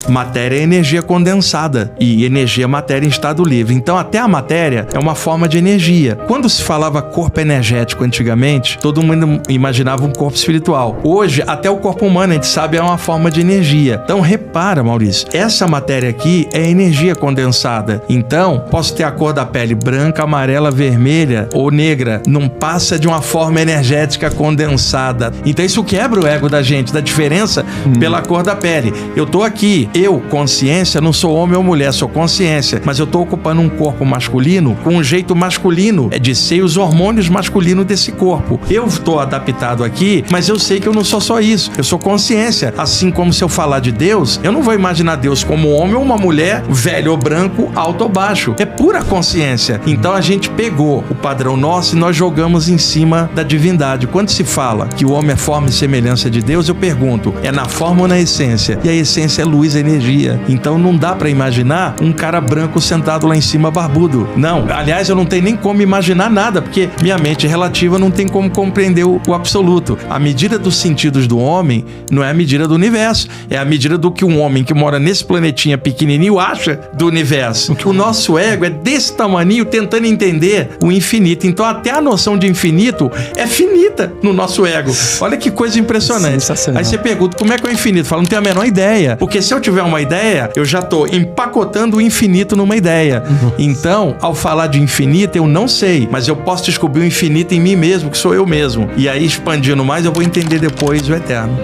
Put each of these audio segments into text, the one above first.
Matéria é energia condensada e energia é matéria em estado livre. Então até a matéria é uma forma de energia. Quando se falava corpo energético antigamente, todo mundo imaginava um corpo espiritual. Hoje, até o corpo humano, a gente sabe, é uma forma de energia. Então repara, Maurício, essa matéria aqui é energia condensada. Então, posso ter a cor da pele branca, amarela, vermelha ou negra. Não passa de uma forma energética condensada. Então isso quebra o ego da gente, da diferença pela cor da pele. Eu tô aqui, eu, consciência, não sou homem ou mulher, sou consciência, mas eu tô ocupando um corpo masculino com um jeito masculino de ser os hormônios masculinos desse corpo. Eu tô adaptado aqui, mas eu sei que eu não sou só isso, eu sou consciência. Assim como se eu falar de Deus, eu não vou imaginar Deus como homem ou uma mulher, velho ou branco, alto ou baixo. É pura consciência. Então a gente pegou o padrão nosso e nós jogamos em cima da divindade. Quando se fala que o homem é forma e semelhança de Deus, eu pergunto, é na forma ou na essência? E a essência é luz, energia. Então não dá pra imaginar um cara branco sentado lá em cima barbudo. Não, aliás, eu não tenho nem como imaginar nada, porque minha mente relativa não tem como compreender o absoluto. A medida dos sentidos do homem não é a medida do universo, é a medida do que um homem que mora nesse planetinha pequenininho acha do universo. O nosso ego é desse tamaninho tentando entender o infinito. Então até a noção de infinito é finita no nosso ego. Olha que coisa impressionante. Aí você pergunta, como é que é o infinito? Fala, não tenho a menor ideia. Porque se eu tiver uma ideia, eu já estou empacotando o infinito numa ideia. Então, ao falar de infinito, eu não sei, mas eu posso descobrir o infinito em mim mesmo, que sou eu mesmo. E aí, expandindo mais, eu vou entender depois o eterno.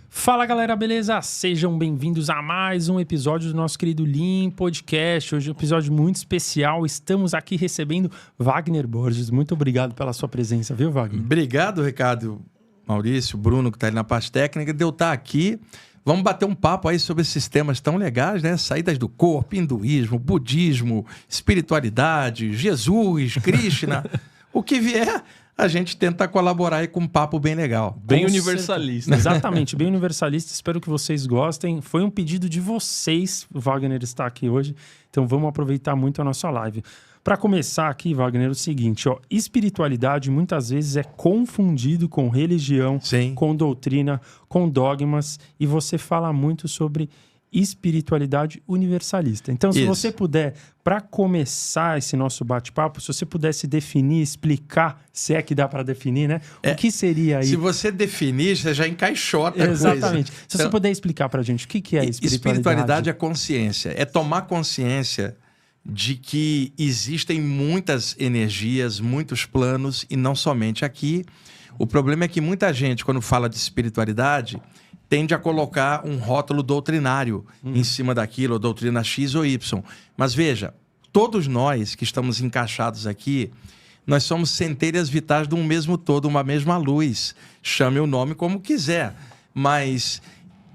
Fala galera, beleza? Sejam bem-vindos a mais um episódio do nosso querido Lean Podcast. Hoje é um episódio muito especial. Estamos aqui recebendo Wagner Borges. Muito obrigado pela sua presença, viu, Wagner? Obrigado, Ricardo, Maurício, Bruno, que está ali na parte técnica, de eu estar aqui. Vamos bater um papo aí sobre esses temas tão legais, né? Saídas do corpo, hinduísmo, budismo, espiritualidade, Jesus, Krishna, o que vier. A gente tenta colaborar aí com um papo bem legal. Bem universalista. Exatamente, bem universalista. Espero que vocês gostem. Foi um pedido de vocês, o Wagner está aqui hoje. Então vamos aproveitar muito a nossa live. Para começar aqui, Wagner, é o seguinte, ó, espiritualidade muitas vezes é confundido com religião, Sim. com doutrina, com dogmas, e você fala muito sobre espiritualidade universalista. Então, se você puder, para começar esse nosso bate-papo, se você pudesse definir, explicar, se é que dá para definir, né? O que seria aí? Se você definir, você já encaixota a coisa. Exatamente. Se você puder explicar para a gente, o que é espiritualidade? Espiritualidade é consciência. É tomar consciência de que existem muitas energias, muitos planos, e não somente aqui. O problema é que muita gente, quando fala de espiritualidade, tende a colocar um rótulo doutrinário em cima daquilo, doutrina X ou Y. Mas veja, todos nós que estamos encaixados aqui, nós somos centelhas vitais de um mesmo todo, uma mesma luz. Chame o nome como quiser. Mas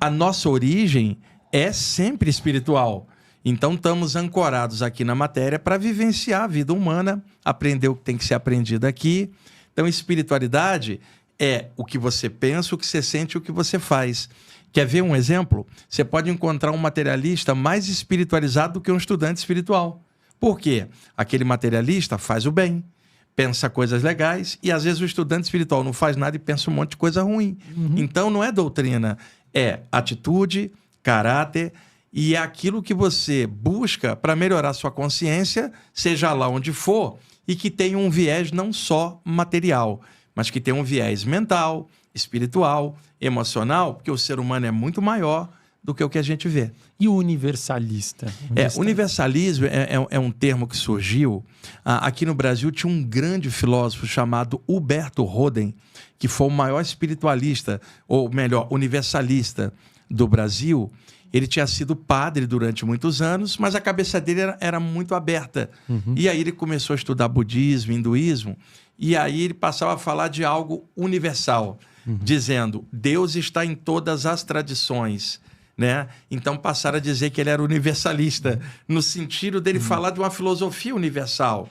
a nossa origem é sempre espiritual. Então estamos ancorados aqui na matéria para vivenciar a vida humana, aprender o que tem que ser aprendido aqui. Então espiritualidade é o que você pensa, o que você sente e o que você faz. Quer ver um exemplo? Você pode encontrar um materialista mais espiritualizado do que um estudante espiritual. Por quê? Aquele materialista faz o bem, pensa coisas legais, e às vezes o estudante espiritual não faz nada e pensa um monte de coisa ruim. Então não é doutrina, é atitude, caráter, e é aquilo que você busca para melhorar sua consciência, seja lá onde for, e que tenha um viés não só material, mas que tem um viés mental, espiritual, emocional, porque o ser humano é muito maior do que o que a gente vê. E o universalista? Universalismo é um termo que surgiu. Aqui no Brasil tinha um grande filósofo chamado Huberto Roden, que foi o maior espiritualista, ou melhor, universalista do Brasil. Ele tinha sido padre durante muitos anos, mas a cabeça dele era muito aberta. E aí ele começou a estudar budismo, hinduísmo, e aí ele passava a falar de algo universal, dizendo, Deus está em todas as tradições, né? Então passaram a dizer que ele era universalista, no sentido dele falar de uma filosofia universal,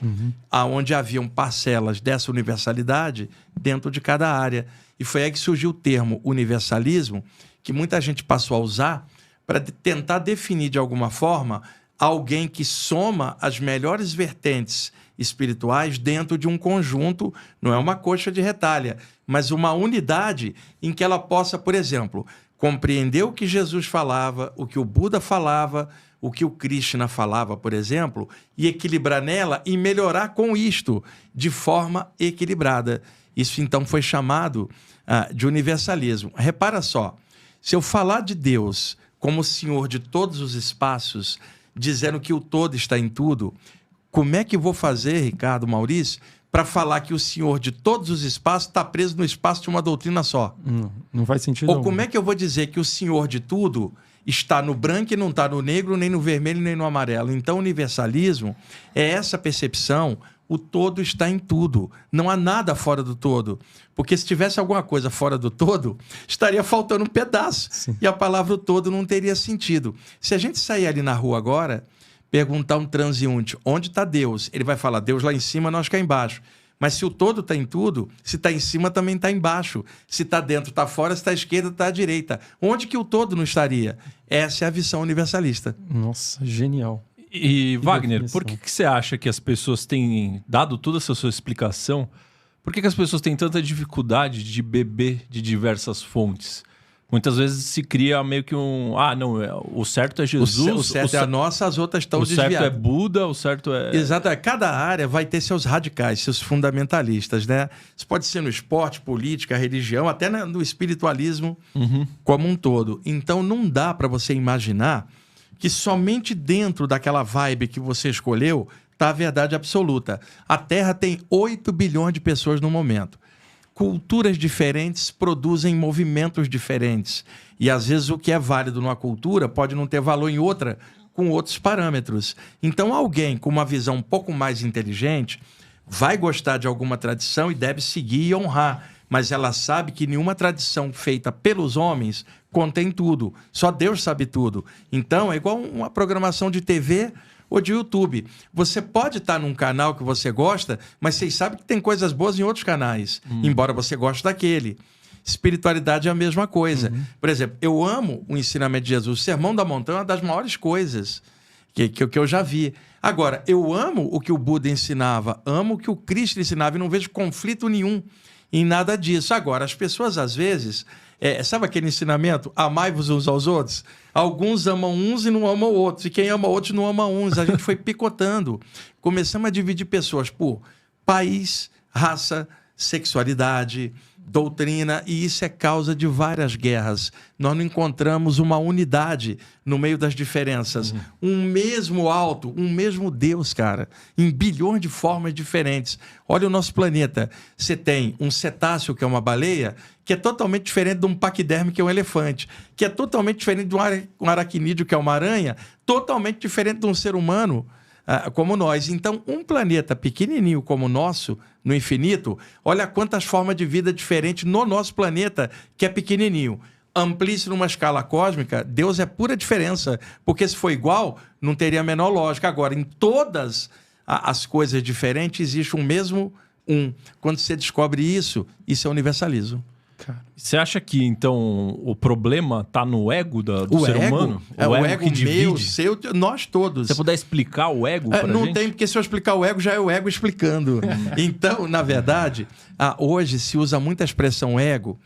onde haviam parcelas dessa universalidade dentro de cada área. E foi aí que surgiu o termo universalismo, que muita gente passou a usar para tentar definir de alguma forma alguém que soma as melhores vertentes espirituais dentro de um conjunto, não é uma coxa de retalha, mas uma unidade em que ela possa, por exemplo, compreender o que Jesus falava, o que o Buda falava, o que o Krishna falava, por exemplo, e equilibrar nela e melhorar com isto, de forma equilibrada. Isso, então, foi chamado de universalismo. Repara só, se eu falar de Deus como o Senhor de todos os espaços, dizendo que o todo está em tudo, como é que eu vou fazer, Ricardo, Maurício, para falar que o Senhor de todos os espaços está preso no espaço de uma doutrina só? Não faz sentido. Ou como é que eu vou dizer que o Senhor de tudo está no branco e não está no negro, nem no vermelho, nem no amarelo? Então, o universalismo é essa percepção, o todo está em tudo. Não há nada fora do todo. Porque se tivesse alguma coisa fora do todo, estaria faltando um pedaço. Sim. E a palavra todo não teria sentido. Se a gente sair ali na rua agora, perguntar a um transeunte, onde está Deus? Ele vai falar, Deus lá em cima, nós cá embaixo. Mas se o todo está em tudo, se está em cima, também está embaixo. Se está dentro, está fora, se está à esquerda, está à direita. Onde que o todo não estaria? Essa é a visão universalista. Nossa, genial. E Wagner, por que você acha que as pessoas têm, dado toda essa sua explicação, por que as pessoas têm tanta dificuldade de beber de diversas fontes? Muitas vezes se cria meio que o certo é Jesus. O certo é a nossa, as outras estão desviadas. O certo é Buda, o certo é... Exato. Cada área vai ter seus radicais, seus fundamentalistas, né? Isso pode ser no esporte, política, religião, até no espiritualismo como um todo. Então, não dá para você imaginar que somente dentro daquela vibe que você escolheu está a verdade absoluta. A Terra tem 8 bilhões de pessoas no momento. Culturas diferentes produzem movimentos diferentes. E, às vezes, o que é válido numa cultura pode não ter valor em outra, com outros parâmetros. Então, alguém com uma visão um pouco mais inteligente vai gostar de alguma tradição e deve seguir e honrar. Mas ela sabe que nenhuma tradição feita pelos homens contém tudo. Só Deus sabe tudo. Então, é igual uma programação de TV ou de YouTube. Você pode estar num canal que você gosta, mas vocês sabem que tem coisas boas em outros canais, embora você goste daquele. Espiritualidade é a mesma coisa. Por exemplo, eu amo o ensinamento de Jesus. O Sermão da Montanha é uma das maiores coisas que eu já vi. Agora, eu amo o que o Buda ensinava, amo o que o Cristo ensinava e não vejo conflito nenhum em nada disso. Agora, as pessoas, às vezes, sabe aquele ensinamento? Amai-vos uns aos outros? Alguns amam uns e não amam outros. E quem ama outros não ama uns. A gente foi picotando. Começamos a dividir pessoas por país, raça, sexualidade, doutrina, e isso é causa de várias guerras. Nós não encontramos uma unidade no meio das diferenças. Um mesmo alto, um mesmo Deus, cara, em bilhões de formas diferentes. Olha o nosso planeta. Você tem um cetáceo, que é uma baleia, que é totalmente diferente de um paquiderme, que é um elefante, que é totalmente diferente de um aracnídeo, que é uma aranha, totalmente diferente de um ser humano, como nós. Então, um planeta pequenininho como o nosso, no infinito, olha quantas formas de vida diferentes no nosso planeta, que é pequenininho. Amplie-se numa escala cósmica, Deus é pura diferença, porque se for igual, não teria a menor lógica. Agora, em todas as coisas diferentes, existe um mesmo um. Quando você descobre isso é universalismo. Você acha que, então, o problema está no ego do ser humano? O ego que divide? Meu, seu, nós todos. Se você puder explicar o ego pra não gente? Tem, porque se eu explicar o ego, já é o ego explicando. Então, na verdade, hoje se usa muito a expressão ego,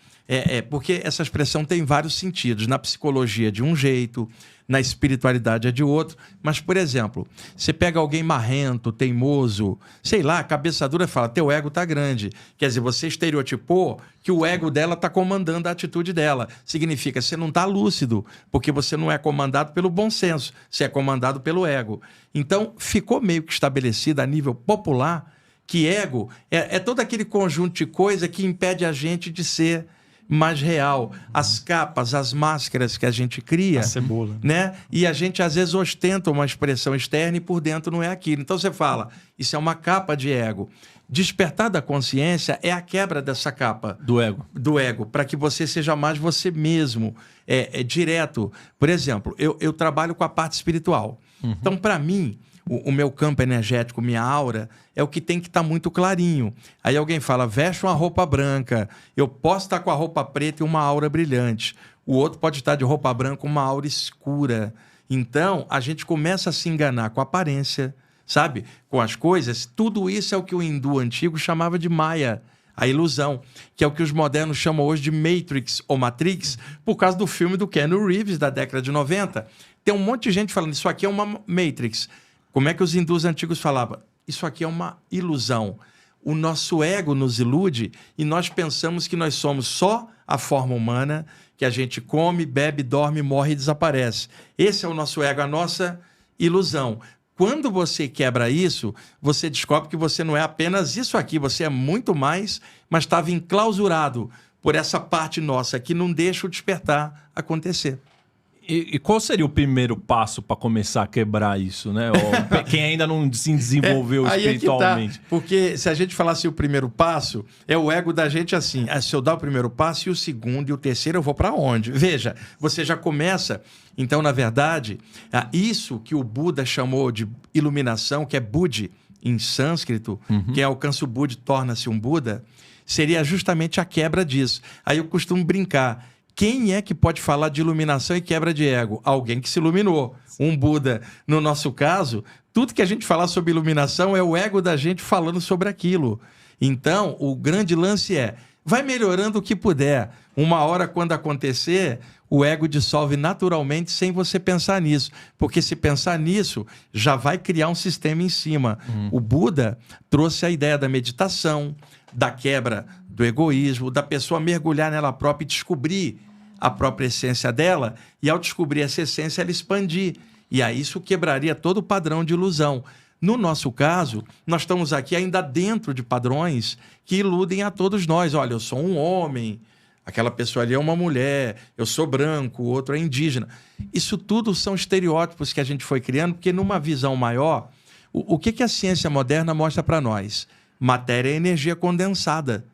porque essa expressão tem vários sentidos. Na psicologia de um jeito, na espiritualidade é de outro. Mas, por exemplo, você pega alguém marrento, teimoso, sei lá, cabeça dura e fala, teu ego tá grande. Quer dizer, você estereotipou que o ego dela tá comandando a atitude dela. Significa, você não tá lúcido, porque você não é comandado pelo bom senso, você é comandado pelo ego. Então, ficou meio que estabelecido a nível popular que ego é todo aquele conjunto de coisa que impede a gente de ser mais real. As capas, as máscaras que a gente cria. A cebola. Né? E a gente, às vezes, ostenta uma expressão externa e por dentro não é aquilo. Então, você fala, isso é uma capa de ego. Despertar da consciência é a quebra dessa capa. Do ego, para que você seja mais você mesmo. É direto. Por exemplo, eu trabalho com a parte espiritual. Então, para mim, o meu campo energético, minha aura, é o que tem que estar muito clarinho. Aí alguém fala, veste uma roupa branca. Eu posso estar com a roupa preta e uma aura brilhante. O outro pode estar de roupa branca com uma aura escura. Então, a gente começa a se enganar com a aparência, sabe? Com as coisas. Tudo isso é o que o hindu antigo chamava de Maya, a ilusão, que é o que os modernos chamam hoje de Matrix ou Matrix, por causa do filme do Keanu Reeves, da década de 90. Tem um monte de gente falando, isso aqui é uma Matrix. Como é que os hindus antigos falavam? Isso aqui é uma ilusão. O nosso ego nos ilude e nós pensamos que nós somos só a forma humana, que a gente come, bebe, dorme, morre e desaparece. Esse é o nosso ego, a nossa ilusão. Quando você quebra isso, você descobre que você não é apenas isso aqui, você é muito mais, mas estava enclausurado por essa parte nossa que não deixa o despertar acontecer. E qual seria o primeiro passo para começar a quebrar isso, né? Ou quem ainda não se desenvolveu espiritualmente. É que tá. Porque se a gente falasse o primeiro passo, é o ego da gente assim. Se eu dar o primeiro passo e o segundo e o terceiro, eu vou para onde? Veja, você já começa. Então, na verdade, isso que o Buda chamou de iluminação, que é Budi em sânscrito, quem alcança o Budi torna-se um Buda, seria justamente a quebra disso. Aí eu costumo brincar. Quem é que pode falar de iluminação e quebra de ego? Alguém que se iluminou. Um Buda. No nosso caso, tudo que a gente falar sobre iluminação é o ego da gente falando sobre aquilo. Então, o grande lance vai melhorando o que puder. Uma hora, quando acontecer, o ego dissolve naturalmente sem você pensar nisso. Porque se pensar nisso, já vai criar um sistema em cima. O Buda trouxe a ideia da meditação, da quebra do egoísmo, da pessoa mergulhar nela própria e descobrir a própria essência dela, e ao descobrir essa essência, ela expandir. E aí isso quebraria todo o padrão de ilusão. No nosso caso, nós estamos aqui ainda dentro de padrões que iludem a todos nós. Olha, eu sou um homem, aquela pessoa ali é uma mulher, eu sou branco, o outro é indígena. Isso tudo são estereótipos que a gente foi criando, porque numa visão maior, o que a ciência moderna mostra para nós? Matéria é energia condensada.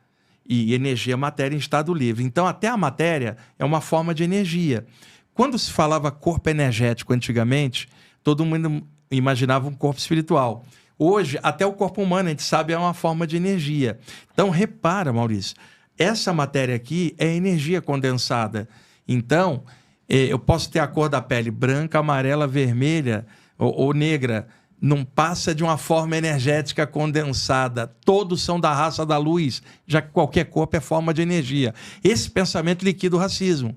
E energia é matéria em estado livre. Então, até a matéria é uma forma de energia. Quando se falava corpo energético antigamente, todo mundo imaginava um corpo espiritual. Hoje, até o corpo humano, a gente sabe, é uma forma de energia. Então, repara, Maurício, essa matéria aqui é energia condensada. Então, eu posso ter a cor da pele branca, amarela, vermelha ou negra. Não passa de uma forma energética condensada. Todos são da raça da luz, já que qualquer corpo é forma de energia. Esse pensamento liquida o racismo.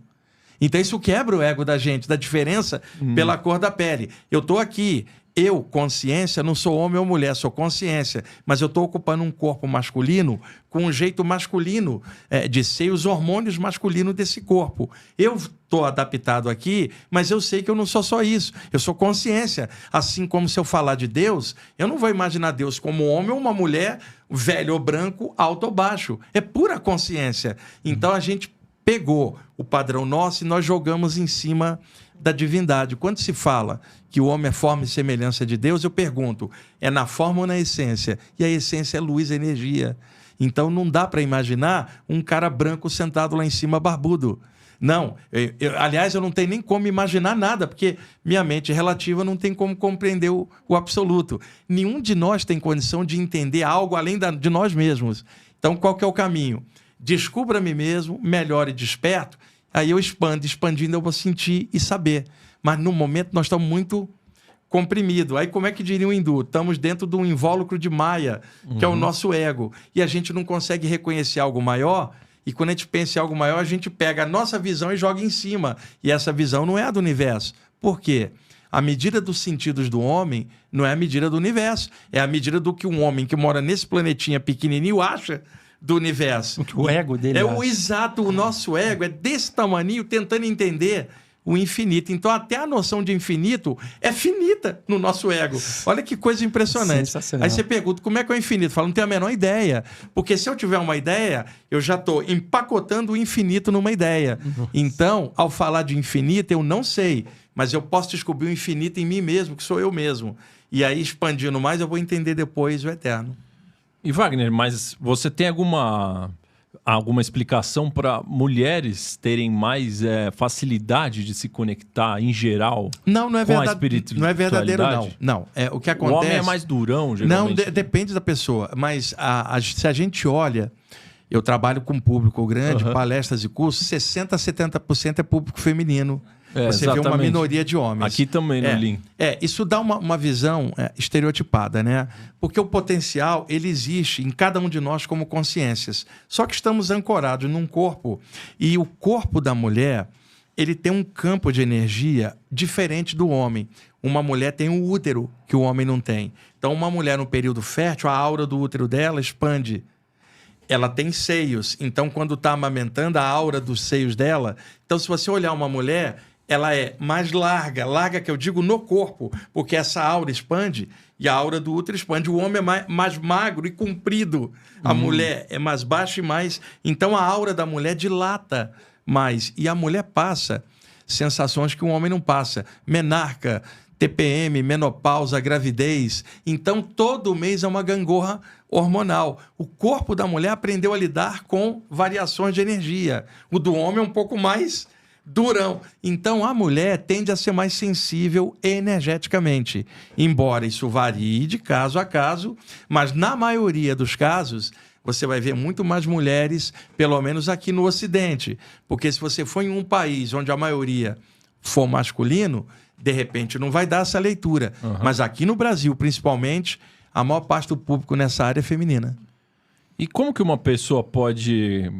Então isso quebra o ego da gente, da diferença pela cor da pele. Eu estou aqui, eu, consciência, não sou homem ou mulher, sou consciência, mas eu estou ocupando um corpo masculino com um jeito masculino de ser e os hormônios masculinos desse corpo. Eu estou adaptado aqui, mas eu sei que eu não sou só isso, eu sou consciência. Assim como se eu falar de Deus, eu não vou imaginar Deus como um homem ou uma mulher, velho ou branco, alto ou baixo. É pura consciência. Então a gente pegou o padrão nosso e nós jogamos em cima da divindade. Quando se fala que o homem é forma e semelhança de Deus, eu pergunto, é na forma ou na essência? E a essência é luz, energia. Então não dá para imaginar um cara branco sentado lá em cima, barbudo. Não, aliás, eu não tenho nem como imaginar nada, porque minha mente relativa não tem como compreender o absoluto. Nenhum de nós tem condição de entender algo além de nós mesmos. Então, qual que é o caminho? Descubra a mim mesmo, melhore e desperto, aí eu expandindo eu vou sentir e saber. Mas no momento nós estamos muito comprimidos. Aí como é que diria o hindu? Estamos dentro de um invólucro de Maya, que é o nosso ego. E a gente não consegue reconhecer algo maior, e quando a gente pensa em algo maior, a gente pega a nossa visão e joga em cima. E essa visão não é a do universo. Por quê? A medida dos sentidos do homem não é a medida do universo. É a medida do que um homem que mora nesse planetinha pequenininho acha do universo. O ego dele exato, o nosso ego é desse tamanho, tentando entender o infinito. Então até a noção de infinito é finita no nosso ego. Olha que coisa impressionante. Aí você pergunta, como é que é o infinito? Fala, não tenho a menor ideia. Porque se eu tiver uma ideia, eu já estou empacotando o infinito numa ideia. Nossa. Então, ao falar de infinito, eu não sei, mas eu posso descobrir o infinito em mim mesmo, que sou eu mesmo. E aí, expandindo mais, eu vou entender depois o eterno. E Wagner, mas você tem alguma explicação para mulheres terem mais facilidade de se conectar em geral? Não é com verdade. Não é verdadeiro, não. Não. O que acontece... O homem é mais durão, geralmente. Não, depende da pessoa. Mas se a gente olha, eu trabalho com público grande, palestras e cursos, 60% a 70% é público feminino. Você vê uma minoria de homens. Aqui também no Lean. Isso dá uma visão estereotipada, né? Porque o potencial, ele existe em cada um de nós como consciências. Só que estamos ancorados num corpo, e o corpo da mulher, ele tem um campo de energia diferente do homem. Uma mulher tem um útero que o homem não tem. Então, uma mulher no período fértil, a aura do útero dela expande. Ela tem seios. Então, quando está amamentando, a aura dos seios dela... Então, se você olhar uma mulher, ela é mais larga. Larga, que eu digo, no corpo. Porque essa aura expande e a aura do útero expande. O homem é mais magro e comprido. A mulher é mais baixa e mais... Então, a aura da mulher dilata mais. E a mulher passa sensações que o homem não passa. Menarca, TPM, menopausa, gravidez. Então, todo mês é uma gangorra hormonal. O corpo da mulher aprendeu a lidar com variações de energia. O do homem é um pouco mais durão. Então, a mulher tende a ser mais sensível energeticamente. Embora isso varie de caso a caso, mas na maioria dos casos, você vai ver muito mais mulheres, pelo menos aqui no Ocidente. Porque se você for em um país onde a maioria for masculino, de repente não vai dar essa leitura. Mas aqui no Brasil, principalmente, a maior parte do público nessa área é feminina. E como que uma pessoa pode,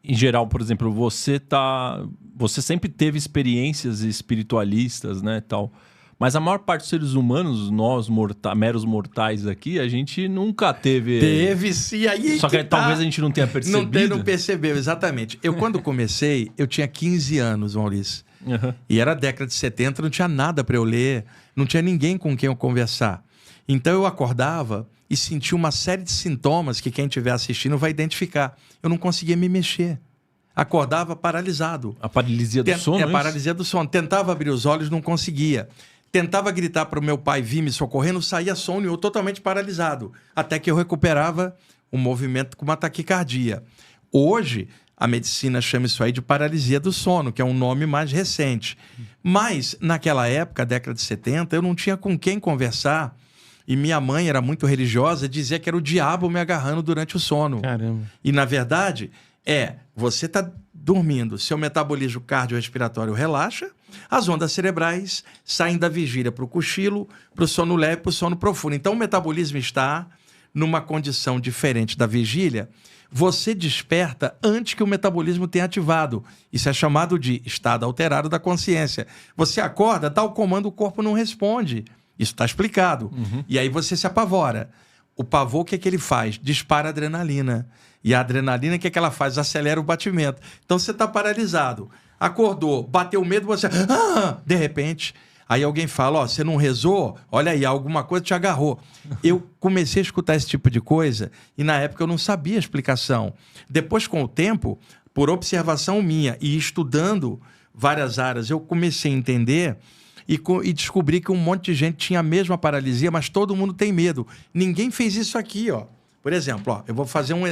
em geral, por exemplo, você sempre teve experiências espiritualistas, né, tal, mas a maior parte dos seres humanos, nós meros mortais aqui, a gente nunca teve... Teve, sim. Aí só que talvez a gente não tenha percebido. Não percebeu, exatamente. Eu, quando comecei, eu tinha 15 anos, Maurício. E era década de 70, não tinha nada para eu ler, não tinha ninguém com quem eu conversar. Então eu acordava e sentia uma série de sintomas que quem estiver assistindo vai identificar. Eu não conseguia me mexer. Acordava paralisado. A paralisia do sono? A paralisia do sono. Tentava abrir os olhos, não conseguia. Tentava gritar para o meu pai vir me socorrendo, saía sono e eu totalmente paralisado. Até que eu recuperava o movimento com uma taquicardia. Hoje, a medicina chama isso aí de paralisia do sono, que é um nome mais recente. Mas, naquela época, década de 70, eu não tinha com quem conversar. E minha mãe era muito religiosa, dizia que era o diabo me agarrando durante o sono. Caramba. E, na verdade, você está dormindo, seu metabolismo cardiorrespiratório relaxa, as ondas cerebrais saem da vigília para o cochilo, para o sono leve, para o sono profundo. Então, o metabolismo está numa condição diferente da vigília. Você desperta antes que o metabolismo tenha ativado. Isso é chamado de estado alterado da consciência. Você acorda, dá o comando, o corpo não responde. Isso está explicado. E aí você se apavora. O pavor, o que é que ele faz? Dispara a adrenalina. E a adrenalina, o que é que ela faz? Acelera o batimento. Então você está paralisado. Acordou, bateu medo, você... de repente... Aí alguém fala, você não rezou? Olha aí, alguma coisa te agarrou. Eu comecei a escutar esse tipo de coisa e na época eu não sabia a explicação. Depois, com o tempo, por observação minha e estudando várias áreas, eu comecei a entender e descobri que um monte de gente tinha a mesma paralisia, mas todo mundo tem medo. Ninguém fez isso aqui, ó. Por exemplo, eu vou fazer um...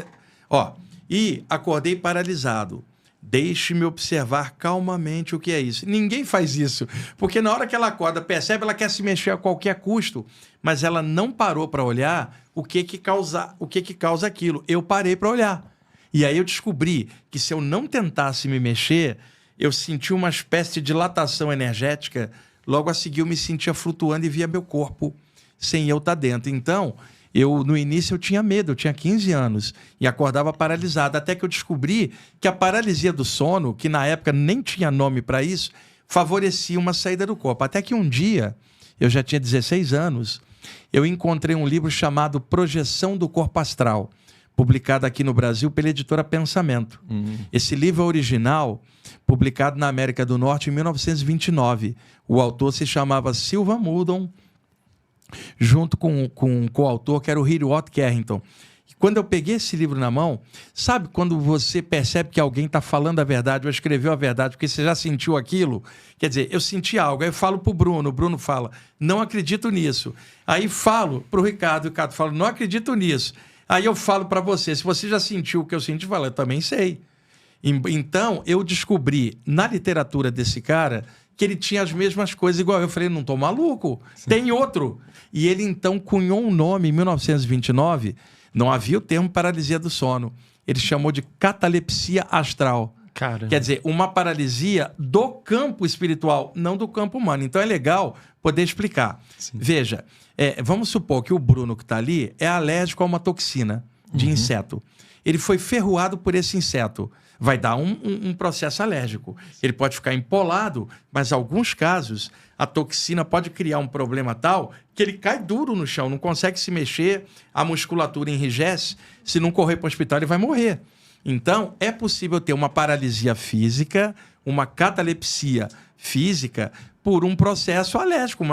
E acordei paralisado. Deixe-me observar calmamente o que é isso. Ninguém faz isso, porque na hora que ela acorda, percebe, ela quer se mexer a qualquer custo, mas ela não parou para olhar o que causa aquilo. Eu parei para olhar. E aí eu descobri que se eu não tentasse me mexer, eu sentia uma espécie de dilatação energética, logo a seguir eu me sentia flutuando e via meu corpo sem eu estar dentro. Então... no início eu tinha medo, eu tinha 15 anos e acordava paralisado, até que eu descobri que a paralisia do sono, que na época nem tinha nome para isso, favorecia uma saída do corpo. Até que um dia, eu já tinha 16 anos, eu encontrei um livro chamado Projeção do Corpo Astral, publicado aqui no Brasil pela editora Pensamento. Esse livro é original, publicado na América do Norte em 1929. O autor se chamava Silva Muldon, junto com o coautor, que era o Hiruot Carrington. E quando eu peguei esse livro na mão, sabe quando você percebe que alguém está falando a verdade ou escreveu a verdade, porque você já sentiu aquilo? Quer dizer, eu senti algo, aí eu falo para o Bruno fala, não acredito nisso. Aí falo para o Ricardo, o Ricardo fala, não acredito nisso. Aí eu falo para você, se você já sentiu o que eu senti, fala, eu também sei. Então, eu descobri na literatura desse cara que ele tinha as mesmas coisas igual. Eu falei, não estou maluco, tem outro. E ele, então, cunhou um nome em 1929, não havia o termo paralisia do sono. Ele chamou de catalepsia astral. Caramba. Quer dizer, uma paralisia do campo espiritual, não do campo humano. Então é legal poder explicar. Sim. Veja, vamos supor que o Bruno que está ali é alérgico a uma toxina de inseto. Ele foi ferroado por esse inseto. Vai dar um processo alérgico. Ele pode ficar empolado, mas em alguns casos a toxina pode criar um problema tal que ele cai duro no chão, não consegue se mexer, a musculatura enrijece. Se não correr para o hospital, ele vai morrer. Então, é possível ter uma paralisia física, uma catalepsia física por um processo alérgico.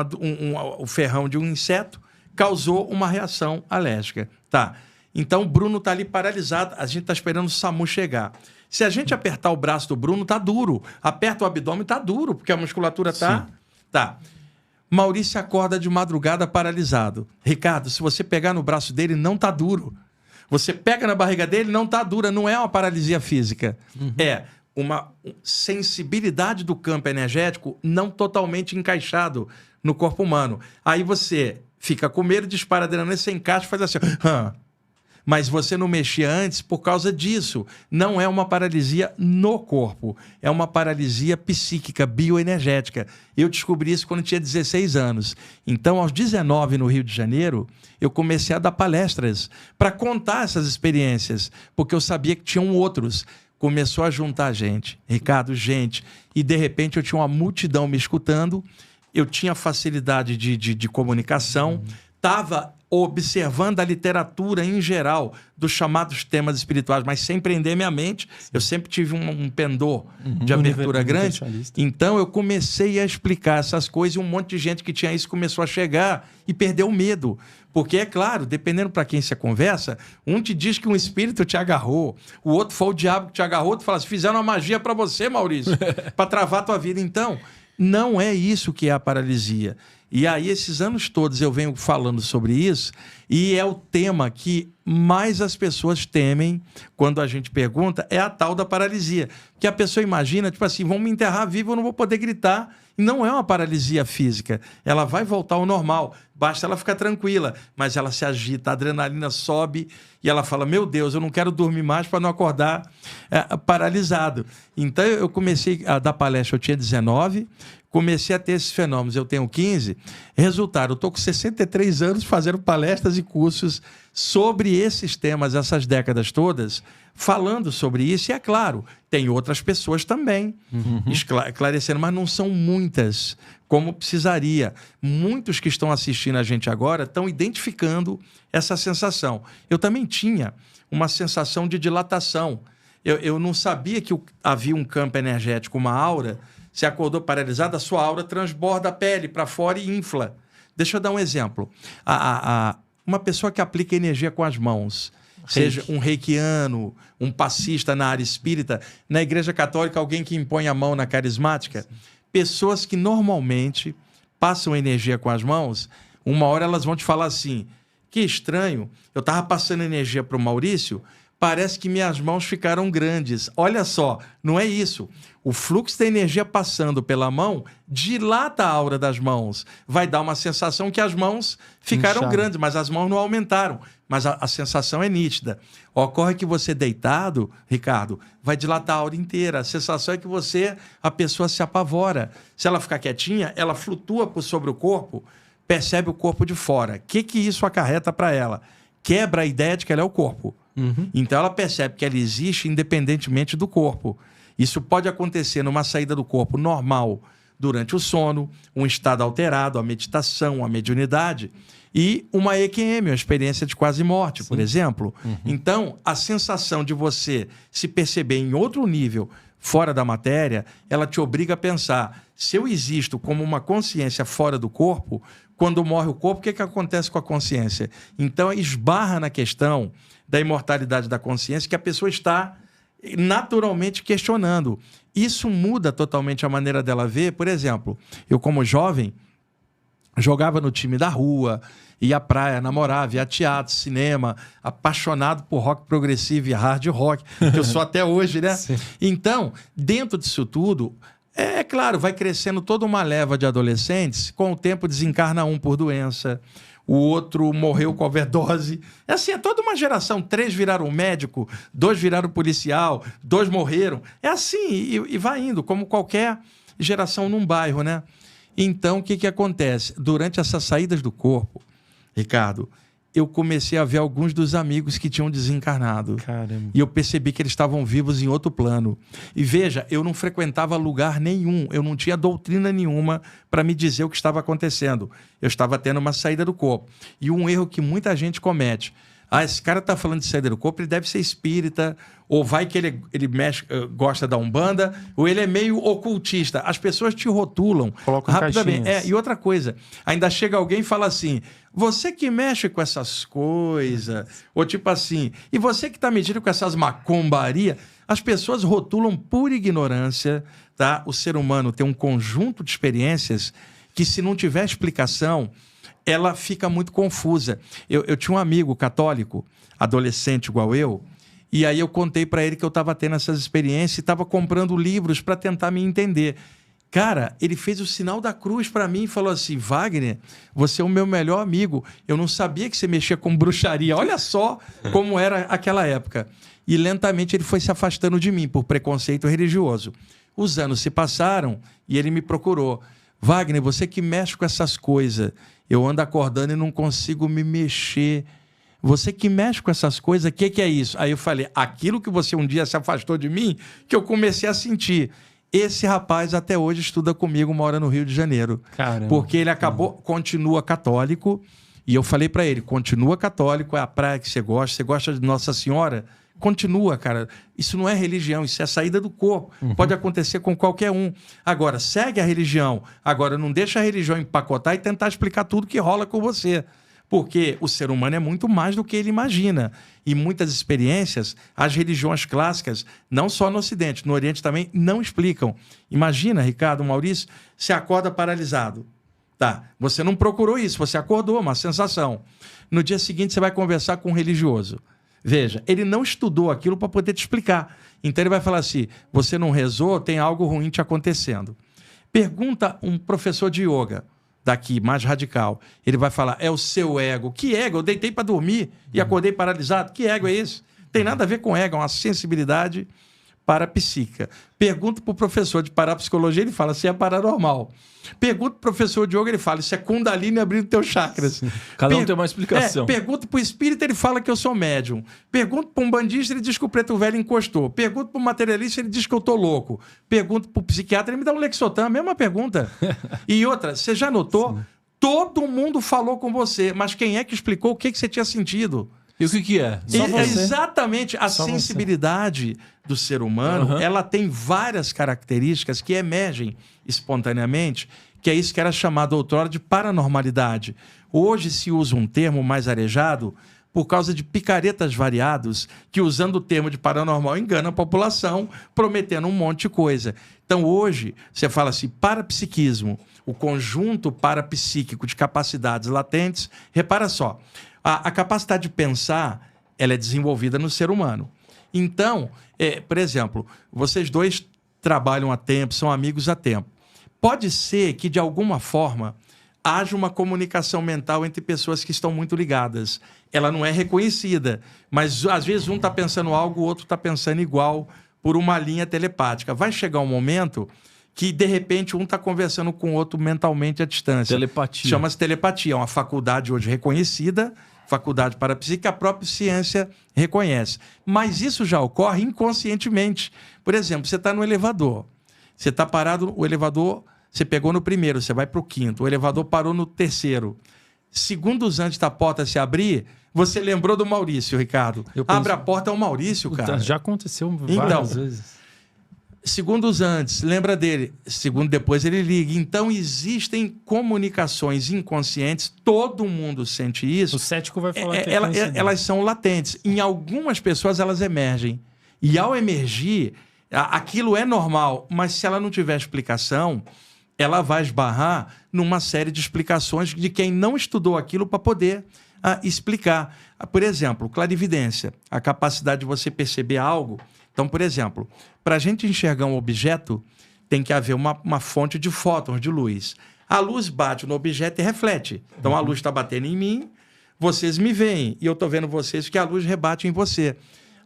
O ferrão de um inseto causou uma reação alérgica. Tá. Então, o Bruno está ali paralisado, a gente está esperando o SAMU chegar. Se a gente apertar o braço do Bruno, tá duro. Aperta o abdômen, tá duro, porque a musculatura tá... Tá. Maurício acorda de madrugada paralisado. Ricardo, se você pegar no braço dele, não tá duro. Você pega na barriga dele, não tá dura. Não é uma paralisia física. É uma sensibilidade do campo energético não totalmente encaixado no corpo humano. Aí você fica com medo, dispara a adrenalina, você encaixa e faz assim... Mas você não mexia antes por causa disso. Não é uma paralisia no corpo. É uma paralisia psíquica, bioenergética. Eu descobri isso quando tinha 16 anos. Então, aos 19, no Rio de Janeiro, eu comecei a dar palestras para contar essas experiências, porque eu sabia que tinham outros. Começou a juntar gente, Ricardo, gente. E, de repente, eu tinha uma multidão me escutando. Eu tinha facilidade de comunicação. Estava observando a literatura em geral dos chamados temas espirituais, mas sem prender minha mente. Eu sempre tive um pendor de abertura grande. Então eu comecei a explicar essas coisas e um monte de gente que tinha isso começou a chegar e perdeu o medo. Porque, é claro, dependendo para quem você conversa, um te diz que um espírito te agarrou, o outro foi o diabo que te agarrou, outro fala assim, fizeram uma magia para você, Maurício, para travar a tua vida. Então, não é isso que é a paralisia. E aí, esses anos todos eu venho falando sobre isso e é o tema que mais as pessoas temem quando a gente pergunta, é a tal da paralisia. Que a pessoa imagina, tipo assim, vão me enterrar vivo, eu não vou poder gritar. E não é uma paralisia física. Ela vai voltar ao normal. Basta ela ficar tranquila. Mas ela se agita, a adrenalina sobe e ela fala, meu Deus, eu não quero dormir mais para não acordar paralisado. Então, eu comecei a dar palestra, eu tinha 19, comecei a ter esses fenômenos, eu tenho 15. Resultado, eu estou com 63 anos fazendo palestras e cursos sobre esses temas, essas décadas todas, falando sobre isso. E é claro, tem outras pessoas também esclarecendo, mas não são muitas como precisaria. Muitos que estão assistindo a gente agora estão identificando essa sensação. Eu também tinha uma sensação de dilatação. Eu não sabia que havia um campo energético, uma aura. Você acordou paralisado, a sua aura transborda a pele para fora e infla. Deixa eu dar um exemplo. Uma pessoa que aplica energia com as mãos, seja um reikiano, um passista na área espírita, na Igreja Católica, alguém que impõe a mão na carismática, pessoas que normalmente passam energia com as mãos, uma hora elas vão te falar assim, que estranho, eu estava passando energia para o Maurício, parece que minhas mãos ficaram grandes. Olha só, não é isso. O fluxo da energia passando pela mão dilata a aura das mãos. Vai dar uma sensação que as mãos ficaram grandes, mas as mãos não aumentaram. Mas a sensação é nítida. Ocorre que você deitado, Ricardo, vai dilatar a aura inteira. A sensação é que a pessoa se apavora. Se ela ficar quietinha, ela flutua por sobre o corpo, percebe o corpo de fora. O que isso acarreta para ela? Quebra a ideia de que ela é o corpo. Então ela percebe que ela existe independentemente do corpo. Isso pode acontecer numa saída do corpo normal durante o sono, um estado alterado, a meditação, a mediunidade e uma EQM, uma experiência de quase morte, por exemplo. Então, a sensação de você se perceber em outro nível, fora da matéria, ela te obriga a pensar, se eu existo como uma consciência fora do corpo, quando morre o corpo, o que acontece com a consciência? Então, esbarra na questão da imortalidade da consciência que a pessoa está naturalmente questionando. Isso muda totalmente a maneira dela ver. Por exemplo, eu como jovem jogava no time da rua, ia à praia, namorava, ia a teatro, cinema, apaixonado por rock progressivo e hard rock, que eu sou até hoje, né? Sim. Então, dentro disso tudo, é claro, vai crescendo toda uma leva de adolescentes, com o tempo desencarna um por doença, o outro morreu com overdose. É assim, é toda uma geração. 3 viraram médico, 2 viraram policial, 2 morreram. É assim, e vai indo, como qualquer geração num bairro, né? Então, o que acontece? Durante essas saídas do corpo, Ricardo, eu comecei a ver alguns dos amigos que tinham desencarnado. Caramba. E eu percebi que eles estavam vivos em outro plano. E veja, eu não frequentava lugar nenhum, eu não tinha doutrina nenhuma para me dizer o que estava acontecendo. Eu estava tendo uma saída do corpo. E um erro que muita gente comete: esse cara está falando de saída do corpo, ele deve ser espírita, ou vai que ele mexe, gosta da Umbanda, ou ele é meio ocultista. As pessoas te rotulam rapidamente. E outra coisa, ainda chega alguém e fala assim: você que mexe com essas coisas, ou tipo assim, e você que está metido com essas macumbarias. As pessoas rotulam por ignorância, tá? O ser humano tem um conjunto de experiências que, se não tiver explicação, ela fica muito confusa. Eu tinha um amigo católico, adolescente igual eu, e aí eu contei para ele que eu estava tendo essas experiências e estava comprando livros para tentar me entender. Cara, ele fez o sinal da cruz para mim e falou assim: Wagner, você é o meu melhor amigo. Eu não sabia que você mexia com bruxaria. Olha só como era aquela época. E lentamente ele foi se afastando de mim por preconceito religioso. Os anos se passaram e ele me procurou. Wagner, você que mexe com essas coisas, eu ando acordando e não consigo me mexer. Você que mexe com essas coisas, o que é isso? Aí eu falei: aquilo que você um dia se afastou de mim, que eu comecei a sentir. Esse rapaz até hoje estuda comigo, mora no Rio de Janeiro. Caramba. Porque ele continua católico, e eu falei para ele: continua católico, é a praia que você gosta de Nossa Senhora? Continua, cara. Isso não é religião, isso é saída do corpo. Pode acontecer com qualquer um. Agora, segue a religião. Agora, não deixa a religião empacotar e tentar explicar tudo que rola com você. Porque o ser humano é muito mais do que ele imagina. E muitas experiências, as religiões clássicas, não só no Ocidente, no Oriente também, não explicam. Imagina, Ricardo, Maurício, você acorda paralisado. Tá, você não procurou isso, você acordou, uma sensação. No dia seguinte, você vai conversar com um religioso. Veja, ele não estudou aquilo para poder te explicar. Então ele vai falar assim: você não rezou, tem algo ruim te acontecendo. Pergunta um professor de yoga, daqui, mais radical. Ele vai falar: é o seu ego. Que ego? Eu deitei para dormir e acordei paralisado. Que ego é esse? Tem nada a ver com ego, é uma sensibilidade parapsíquica. Pergunta para o professor de parapsicologia, ele fala: se é paranormal. Pergunta para o professor de yoga, ele fala: isso é Kundalini abrindo teus chakras. Cada um tem uma explicação. Pergunta para o espírita, ele fala que eu sou médium. Pergunta para um bandista, ele diz que o preto velho encostou. Pergunta para o materialista, ele diz que eu estou louco. Pergunta para o psiquiatra, ele me dá um Lexotan, mesma pergunta. E outra, você já notou? Sim. Todo mundo falou com você, mas quem é que explicou o que você tinha sentido? E o que é? Exatamente. A sensibilidade do ser humano, ela tem várias características que emergem espontaneamente, que é isso que era chamado outrora de paranormalidade. Hoje se usa um termo mais arejado por causa de picaretas variados que, usando o termo de paranormal, engana a população, prometendo um monte de coisa. Então, hoje, você fala assim: parapsiquismo, o conjunto parapsíquico de capacidades latentes. Repara só, a capacidade de pensar, ela é desenvolvida no ser humano. Então, por exemplo, vocês dois trabalham há tempo, são amigos há tempo. Pode ser que, de alguma forma, haja uma comunicação mental entre pessoas que estão muito ligadas. Ela não é reconhecida, mas às vezes um está pensando algo, o outro está pensando igual por uma linha telepática. Vai chegar um momento que, de repente, um está conversando com o outro mentalmente à distância. Telepatia. Chama-se telepatia. É uma faculdade hoje reconhecida, faculdade parapsíquica, a própria ciência reconhece. Mas isso já ocorre inconscientemente. Por exemplo, você está no elevador. Você está parado, o elevador, você pegou no primeiro, você vai para o quinto. O elevador parou no terceiro. Segundos antes da porta se abrir, você lembrou do Maurício, Ricardo. Abre a porta, é o Maurício, cara. Já aconteceu várias vezes. Segundos antes, lembra dele. Segundo depois, ele liga. Então, existem comunicações inconscientes. Todo mundo sente isso. O cético vai falar que elas são latentes. Em algumas pessoas, elas emergem. E, ao emergir, aquilo é normal. Mas, se ela não tiver explicação, ela vai esbarrar numa série de explicações de quem não estudou aquilo para poder explicar. Por exemplo, clarividência. A capacidade de você perceber algo. Então, por exemplo, para a gente enxergar um objeto, tem que haver uma fonte de fótons, de luz. A luz bate no objeto e reflete. Então, a luz está batendo em mim, vocês me veem, e eu estou vendo vocês, que a luz rebate em você.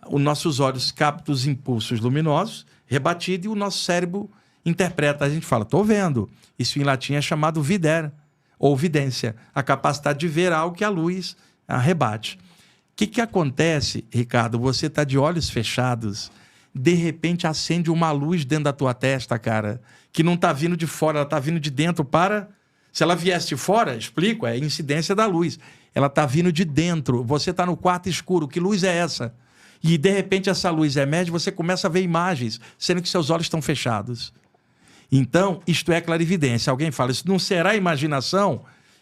Os nossos olhos captam os impulsos luminosos, rebatido, e o nosso cérebro interpreta. A gente fala, estou vendo. Isso em latim é chamado videre, ou vidência, a capacidade de ver algo que a luz rebate. O que acontece, Ricardo? Você está de olhos fechados, de repente acende uma luz dentro da tua testa, cara, que não está vindo de fora, ela está vindo de dentro para... Se ela viesse de fora, explico, é a incidência da luz. Ela está vindo de dentro, você está no quarto escuro, que luz é essa? E de repente essa luz emerge, você começa a ver imagens, sendo que seus olhos estão fechados. Então, isto é clarividência. Alguém fala, isso não será imaginação?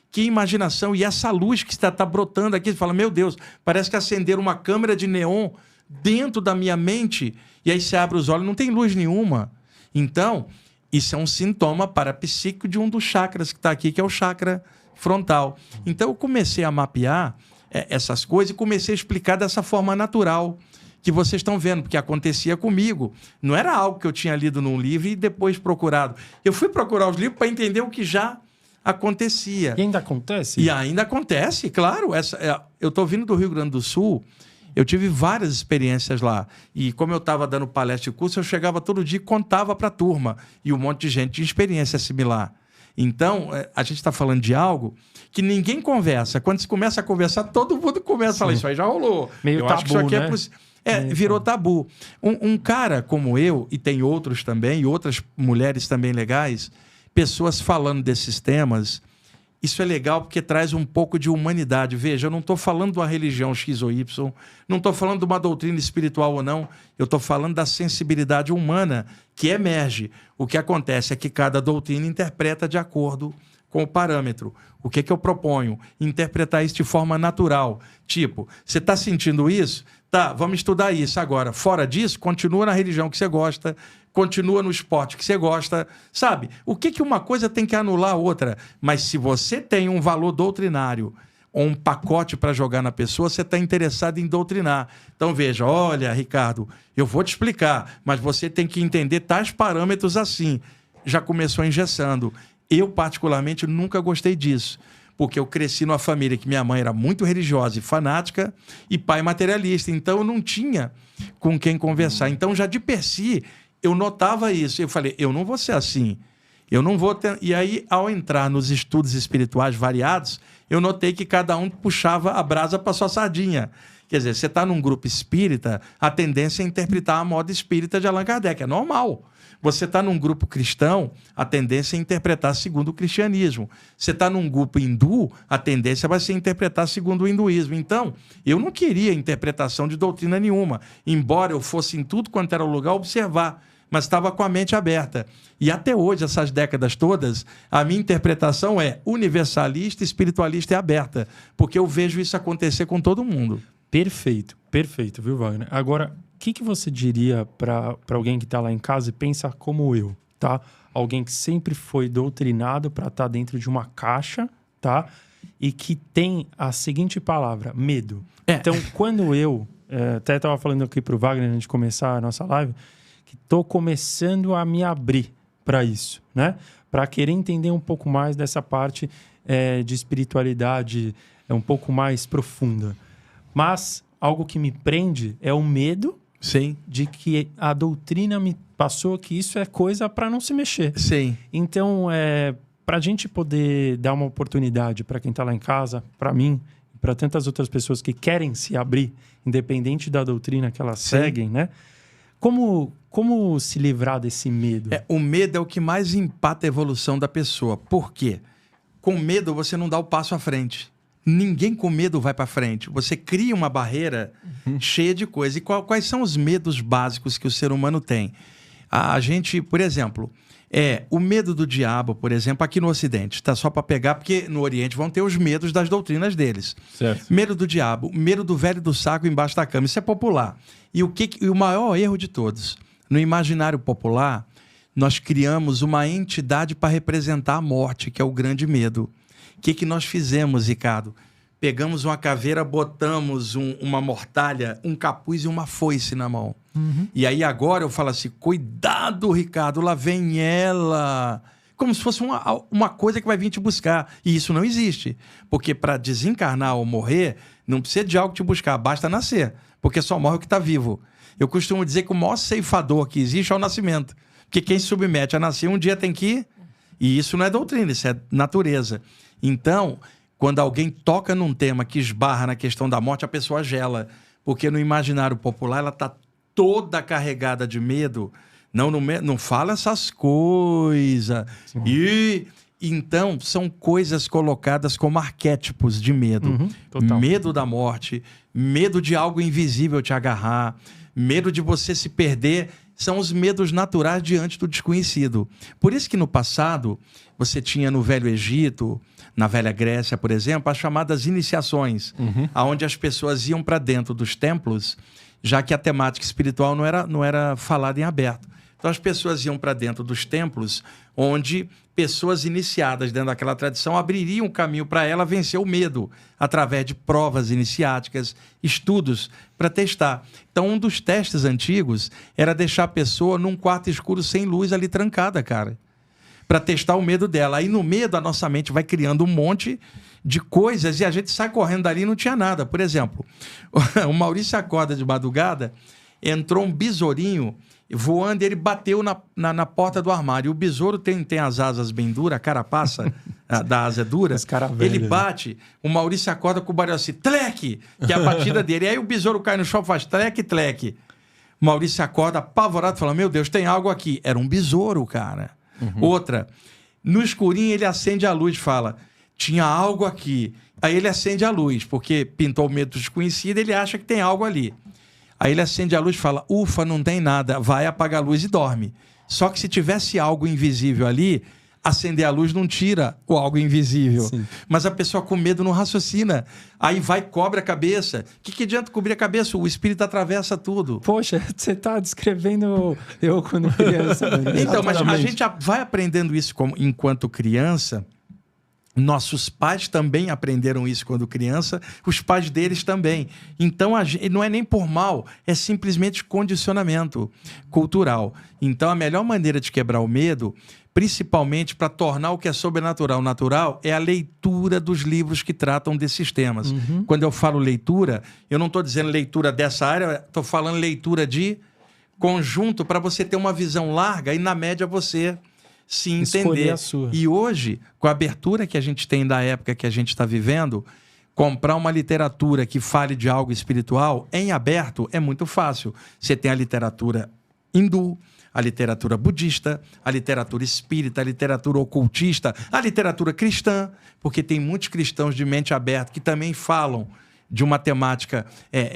Que imaginação? E essa luz que está brotando aqui, você fala, meu Deus, parece que acenderam uma câmera de neon dentro da minha mente, e aí você abre os olhos, não tem luz nenhuma. Então, isso é um sintoma parapsíquico de um dos chakras que está aqui, que é o chakra frontal. Então, eu comecei a mapear essas coisas e comecei a explicar dessa forma natural que vocês estão vendo, porque acontecia comigo. Não era algo que eu tinha lido num livro e depois procurado. Eu fui procurar os livros para entender o que já acontecia. E ainda acontece? E ainda acontece, claro. Eu estou vindo do Rio Grande do Sul, eu tive várias experiências lá. E como eu estava dando palestra e curso, eu chegava todo dia e contava para a turma. E um monte de gente tinha experiência similar. Então, a gente está falando de algo que ninguém conversa. Quando se começa a conversar, todo mundo começa a falar, isso aí já rolou. Meio tabu, acho que isso aqui né? Virou tabu. Um cara como eu, e tem outros também, e outras mulheres também legais, pessoas falando desses temas, isso é legal porque traz um pouco de humanidade. Veja, eu não estou falando de uma religião X ou Y, não estou falando de uma doutrina espiritual ou não, eu estou falando da sensibilidade humana que emerge. O que acontece é que cada doutrina interpreta de acordo com o parâmetro. O que eu proponho? Interpretar isso de forma natural. Tipo, você está sentindo isso? Tá, vamos estudar isso agora. Fora disso, continua na religião que você gosta, continua no esporte que você gosta, sabe? O que uma coisa tem que anular a outra? Mas se você tem um valor doutrinário ou um pacote para jogar na pessoa, você está interessado em doutrinar. Então veja, olha, Ricardo, eu vou te explicar, mas você tem que entender tais parâmetros assim. Já começou engessando. Eu, particularmente, nunca gostei disso, porque eu cresci numa família que minha mãe era muito religiosa e fanática e pai materialista, então eu não tinha com quem conversar. Então, já de per si, eu notava isso. Eu falei, eu não vou ser assim, eu não vou ter... E aí, ao entrar nos estudos espirituais variados, eu notei que cada um puxava a brasa para sua sardinha. Quer dizer, você está num grupo espírita, a tendência é interpretar a moda espírita de Allan Kardec, é normal. Você está num grupo cristão, a tendência é interpretar segundo o cristianismo. Você está num grupo hindu, a tendência vai ser interpretar segundo o hinduísmo. Então, eu não queria interpretação de doutrina nenhuma, embora eu fosse em tudo quanto era lugar observar, mas estava com a mente aberta. E até hoje, essas décadas todas, a minha interpretação é universalista, espiritualista e aberta, porque eu vejo isso acontecer com todo mundo. Perfeito, perfeito, viu, Wagner? Agora, o que você diria para alguém que está lá em casa e pensa como eu, tá? Alguém que sempre foi doutrinado para estar dentro de uma caixa, tá? E que tem a seguinte palavra, medo. Então, quando eu... até estava falando aqui para o Wagner, antes de começar a nossa live, que estou começando a me abrir para isso, né? Para querer entender um pouco mais dessa parte de espiritualidade um pouco mais profunda. Mas algo que me prende é o medo. Sim. De que a doutrina me passou que isso é coisa para não se mexer. Sim. Então, para a gente poder dar uma oportunidade para quem está lá em casa, para mim, para tantas outras pessoas que querem se abrir, independente da doutrina que elas seguem, né? Como se livrar desse medo? O medo é o que mais empata a evolução da pessoa. Por quê? Com medo, você não dá o passo à frente. Ninguém com medo vai para frente. Você cria uma barreira cheia de coisas. E quais são os medos básicos que o ser humano tem? A gente, por exemplo, o medo do diabo, por exemplo, aqui no Ocidente. Tá só para pegar, porque no Oriente vão ter os medos das doutrinas deles. Certo. Medo do diabo, medo do velho do saco embaixo da cama. Isso é popular. E o maior erro de todos, no imaginário popular, nós criamos uma entidade para representar a morte, que é o grande medo. O que nós fizemos, Ricardo? Pegamos uma caveira, botamos uma mortalha, um capuz e uma foice na mão. Uhum. E aí agora eu falo assim, cuidado, Ricardo, lá vem ela. como se fosse uma coisa que vai vir te buscar. E isso não existe. Porque para desencarnar ou morrer, não precisa de algo te buscar, basta nascer. Porque só morre o que está vivo. Eu costumo dizer que o maior ceifador que existe é o nascimento. Porque quem se submete a nascer um dia tem que ir. E isso não é doutrina, isso é natureza. Então, quando alguém toca num tema que esbarra na questão da morte, a pessoa gela. Porque no imaginário popular ela está toda carregada de medo. Não fala essas coisas. E então são coisas colocadas como arquétipos de medo. Medo da morte, medo de algo invisível te agarrar, medo de você se perder. São os medos naturais diante do desconhecido. Por isso que no passado você tinha no Velho Egito, na Velha Grécia, por exemplo, as chamadas iniciações, onde as pessoas iam para dentro dos templos, já que a temática espiritual não era falada em aberto. Então as pessoas iam para dentro dos templos, onde pessoas iniciadas dentro daquela tradição abririam o caminho para ela vencer o medo, através de provas iniciáticas, estudos, para testar. Então um dos testes antigos era deixar a pessoa num quarto escuro sem luz ali trancada, cara, para testar o medo dela. Aí no medo a nossa mente vai criando um monte de coisas e a gente sai correndo dali e não tinha nada. Por exemplo, o Maurício acorda de madrugada, entrou um besourinho voando, ele bateu na porta do armário. O besouro tem as asas bem duras, a carapaça da asa é dura. Ele bate, o Maurício acorda com o barulho assim, tleque, que é a batida dele. E aí o besouro cai no chão, faz tleque, tleque. O Maurício acorda apavorado, fala, meu Deus, tem algo aqui. Era um besouro, cara. Outra, no escurinho ele acende a luz, fala, tinha algo aqui. Aí ele acende a luz, porque pintou o medo desconhecido, ele acha que tem algo ali. Aí ele acende a luz e fala, ufa, não tem nada, vai apagar a luz e dorme. Só que se tivesse algo invisível ali, acender a luz não tira o algo invisível. Sim. Mas a pessoa com medo não raciocina. Aí vai, cobre a cabeça. O que adianta cobrir a cabeça? O espírito atravessa tudo. Poxa, você está descrevendo eu quando criança. Então, mas a gente vai aprendendo isso enquanto criança. Nossos pais também aprenderam isso quando criança, os pais deles também. Então, não é nem por mal, é simplesmente condicionamento cultural. Então, a melhor maneira de quebrar o medo, principalmente para tornar o que é sobrenatural natural, é a leitura dos livros que tratam desses temas. Quando eu falo leitura, eu não estou dizendo leitura dessa área, estou falando leitura de conjunto para você ter uma visão larga e, na média, você se entender. A sua. E hoje, com a abertura que a gente tem da época que a gente está vivendo, comprar uma literatura que fale de algo espiritual em aberto é muito fácil. Você tem a literatura hindu, a literatura budista, a literatura espírita, a literatura ocultista, a literatura cristã, porque tem muitos cristãos de mente aberta que também falam de uma temática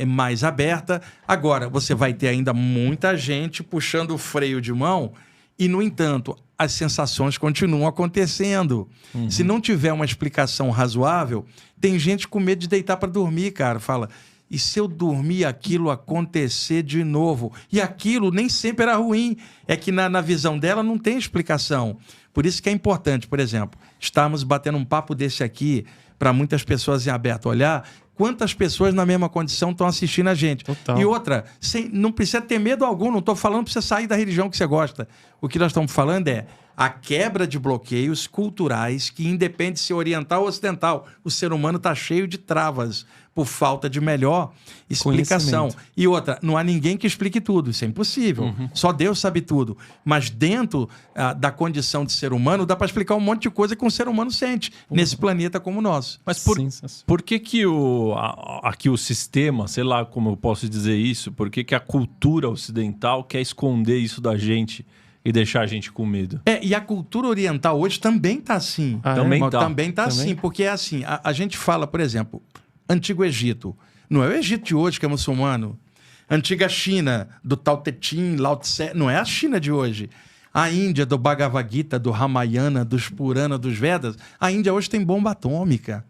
mais aberta. Agora, você vai ter ainda muita gente puxando o freio de mão e, no entanto, as sensações continuam acontecendo. Se não tiver uma explicação razoável, tem gente com medo de deitar para dormir, cara. Fala, e se eu dormir aquilo acontecer de novo? E aquilo nem sempre era ruim. É que na visão dela não tem explicação. Por isso que é importante, por exemplo, estarmos batendo um papo desse aqui para muitas pessoas em aberto olhar. Quantas pessoas na mesma condição estão assistindo a gente? Total. E outra, não precisa ter medo algum, não estou falando para você sair da religião que você gosta. O que nós estamos falando é a quebra de bloqueios culturais que independe se oriental ou ocidental. O ser humano está cheio de travas por falta de melhor explicação. E outra, não há ninguém que explique tudo, isso é impossível. Só Deus sabe tudo. Mas dentro da condição de ser humano, dá para explicar um monte de coisa que um ser humano sente nesse planeta como o nosso. Mas por que aqui o sistema, sei lá como eu posso dizer isso, por que a cultura ocidental quer esconder isso da gente e deixar a gente com medo? E a cultura oriental hoje também está assim. Também está assim, porque é assim, a gente fala, por exemplo, Antigo Egito. Não é o Egito de hoje que é muçulmano. Antiga China, do Tao Te Ching, Lao Tse, não é a China de hoje. A Índia, do Bhagavad Gita, do Ramayana, dos Purana, dos Vedas. A Índia hoje tem bomba atômica.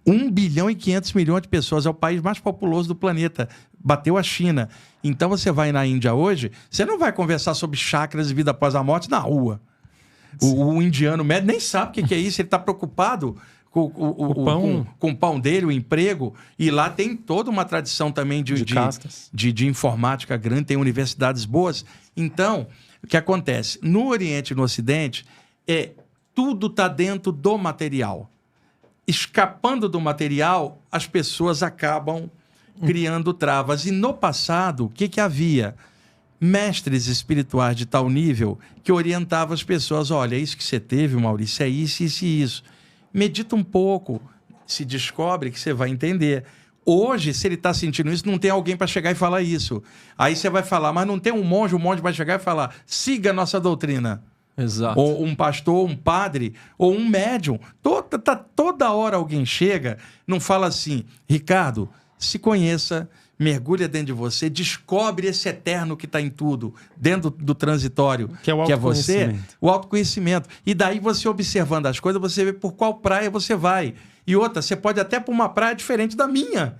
1 bilhão e 500 milhões de pessoas. É o país mais populoso do planeta. Bateu a China. Então você vai na Índia hoje, você não vai conversar sobre chakras e vida após a morte na rua. O indiano médio nem sabe o que é isso. Ele está preocupado com o pão dele, o emprego. E lá tem toda uma tradição também de informática grande, tem universidades boas. Então, o que acontece? No Oriente e no Ocidente, tudo está dentro do material. Escapando do material, as pessoas acabam criando travas. E no passado, o que havia? Mestres espirituais de tal nível que orientavam as pessoas: olha, isso que você teve, Maurício, é isso, isso e isso. Medita um pouco, se descobre que você vai entender. Hoje, se ele está sentindo isso, não tem alguém para chegar e falar isso. Aí você vai falar, mas não tem um monge vai chegar e falar: siga a nossa doutrina. Exato. Ou um pastor, um padre, ou um médium. Toda hora alguém chega, não fala assim: Ricardo, se conheça, mergulha dentro de você, descobre esse eterno que está em tudo, dentro do transitório, que é você, o autoconhecimento. E daí você observando as coisas, você vê por qual praia você vai. E outra, você pode até para uma praia diferente da minha,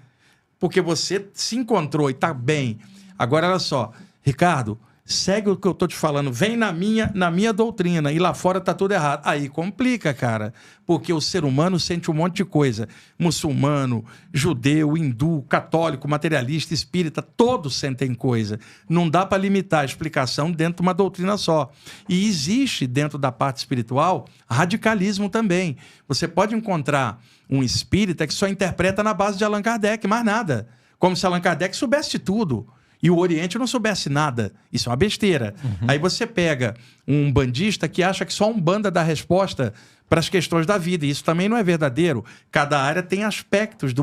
porque você se encontrou e está bem. Agora, olha só, Ricardo, segue o que eu tô te falando, vem na minha doutrina, e lá fora tá tudo errado. Aí complica, cara, porque o ser humano sente um monte de coisa. Muçulmano, judeu, hindu, católico, materialista, espírita, todos sentem coisa. Não dá para limitar a explicação dentro de uma doutrina só. E existe dentro da parte espiritual radicalismo também. Você pode encontrar um espírita que só interpreta na base de Allan Kardec, mais nada. Como se Allan Kardec soubesse tudo. E o Oriente não soubesse nada. Isso é uma besteira. Aí você pega um bandista que acha que só a Umbanda dá resposta para as questões da vida. E isso também não é verdadeiro. Cada área tem aspectos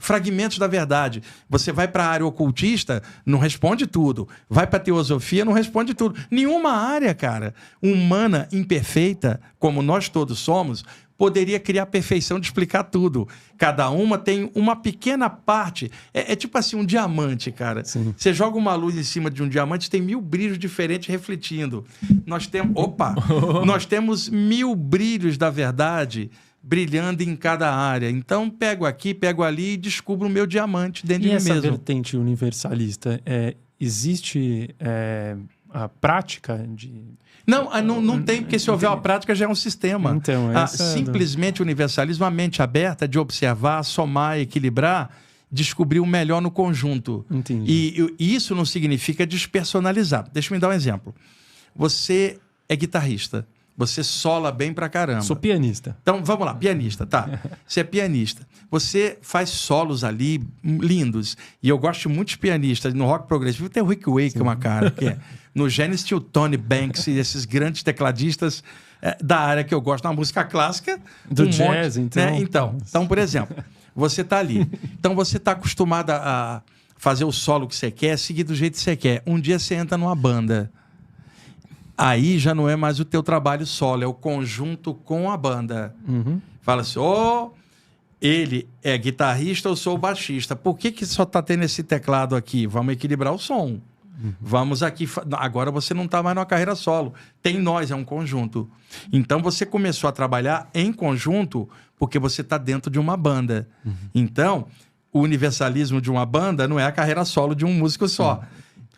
fragmentos da verdade. Você vai para a área ocultista, não responde tudo. Vai para a teosofia, não responde tudo. Nenhuma área, cara, humana, imperfeita, como nós todos somos, poderia criar a perfeição de explicar tudo. Cada uma tem uma pequena parte. É tipo assim, um diamante, cara. Sim. Você joga uma luz em cima de um diamante, tem 1000 brilhos diferentes refletindo. Nós temos 1000 brilhos da verdade brilhando em cada área. Então, pego aqui, pego ali e descubro o meu diamante dentro de mim mesmo. E essa vertente universalista, existe a prática de... Não tem, porque se houver uma prática já é um sistema. Então, simplesmente universalismo, a mente aberta de observar, somar, equilibrar, descobrir o melhor no conjunto. Entendi. E isso não significa despersonalizar. Deixa eu me dar um exemplo. Você é guitarrista. Você sola bem pra caramba. Sou pianista. Então, vamos lá, pianista, tá. Você é pianista. Você faz solos ali lindos. E eu gosto muito de pianistas. No rock progressivo tem o Rick Wakeman, cara. Que no Genesis tinha o Tony Banks e esses grandes tecladistas da área que eu gosto. Na música clássica... Do jazz, então. Né? Então, por exemplo, você tá ali. Então, você tá acostumado a fazer o solo que você quer, seguir do jeito que você quer. Um dia você entra numa banda... Aí já não é mais o teu trabalho solo, é o conjunto com a banda. Fala assim, ele é guitarrista, eu sou o baixista. Por que só tá tendo esse teclado aqui? Vamos equilibrar o som. Vamos aqui... Agora você não tá mais numa carreira solo. Tem nós, é um conjunto. Então você começou a trabalhar em conjunto porque você tá dentro de uma banda. Então, o universalismo de uma banda não é a carreira solo de um músico só.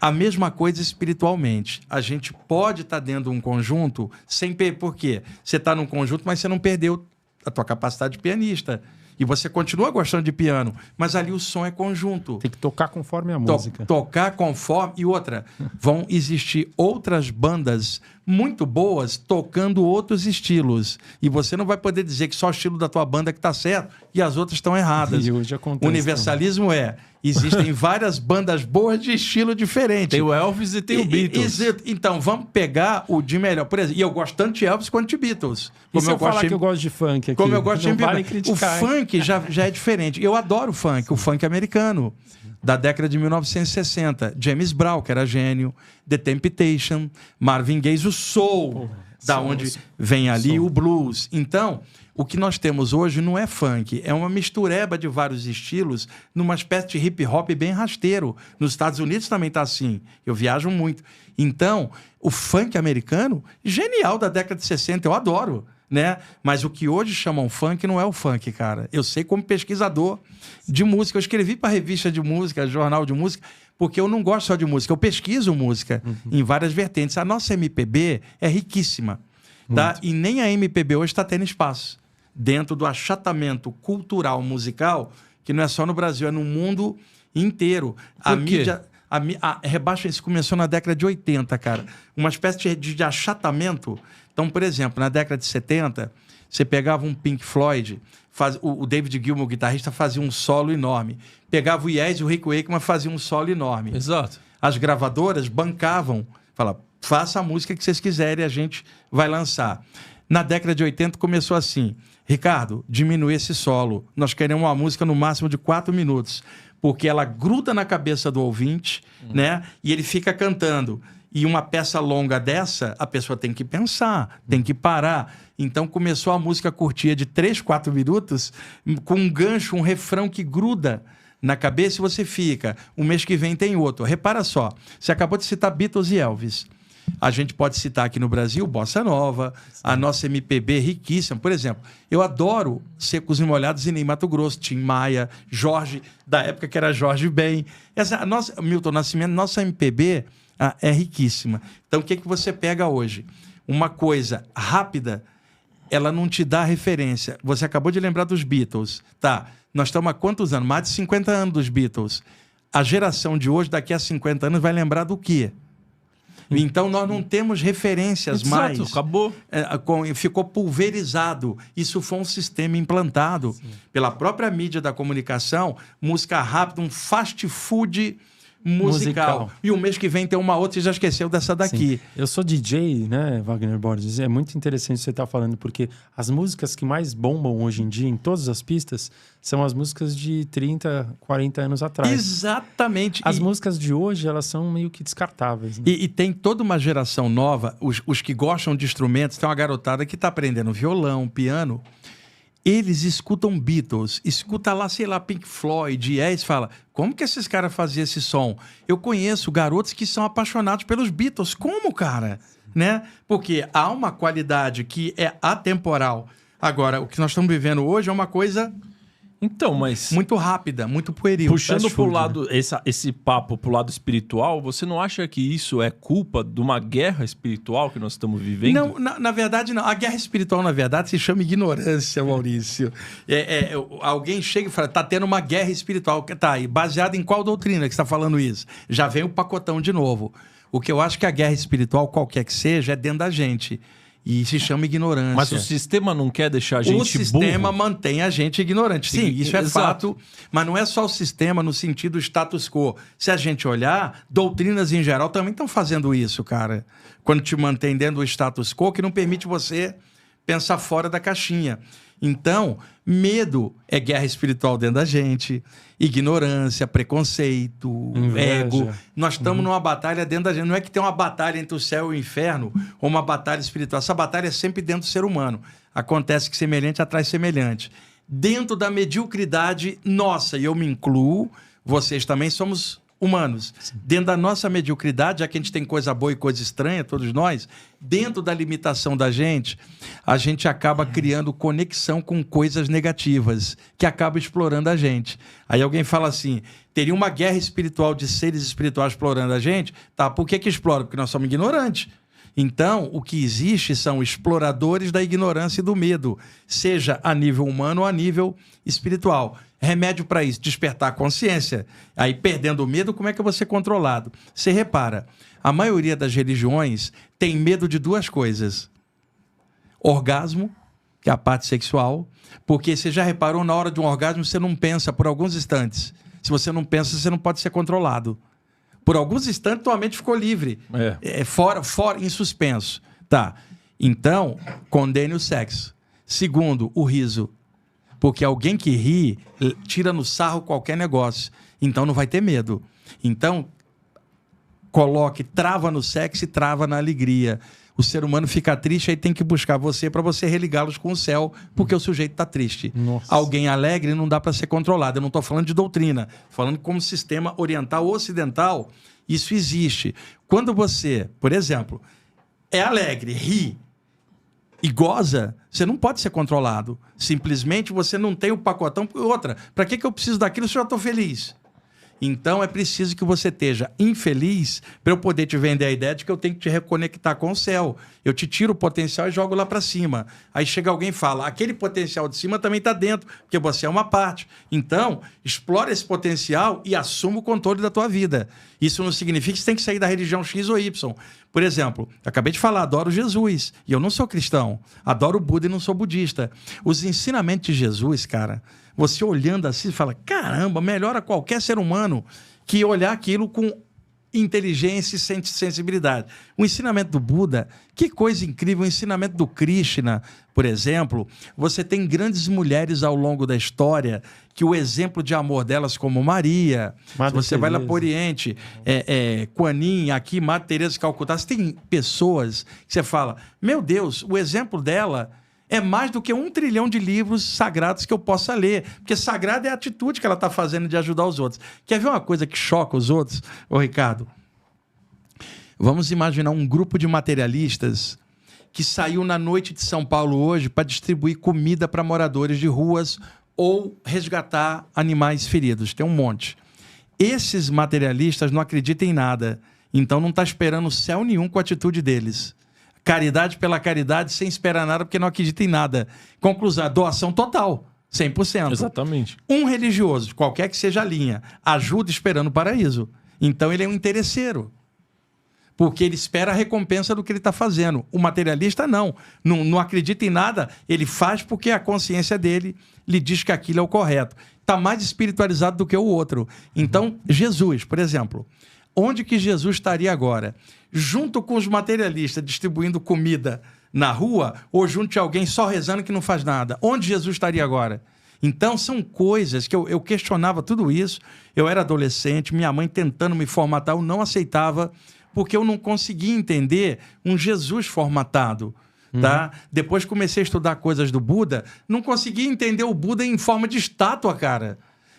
A mesma coisa espiritualmente. A gente pode estar dentro de um conjunto sem... Por quê? Você está num conjunto, mas você não perdeu a tua capacidade de pianista. E você continua gostando de piano, mas ali o som é conjunto. Tem que tocar conforme a música. Tocar conforme... E outra, vão existir outras bandas muito boas tocando outros estilos. E você não vai poder dizer que só o estilo da tua banda que está certo e as outras estão erradas. E hoje acontece. Universalismo existem várias bandas boas de estilo diferente. Tem o Elvis e tem o Beatles. Então, vamos pegar o de melhor. Por exemplo, e eu gosto tanto de Elvis quanto de Beatles. E se eu falar que eu gosto de funk aqui? Como eu gosto de vale criticar. O funk já é diferente. Eu adoro o funk americano. Da década de 1960. James Brown, que era gênio. The Temptation. Marvin Gaye, o soul. Onde vem ali o blues. Então... O que nós temos hoje não é funk, é uma mistureba de vários estilos numa espécie de hip hop bem rasteiro. Nos Estados Unidos também está assim. Eu viajo muito. Então, o funk americano, genial da década de 60, eu adoro, né? Mas o que hoje chamam funk não é o funk, cara. Eu sei como pesquisador de música. Eu escrevi para revista de música, jornal de música, porque eu não gosto só de música, eu pesquiso música em várias vertentes. A nossa MPB é riquíssima, tá? E nem a MPB hoje está tendo espaço dentro do achatamento cultural musical, que não é só no Brasil, é no mundo inteiro. A mídia... Rebaixa, isso começou na década de 80, cara. Uma espécie de achatamento. Então, por exemplo, na década de 70, você pegava um Pink Floyd, o David Gilmour, o guitarrista, fazia um solo enorme. Pegava o Yes e o Rick Wakeman, fazia um solo enorme. Exato. As gravadoras bancavam, falavam, faça a música que vocês quiserem, a gente vai lançar. Na década de 80 começou assim: Ricardo, diminui esse solo. Nós queremos uma música no máximo de 4 minutos, porque ela gruda na cabeça do ouvinte, né? E ele fica cantando. E uma peça longa dessa, a pessoa tem que pensar, tem que parar. Então começou a música curtinha de 3, 4 minutos, com um gancho, um refrão que gruda na cabeça e você fica. O mês que vem tem outro. Repara só, você acabou de citar Beatles e Elvis. A gente pode citar aqui no Brasil Bossa Nova, a nossa MPB riquíssima. Por exemplo, eu adoro Secos e Molhados e Ney Matogrosso, Tim Maia, Jorge, da época que era Jorge Ben. Milton Nascimento, nossa MPB é riquíssima. Então, o que você pega hoje? Uma coisa rápida, ela não te dá referência. Você acabou de lembrar dos Beatles. Tá, nós estamos há quantos anos? Mais de 50 anos dos Beatles. A geração de hoje, daqui a 50 anos, vai lembrar do quê? Então, nós não temos referências mais. Exato, acabou. Ficou pulverizado. Isso foi um sistema implantado pela própria mídia da comunicação, música rápida, um fast food musical. E o mês que vem tem uma outra, você já esqueceu dessa daqui. Sim. Eu sou DJ, né, Wagner Borges? É muito interessante você estar falando, porque as músicas que mais bombam hoje em dia, em todas as pistas, são as músicas de 30, 40 anos atrás. Exatamente. As músicas de hoje, elas são meio que descartáveis. Né? E tem toda uma geração nova, os que gostam de instrumentos, tem uma garotada que está aprendendo violão, piano. Eles escutam Beatles, escuta lá, sei lá, Pink Floyd, Yes, fala, como que esses caras faziam esse som? Eu conheço garotos que são apaixonados pelos Beatles. Como, cara? Né? Porque há uma qualidade que é atemporal. Agora, o que nós estamos vivendo hoje é uma coisa... Então, mas... muito rápida, muito pueril. Puxando pro lado, né? esse papo pro lado espiritual, você não acha que isso é culpa de uma guerra espiritual que nós estamos vivendo? Não, na verdade não. A guerra espiritual, na verdade, se chama ignorância, Maurício. Alguém chega e fala, tá tendo uma guerra espiritual. Tá, e baseado em qual doutrina que você está falando isso? Já vem o pacotão de novo. O que eu acho que a guerra espiritual, qualquer que seja, é dentro da gente. E se chama ignorância. Mas o sistema não quer deixar a gente burro? O sistema mantém a gente ignorante. Sim, isso é fato. Mas não é só o sistema no sentido status quo. Se a gente olhar, doutrinas em geral também estão fazendo isso, cara. Quando te mantém dentro do status quo, que não permite você pensar fora da caixinha. Então, medo é guerra espiritual dentro da gente, ignorância, preconceito, ego. Nós estamos numa batalha dentro da gente. Não é que tem uma batalha entre o céu e o inferno ou uma batalha espiritual. Essa batalha é sempre dentro do ser humano. Acontece que semelhante atrai semelhante. Dentro da mediocridade nossa, e eu me incluo, vocês também somos humanos. Sim. Dentro da nossa mediocridade, já que a gente tem coisa boa e coisa estranha, todos nós, dentro da limitação da gente, a gente acaba criando conexão com coisas negativas, que acabam explorando a gente. Aí alguém fala assim, teria uma guerra espiritual de seres espirituais explorando a gente? Tá, por que explora? Porque nós somos ignorantes. Então, o que existe são exploradores da ignorância e do medo, seja a nível humano ou a nível espiritual. Remédio para isso, despertar a consciência. Aí, perdendo o medo, como é que eu vou ser controlado? Você repara, a maioria das religiões tem medo de duas coisas. Orgasmo, que é a parte sexual, porque você já reparou, na hora de um orgasmo, você não pensa por alguns instantes. Se você não pensa, você não pode ser controlado. Por alguns instantes, tua mente ficou livre. Fora, em suspenso. Tá. Então, condene o sexo. Segundo, o riso. Porque alguém que ri, tira no sarro qualquer negócio. Então, não vai ter medo. Então, coloque trava no sexo e trava na alegria. O ser humano fica triste, aí tem que buscar você para você religá-los com o céu, porque o sujeito está triste. Nossa. Alguém alegre não dá para ser controlado. Eu não estou falando de doutrina, falando como sistema oriental ou ocidental, isso existe. Quando você, por exemplo, é alegre, ri e goza, você não pode ser controlado. Simplesmente você não tem o pacotão. Outra, para que eu preciso daquilo se eu já estou feliz? Então é preciso que você esteja infeliz para eu poder te vender a ideia de que eu tenho que te reconectar com o céu. Eu te tiro o potencial e jogo lá para cima. Aí chega alguém e fala, aquele potencial de cima também está dentro, porque você é uma parte. Então, explora esse potencial e assuma o controle da tua vida. Isso não significa que você tem que sair da religião X ou Y. Por exemplo, acabei de falar, adoro Jesus, e eu não sou cristão. Adoro o Buda e não sou budista. Os ensinamentos de Jesus, cara, você olhando assim, fala, caramba, melhora qualquer ser humano que olhar aquilo com inteligência e sensibilidade. O ensinamento do Buda, que coisa incrível. O ensinamento do Krishna, por exemplo, você tem grandes mulheres ao longo da história que o exemplo de amor delas, como Maria, você vai lá para o Oriente, Kuan Yin, aqui, Madre Teresa de Calcutá, você tem pessoas que você fala, meu Deus, o exemplo dela é mais do que 1 trilhão de livros sagrados que eu possa ler. Porque sagrado é a atitude que ela está fazendo de ajudar os outros. Quer ver uma coisa que choca os outros? Ô, Ricardo, vamos imaginar um grupo de materialistas que saiu na noite de São Paulo hoje para distribuir comida para moradores de ruas ou resgatar animais feridos. Tem um monte. Esses materialistas não acreditam em nada. Então não está esperando céu nenhum com a atitude deles. Caridade pela caridade, sem esperar nada, porque não acredita em nada. Conclusão, doação total, 100%. Exatamente. Um religioso, qualquer que seja a linha, ajuda esperando o paraíso. Então ele é um interesseiro. Porque ele espera a recompensa do que ele está fazendo. O materialista não acredita em nada, ele faz porque a consciência dele lhe diz que aquilo é o correto. Está mais espiritualizado do que o outro. Então, Jesus, por exemplo, onde que Jesus estaria agora? Junto com os materialistas distribuindo comida na rua ou junto de alguém só rezando que não faz nada? Onde Jesus estaria agora? Então, são coisas que eu questionava tudo isso. Eu era adolescente, minha mãe tentando me formatar, eu não aceitava, porque eu não conseguia entender um Jesus formatado. Tá? Depois comecei a estudar coisas do Buda, não conseguia entender o Buda em forma de estátua, cara.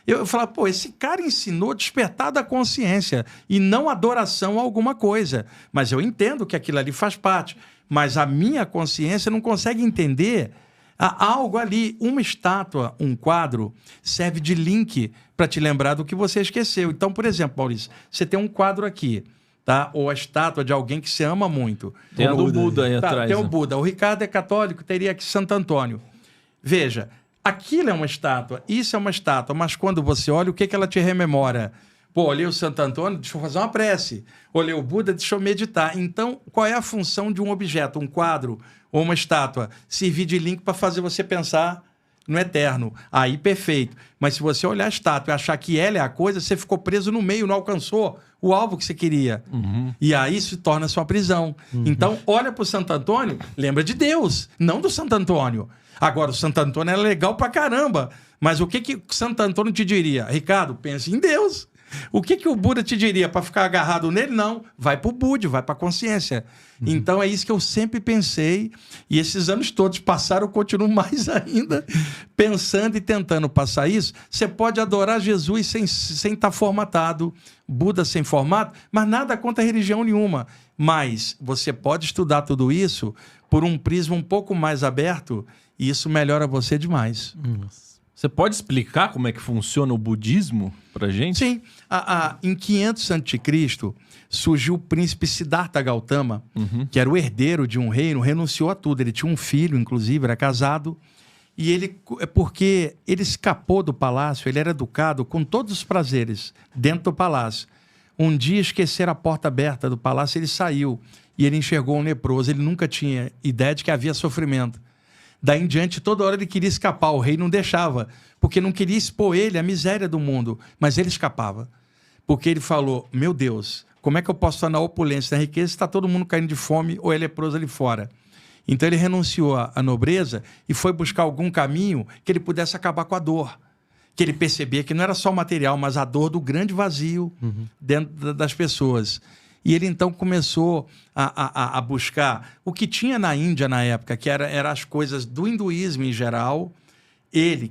Eu falava, pô, esse cara ensinou despertar da consciência e não adoração a alguma coisa. Mas eu entendo que aquilo ali faz parte. Mas a minha consciência não consegue entender algo ali. Uma estátua, um quadro, serve de link para te lembrar do que você esqueceu. Então, por exemplo, Maurício, você tem um quadro aqui, tá? Ou a estátua de alguém que você ama muito. Tem a do Buda aí atrás. Tem o Buda. O Ricardo é católico, teria aqui Santo Antônio. Veja, aquilo é uma estátua, isso é uma estátua, mas quando você olha, o que ela te rememora? Pô, olhei o Santo Antônio, deixa eu fazer uma prece. Olhei o Buda, deixa eu meditar. Então, qual é a função de um objeto, um quadro ou uma estátua? Servir de link para fazer você pensar no eterno. Aí, perfeito. Mas se você olhar a estátua e achar que ela é a coisa, você ficou preso no meio, não alcançou o alvo que você queria. E aí se torna sua prisão. Então, olha para o Santo Antônio, lembra de Deus, não do Santo Antônio. Agora, o Santo Antônio é legal pra caramba. Mas o que o Santo Antônio te diria? Ricardo, pense em Deus. O que o Buda te diria para ficar agarrado nele? Não, vai para o Budi, vai para a consciência. Então é isso que eu sempre pensei, e esses anos todos passaram, eu continuo mais ainda pensando e tentando passar isso. Você pode adorar Jesus sem estar formatado, Buda sem formato, mas nada contra religião nenhuma. Mas você pode estudar tudo isso por um prisma um pouco mais aberto, e isso melhora você demais. Você pode explicar como é que funciona o budismo pra gente? Sim. Em 500 a.C., surgiu o príncipe Siddhartha Gautama, que era o herdeiro de um reino, renunciou a tudo. Ele tinha um filho, inclusive, era casado. E ele, porque ele escapou do palácio, ele era educado com todos os prazeres dentro do palácio. Um dia, esqueceram a porta aberta do palácio, ele saiu e ele enxergou um leproso. Ele nunca tinha ideia de que havia sofrimento. Daí em diante, toda hora ele queria escapar, o rei não deixava, porque não queria expor ele à miséria do mundo, mas ele escapava. Porque ele falou, meu Deus, como é que eu posso estar na opulência, na riqueza, se está todo mundo caindo de fome ou é leproso ali fora? Então ele renunciou à nobreza e foi buscar algum caminho que ele pudesse acabar com a dor. Que ele percebia que não era só material, mas a dor do grande vazio dentro das pessoas. E ele então começou a buscar o que tinha na Índia na época, que era as coisas do hinduísmo em geral.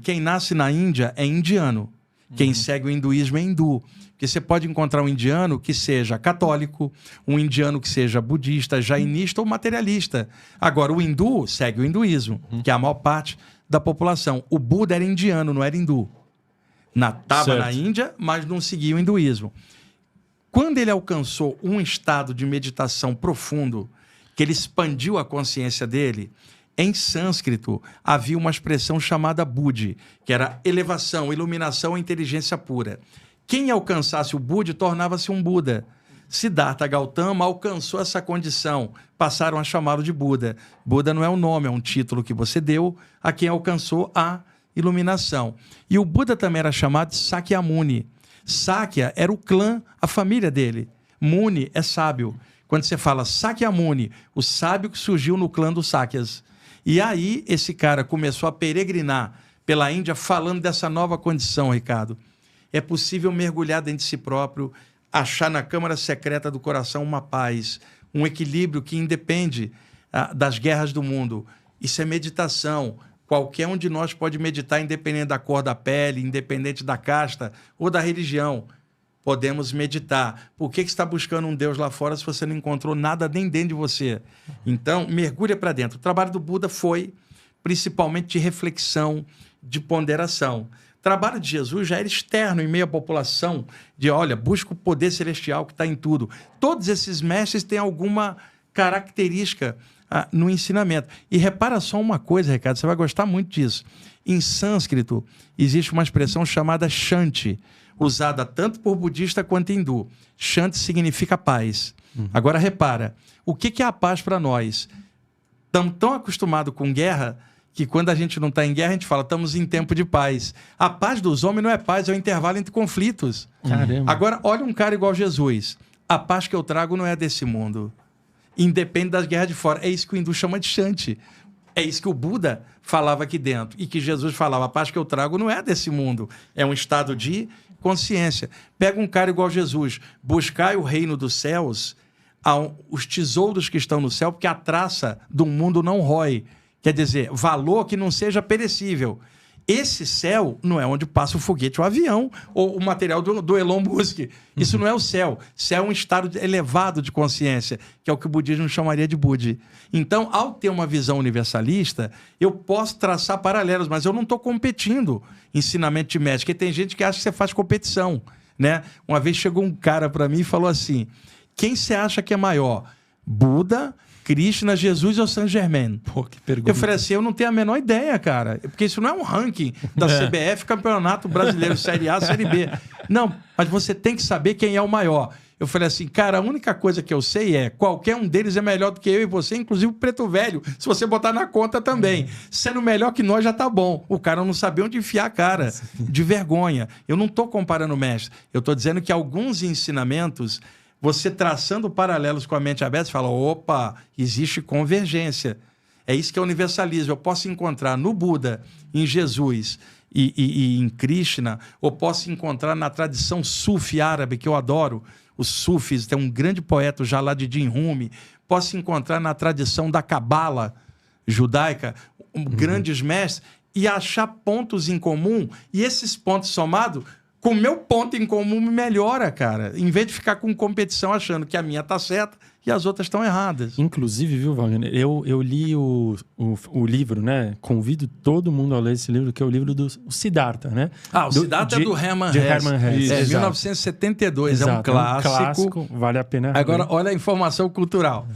Quem nasce na Índia é indiano. Quem segue o hinduísmo é hindu. Porque você pode encontrar um indiano que seja católico, um indiano que seja budista, jainista ou materialista. Agora, o hindu segue o hinduísmo, que é a maior parte da população. O Buda era indiano, não era hindu. Estava na Índia, mas não seguia o hinduísmo. Quando ele alcançou um estado de meditação profundo, que ele expandiu a consciência dele, em sânscrito havia uma expressão chamada Buddhi, que era elevação, iluminação e inteligência pura. Quem alcançasse o Buddhi tornava-se um Buda. Siddhartha Gautama alcançou essa condição, passaram a chamá-lo de Buda. Buda não é um nome, é um título que você deu a quem alcançou a iluminação. E o Buda também era chamado de Sakyamuni. Sakya era o clã, a família dele. Muni é sábio. Quando você fala Sakyamuni, o sábio que surgiu no clã dos Sakyas. E aí esse cara começou a peregrinar pela Índia falando dessa nova condição, Ricardo. É possível mergulhar dentro de si próprio, achar na câmara secreta do coração uma paz, um equilíbrio que independe das guerras do mundo. Isso é meditação. Qualquer um de nós pode meditar independente da cor da pele, independente da casta ou da religião. Podemos meditar. Por que você está buscando um Deus lá fora se você não encontrou nada nem dentro de você? Então, mergulha para dentro. O trabalho do Buda foi principalmente de reflexão, de ponderação. O trabalho de Jesus já era externo, em meio à população, de, olha, busca o poder celestial que está em tudo. Todos esses mestres têm alguma característica no ensinamento. E repara só uma coisa, Ricardo, você vai gostar muito disso. Em sânscrito, existe uma expressão chamada Shanti, usada tanto por budista quanto hindu. Shanti significa paz. Agora, repara, o que é a paz para nós? Estamos tão acostumados com guerra que quando a gente não está em guerra, a gente fala, estamos em tempo de paz. A paz dos homens não é paz, é o intervalo entre conflitos. Caramba. Agora, olha um cara igual Jesus. A paz que eu trago não é desse mundo. Independe das guerras de fora. É isso que o hindu chama de Shanti. É isso que o Buda falava aqui dentro. E que Jesus falava, a paz que eu trago não é desse mundo. É um estado de consciência. Pega um cara igual Jesus. Buscai o reino dos céus, os tesouros que estão no céu, porque a traça do mundo não rói. Quer dizer, valor que não seja perecível. Esse céu não é onde passa o foguete, o avião, ou o material do Elon Musk. Isso não é o céu. Céu é um estado elevado de consciência, que é o que o budismo chamaria de Buddhi. Então, ao ter uma visão universalista, eu posso traçar paralelos, mas eu não estou competindo ensinamento de mestre, porque tem gente que acha que você faz competição, né? Uma vez chegou um cara para mim e falou assim, quem você acha que é maior? Buda, Krishna, Jesus ou Saint Germain? Pô, que pergunta. Eu falei assim, eu não tenho a menor ideia, cara. Porque isso não é um ranking da CBF, Campeonato Brasileiro, Série A, Série B. Não, mas você tem que saber quem é o maior. Eu falei assim, cara, a única coisa que eu sei é qualquer um deles é melhor do que eu e você, inclusive o Preto Velho, se você botar na conta também. Sendo melhor que nós já tá bom. O cara não sabia onde enfiar a cara, de vergonha. Eu não tô comparando o mestre. Eu tô dizendo que alguns ensinamentos, você traçando paralelos com a mente aberta, você fala, opa, existe convergência. É isso que é universalismo. Eu posso encontrar no Buda, em Jesus e em Krishna, ou posso encontrar na tradição sufi árabe, que eu adoro, os sufis, tem um grande poeta, o Jalaluddin Rumi, posso encontrar na tradição da Cabala judaica, grandes mestres, e achar pontos em comum, e esses pontos somados, com o meu ponto em comum me melhora, cara. Em vez de ficar com competição achando que a minha tá certa e as outras estão erradas. Inclusive, viu, Wagner? Eu li o livro, né? Convido todo mundo a ler esse livro, que é o livro do Siddhartha, né? O Siddhartha é do Hermann Hesse. Hermann Hesse. É, 1972. Exato. É um clássico. Vale a pena. Agora, olha a informação cultural.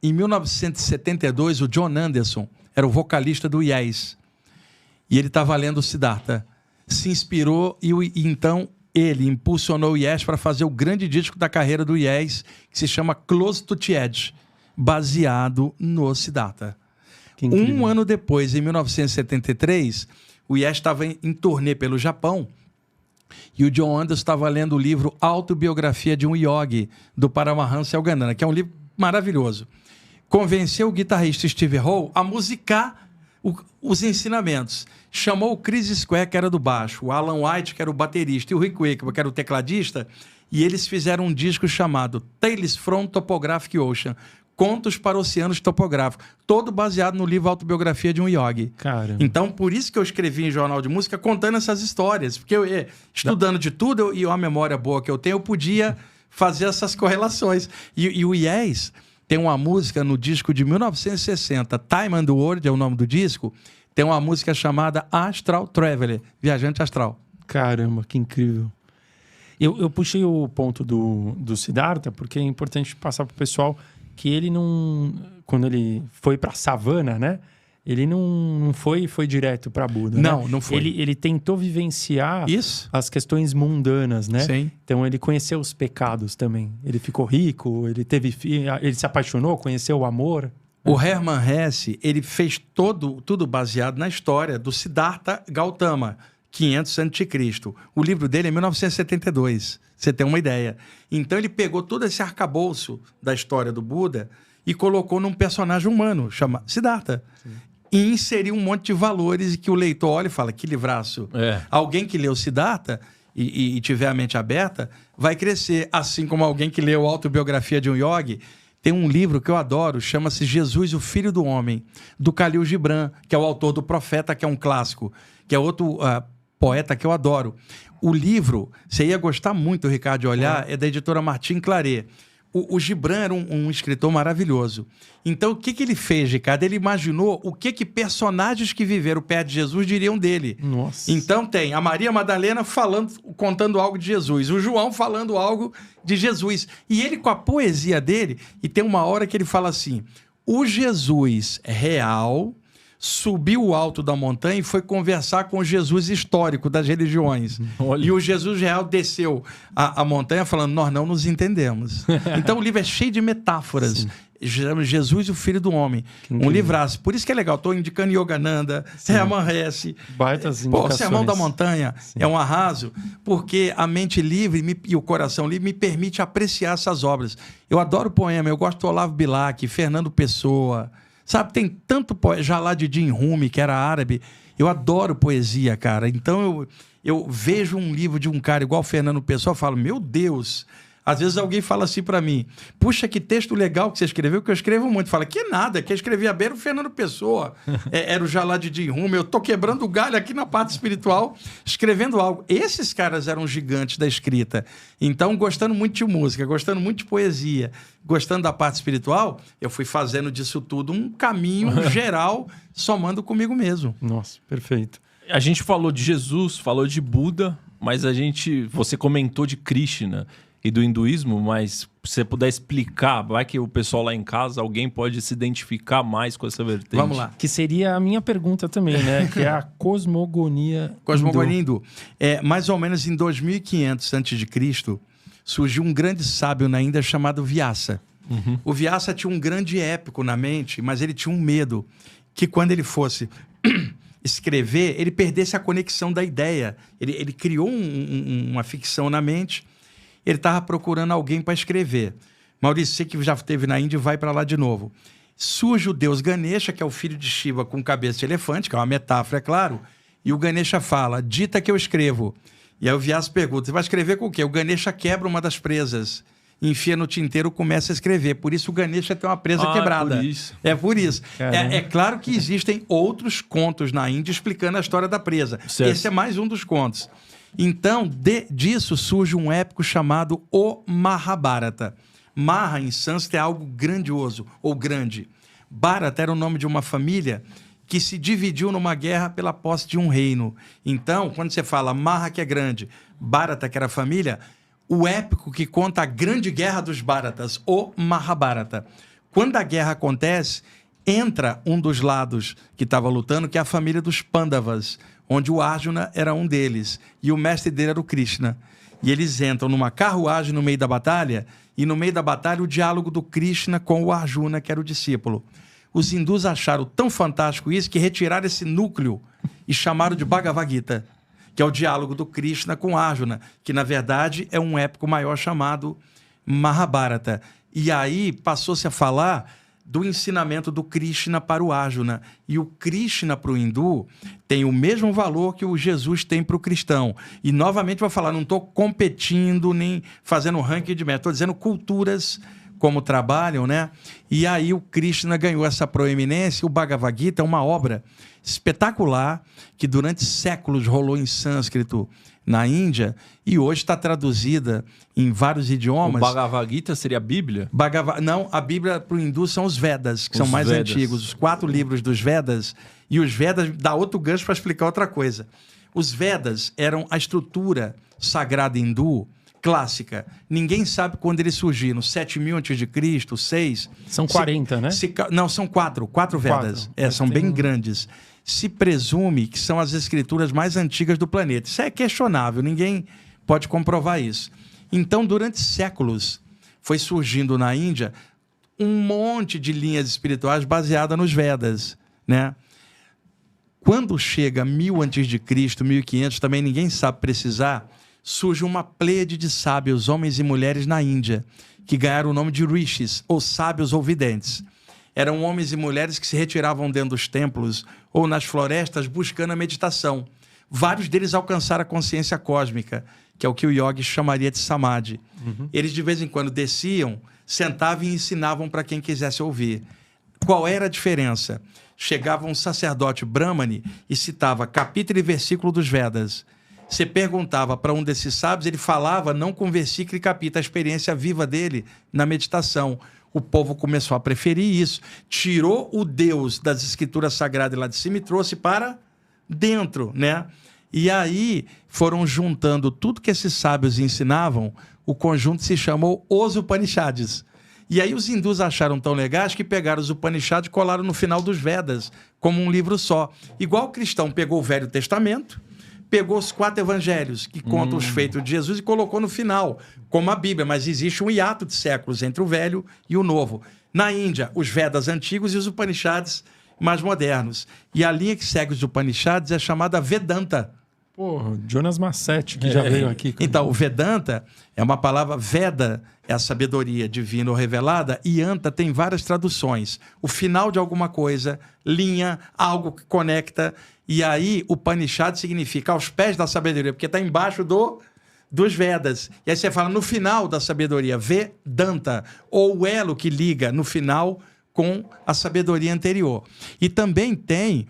Em 1972, o John Anderson era o vocalista do Yes. E ele estava lendo o Siddhartha. Se inspirou e então ele impulsionou o Yes para fazer o grande disco da carreira do Yes, que se chama Close to the Edge, baseado no Siddhartha. Um ano depois, em 1973, o Yes estava em turnê pelo Japão e o John Anderson estava lendo o livro Autobiografia de um Yogi, do Paramahansa Yogananda, que é um livro maravilhoso. Convenceu o guitarrista Steve Howe a musicar os ensinamentos. Chamou o Chris Square, que era do baixo, o Alan White, que era o baterista, e o Rick Wakeman, que era o tecladista, e eles fizeram um disco chamado Tales from Topographic Ocean, Contos para Oceanos Topográficos, todo baseado no livro Autobiografia de um Yogi. Caramba. Então, por isso que eu escrevi em jornal de música contando essas histórias, porque eu, estudando de tudo e uma memória boa que eu tenho, eu podia fazer essas correlações. E o Yes tem uma música no disco de 1960, Time and the World é o nome do disco, tem uma música chamada Astral Traveler, Viajante Astral. Caramba, que incrível. Eu puxei o ponto do Siddhartha porque é importante passar para o pessoal que ele não... Quando ele foi para a savana, né? Ele não foi direto para Buda, não, né? Não foi. Ele tentou vivenciar as questões mundanas, né? Sim. Então ele conheceu os pecados também. Ele ficou rico, ele se apaixonou, conheceu o amor. O Hermann Hesse, ele fez tudo baseado na história do Siddhartha Gautama, 500 a.C. O livro dele é 1972, você tem uma ideia. Então ele pegou todo esse arcabouço da história do Buda e colocou num personagem humano, chama Siddhartha. Sim. E inseriu um monte de valores que o leitor olha e fala, que livraço. Alguém que leu Siddhartha e tiver a mente aberta vai crescer, assim como alguém que leu a autobiografia de um yogi. Tem um livro que eu adoro, chama-se Jesus, o Filho do Homem, do Khalil Gibran, que é o autor do Profeta, que é um clássico, que é outro poeta que eu adoro. O livro, você ia gostar muito, Ricardo, de olhar, é da editora Martin Claret. O Gibran era um escritor maravilhoso. Então, o que ele fez, Ricardo? Ele imaginou o que personagens que viveram perto de Jesus diriam dele. Nossa. Então, tem a Maria Madalena contando algo de Jesus, o João falando algo de Jesus. E ele, com a poesia dele, e tem uma hora que ele fala assim, o Jesus real subiu o alto da montanha e foi conversar com o Jesus histórico das religiões. Olha. E o Jesus real desceu a montanha falando, nós não nos entendemos. Então o livro é cheio de metáforas. Sim. Jesus, o Filho do Homem. Um livraço. Por isso que é legal. Estou indicando Yogananda, Hermann Hesse. Baitas indicações. O Sermão da Montanha. Sim. É um arraso, porque a mente livre e o coração livre me permite apreciar essas obras. Eu adoro poema. Eu gosto do Olavo Bilac, Fernando Pessoa. Sabe, tem tanto poeta, Jalaluddin Rumi, que era árabe. Eu adoro poesia, cara. Então, eu vejo um livro de um cara igual Fernando Pessoa e falo, meu Deus... Às vezes alguém fala assim pra mim, puxa, que texto legal que você escreveu, que eu escrevo muito. Fala, que nada, quem escrevia bem era o Fernando Pessoa, era o Jalaluddin Rumi. Eu tô quebrando o galho aqui na parte espiritual, escrevendo algo. Esses caras eram gigantes da escrita. Então, gostando muito de música, gostando muito de poesia, gostando da parte espiritual, eu fui fazendo disso tudo um caminho geral, somando comigo mesmo. Nossa, perfeito. A gente falou de Jesus, falou de Buda, mas você comentou de Krishna e do hinduísmo, mas se você puder explicar, vai que o pessoal lá em casa, alguém pode se identificar mais com essa vertente. Vamos lá. Que seria a minha pergunta também, né? Que é a cosmogonia hindu. Mais ou menos em 2500 a.C., surgiu um grande sábio na Índia chamado Vyasa. Uhum. O Vyasa tinha um grande épico na mente, mas ele tinha um medo que quando ele fosse escrever, ele perdesse a conexão da ideia. Ele criou uma ficção na mente. Ele estava procurando alguém para escrever. Maurício, você que já esteve na Índia, vai para lá de novo. Surge o deus Ganesha, que é o filho de Shiva com cabeça de elefante, que é uma metáfora, é claro. E o Ganesha fala, dita que eu escrevo. E aí o Vyasa pergunta, você vai escrever com o quê? O Ganesha quebra uma das presas, enfia no tinteiro e começa a escrever. Por isso o Ganesha tem uma presa quebrada. Por isso. É por isso. É claro que existem outros contos na Índia explicando a história da presa. Certo. Esse é mais um dos contos. Então, disso surge um épico chamado o Mahabharata. Maha, em sânscrito, é algo grandioso ou grande. Bharata era o nome de uma família que se dividiu numa guerra pela posse de um reino. Então, quando você fala Maha, que é grande, Bharata, que era família, o épico que conta a grande guerra dos Bharatas, o Mahabharata. Quando a guerra acontece, entra um dos lados que estava lutando, que é a família dos Pandavas, onde o Arjuna era um deles, e o mestre dele era o Krishna. E eles entram numa carruagem no meio da batalha, e no meio da batalha o diálogo do Krishna com o Arjuna, que era o discípulo. Os hindus acharam tão fantástico isso que retiraram esse núcleo e chamaram de Bhagavad Gita, que é o diálogo do Krishna com Arjuna, que na verdade é um épico maior chamado Mahabharata. E aí passou-se a falar do ensinamento do Krishna para o Arjuna. E o Krishna para o hindu tem o mesmo valor que o Jesus tem para o cristão. E novamente vou falar, não estou competindo nem fazendo ranking de mérito, estou dizendo culturas como trabalham, né? E aí o Krishna ganhou essa proeminência. O Bhagavad Gita é uma obra espetacular que durante séculos rolou em sânscrito na Índia, e hoje está traduzida em vários idiomas. O Bhagavad Gita seria a Bíblia? Não, a Bíblia para o hindu são os Vedas, que são mais Vedas. antigos. Os 4 livros dos Vedas. E os Vedas dá outro gancho para explicar outra coisa. Os Vedas eram a estrutura sagrada hindu clássica. Ninguém sabe quando eles surgiram. 7.000 a.C., 6. São 40, né? Não, são 4 Vedas. São bem grandes. Se presume que são as escrituras mais antigas do planeta. Isso é questionável, ninguém pode comprovar isso. Então, durante séculos, foi surgindo na Índia um monte de linhas espirituais baseadas nos Vedas, né? Quando chega 1000 a.C., 1500, também ninguém sabe precisar, surge uma pleiade de sábios, homens e mulheres na Índia, que ganharam o nome de rishis, ou sábios ou videntes. Eram homens e mulheres que se retiravam dentro dos templos ou nas florestas buscando a meditação. Vários deles alcançaram a consciência cósmica, que é o que o yogi chamaria de samadhi. Eles, de vez em quando, desciam, sentavam e ensinavam para quem quisesse ouvir. Qual era a diferença? Chegava um sacerdote brahmane e citava capítulo e versículo dos Vedas. Você perguntava para um desses sábios, ele falava não com versículo e capítulo, a experiência viva dele na meditação. O povo começou a preferir isso. Tirou o Deus das escrituras sagradas lá de cima e trouxe para dentro, né? E aí foram juntando tudo que esses sábios ensinavam, o conjunto se chamou Os Upanishads. E aí os hindus acharam tão legais que pegaram os Upanishads e colaram no final dos Vedas, como um livro só. Igual o cristão pegou o Velho Testamento, pegou os 4 evangelhos que contam os feitos de Jesus e colocou no final, como a Bíblia, mas existe um hiato de séculos entre o Velho e o Novo. Na Índia, os Vedas antigos e os Upanishads mais modernos. E a linha que segue os Upanishads é chamada Vedanta. Pô, Jonas Massetti, que já veio aqui. Então, o Vedanta é uma palavra, Veda é a sabedoria divina ou revelada, e Anta tem várias traduções. O final de alguma coisa, linha, algo que conecta, e aí o Upanishad significa aos pés da sabedoria, porque está embaixo dos Vedas. E aí você fala no final da sabedoria, Vedanta, ou o elo que liga no final com a sabedoria anterior. E também tem,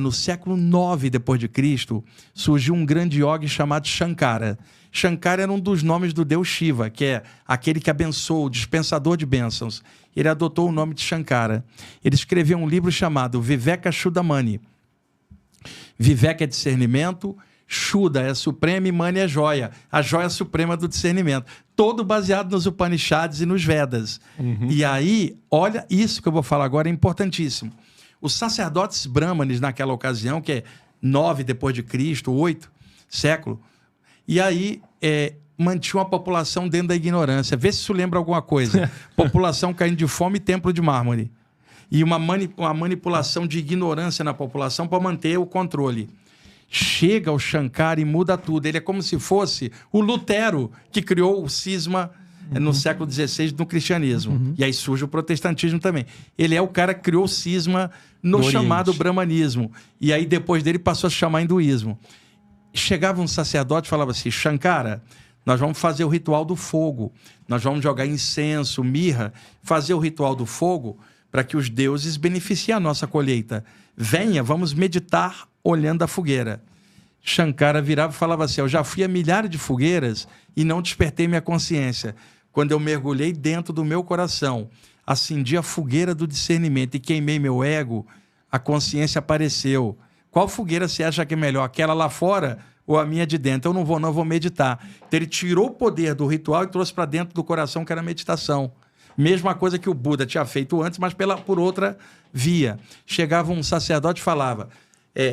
no século 9 depois de Cristo, surgiu um grande yogi chamado Shankara. Shankara era um dos nomes do deus Shiva, que é aquele que abençoa, o dispensador de bênçãos. Ele adotou o nome de Shankara. Ele escreveu um livro chamado Viveka Chudamani. Viveka é discernimento, Shuddha é suprema e Mani é joia. A joia suprema do discernimento. Todo baseado nos Upanishads e nos Vedas. E aí, olha, isso que eu vou falar agora é importantíssimo. Os sacerdotes brahmanes naquela ocasião, que é 9 depois de Cristo, 8 século, e aí mantinham a população dentro da ignorância. Vê se isso lembra alguma coisa. População caindo de fome e templo de mármore. E uma manipulação de ignorância na população para manter o controle. Chega o Shankara e muda tudo. Ele é como se fosse o Lutero, que criou o cisma no século XVI no cristianismo. E aí surge o protestantismo também. Ele é o cara que criou o cisma no chamado brahmanismo. E aí depois dele passou a se chamar hinduísmo. Chegava um sacerdote e falava assim, Shankara, nós vamos fazer o ritual do fogo. Nós vamos jogar incenso, mirra, fazer o ritual do fogo para que os deuses beneficiem a nossa colheita. Venha, vamos meditar olhando a fogueira. Shankara virava e falava assim, eu já fui a milhares de fogueiras e não despertei minha consciência. Quando eu mergulhei dentro do meu coração, acendi a fogueira do discernimento e queimei meu ego, a consciência apareceu. Qual fogueira você acha que é melhor? Aquela lá fora ou a minha de dentro? Eu não vou meditar. Então ele tirou o poder do ritual e trouxe para dentro do coração, que era a meditação. Mesma coisa que o Buda tinha feito antes, mas por outra via. Chegava um sacerdote e falava,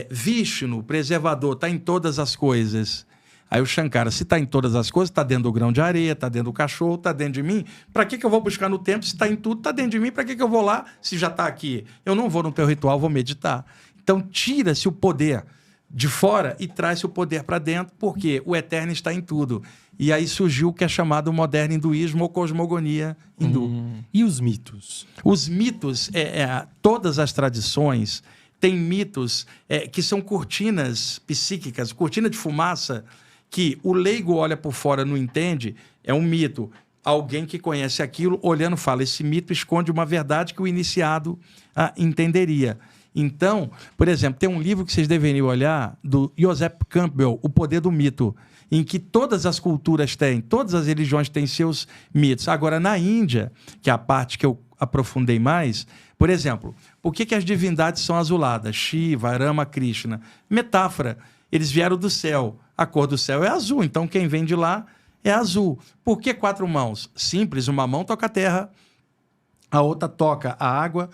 Vishnu, preservador, está em todas as coisas. Aí o Shankara, se está em todas as coisas, está dentro do grão de areia, está dentro do cachorro, está dentro de mim. Para que eu vou buscar no templo? Se está em tudo, está dentro de mim. Para que eu vou lá se já está aqui? Eu não vou no teu ritual, vou meditar. Então tira-se o poder de fora e traz-se o poder para dentro, porque o eterno está em tudo. E aí surgiu o que é chamado moderno hinduísmo ou cosmogonia hindu. E os mitos? Os mitos, todas as tradições têm mitos que são cortinas psíquicas, cortina de fumaça, que o leigo olha por fora, não entende, é um mito. Alguém que conhece aquilo, olhando, fala, esse mito esconde uma verdade que o iniciado entenderia. Então, por exemplo, tem um livro que vocês deveriam olhar, do Joseph Campbell, O Poder do Mito, em que todas as culturas têm, todas as religiões têm seus mitos. Agora, na Índia, que é a parte que eu aprofundei mais, por exemplo, por que as divindades são azuladas? Shiva, Rama, Krishna. Metáfora, eles vieram do céu. A cor do céu é azul, então quem vem de lá é azul. Por que 4 mãos? Simples, uma mão toca a terra, a outra toca a água,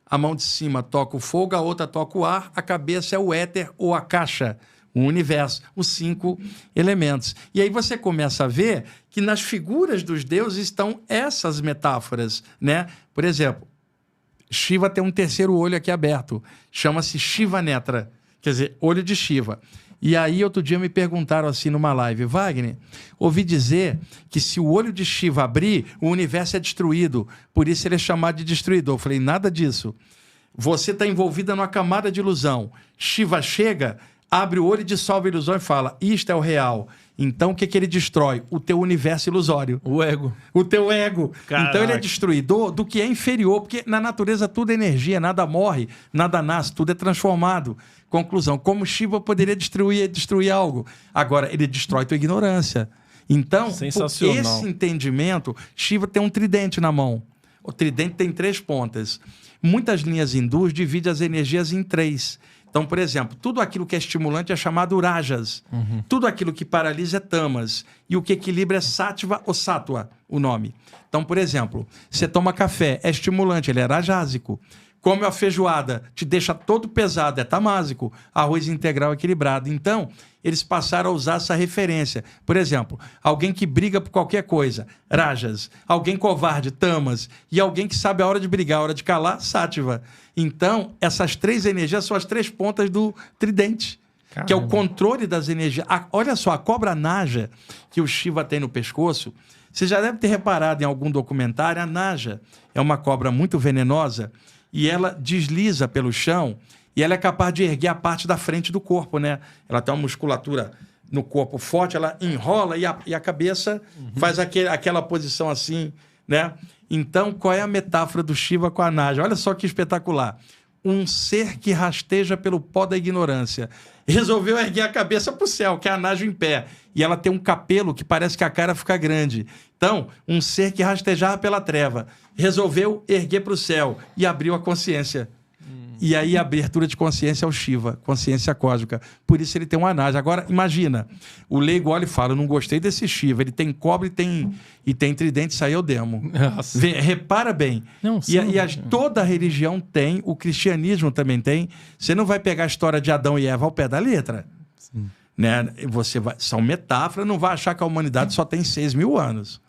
a mão de cima toca o fogo, a outra toca o ar, a cabeça é o éter ou a caixa, o universo, os 5 elementos. E aí você começa a ver que nas figuras dos deuses estão essas metáforas, né? Por exemplo, Shiva tem um terceiro olho aqui aberto, chama-se Shiva Netra, quer dizer, olho de Shiva. E aí, outro dia me perguntaram assim numa live, Wagner, ouvi dizer que se o olho de Shiva abrir, o universo é destruído, por isso ele é chamado de destruidor. Eu falei, nada disso. Você está envolvida numa camada de ilusão. Shiva chega, abre o olho e dissolve a ilusão e fala, isto é o real. Então, o que ele destrói? O teu universo ilusório. O ego. O teu ego. Caraca. Então, ele é destruidor do que é inferior, porque na natureza tudo é energia, nada morre, nada nasce, tudo é transformado. Conclusão, como Shiva poderia destruir algo? Agora, ele destrói tua ignorância. Então, por esse entendimento, Shiva tem um tridente na mão. O tridente tem 3 pontas. Muitas linhas hindus dividem as energias em 3. Então, por exemplo, tudo aquilo que é estimulante é chamado rajas. Tudo aquilo que paralisa é tamas. E o que equilibra é sattva ou sattva, o nome. Então, por exemplo, você toma café, é estimulante, ele é rajásico. Come a feijoada, te deixa todo pesado, é tamásico. Arroz integral equilibrado. Então, eles passaram a usar essa referência. Por exemplo, alguém que briga por qualquer coisa, rajas. Alguém covarde, tamas. E alguém que sabe a hora de brigar, a hora de calar, sattva. Então, essas 3 energias são as 3 pontas do tridente. Caramba. Que é o controle das energias. Olha só, a cobra naja que o Shiva tem no pescoço, você já deve ter reparado em algum documentário, a naja é uma cobra muito venenosa e ela desliza pelo chão e ela é capaz de erguer a parte da frente do corpo, né? Ela tem uma musculatura no corpo forte, ela enrola e a cabeça faz aquela posição assim, né? Então, qual é a metáfora do Shiva com a naja? Olha só que espetacular. Um ser que rasteja pelo pó da ignorância. Resolveu erguer a cabeça para o céu, que é a naja em pé. E ela tem um capelo que parece que a cara fica grande. Então, um ser que rastejava pela treva. Resolveu erguer para o céu e abriu a consciência. E aí a abertura de consciência é o Shiva, consciência cósmica. Por isso ele tem uma naja. Agora, imagina, o leigo olha e fala, eu não gostei desse Shiva, ele tem cobra e tem tridente, isso aí é o demo. Repara bem. Não, sim, toda religião tem, o cristianismo também tem. Você não vai pegar a história de Adão e Eva ao pé da letra. Sim. Né? São metáforas, não vai achar que a humanidade só tem 6.000 anos.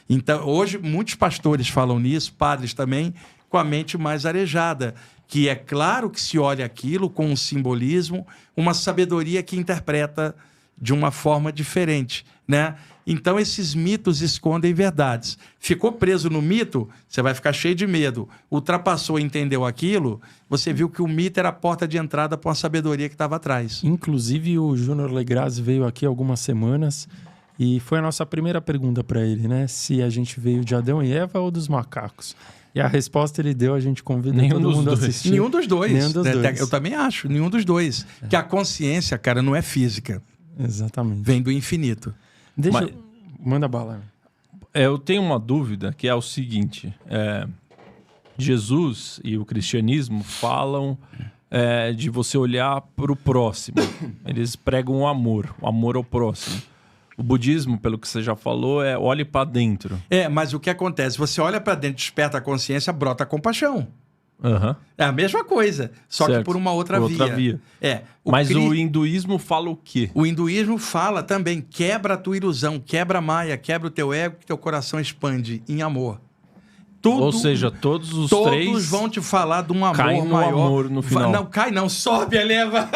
Então, hoje, muitos pastores falam nisso, padres também, com a mente mais arejada. Que é claro que se olha aquilo com um simbolismo, uma sabedoria que interpreta de uma forma diferente, né? Então, esses mitos escondem verdades. Ficou preso no mito, você vai ficar cheio de medo. Ultrapassou e entendeu aquilo, você viu que o mito era a porta de entrada para uma sabedoria que estava atrás. Inclusive, o Júnior Legraz veio aqui há algumas semanas e foi a nossa primeira pergunta para ele, né? Se a gente veio de Adão e Eva ou dos macacos. E a resposta ele deu, a gente convida todo mundo a assistir. Nenhum dos dois. Eu também acho, nenhum dos dois. Que a consciência, cara, não é física. Exatamente. Vem do infinito. Manda bala. Eu tenho uma dúvida que é o seguinte. Jesus e o cristianismo falam de você olhar para o próximo. Eles pregam o amor ao próximo. O budismo, pelo que você já falou, olhe para dentro. Mas o que acontece? Você olha para dentro, desperta a consciência, brota a compaixão. É a mesma coisa, só que por uma outra via. Mas o hinduísmo fala o quê? O hinduísmo fala também, quebra a tua ilusão, quebra a maia, quebra o teu ego, que teu coração expande em amor. Ou seja, todos três vão te falar de um amor caem no maior. Amor no final. Não, cai não, sobe, eleva.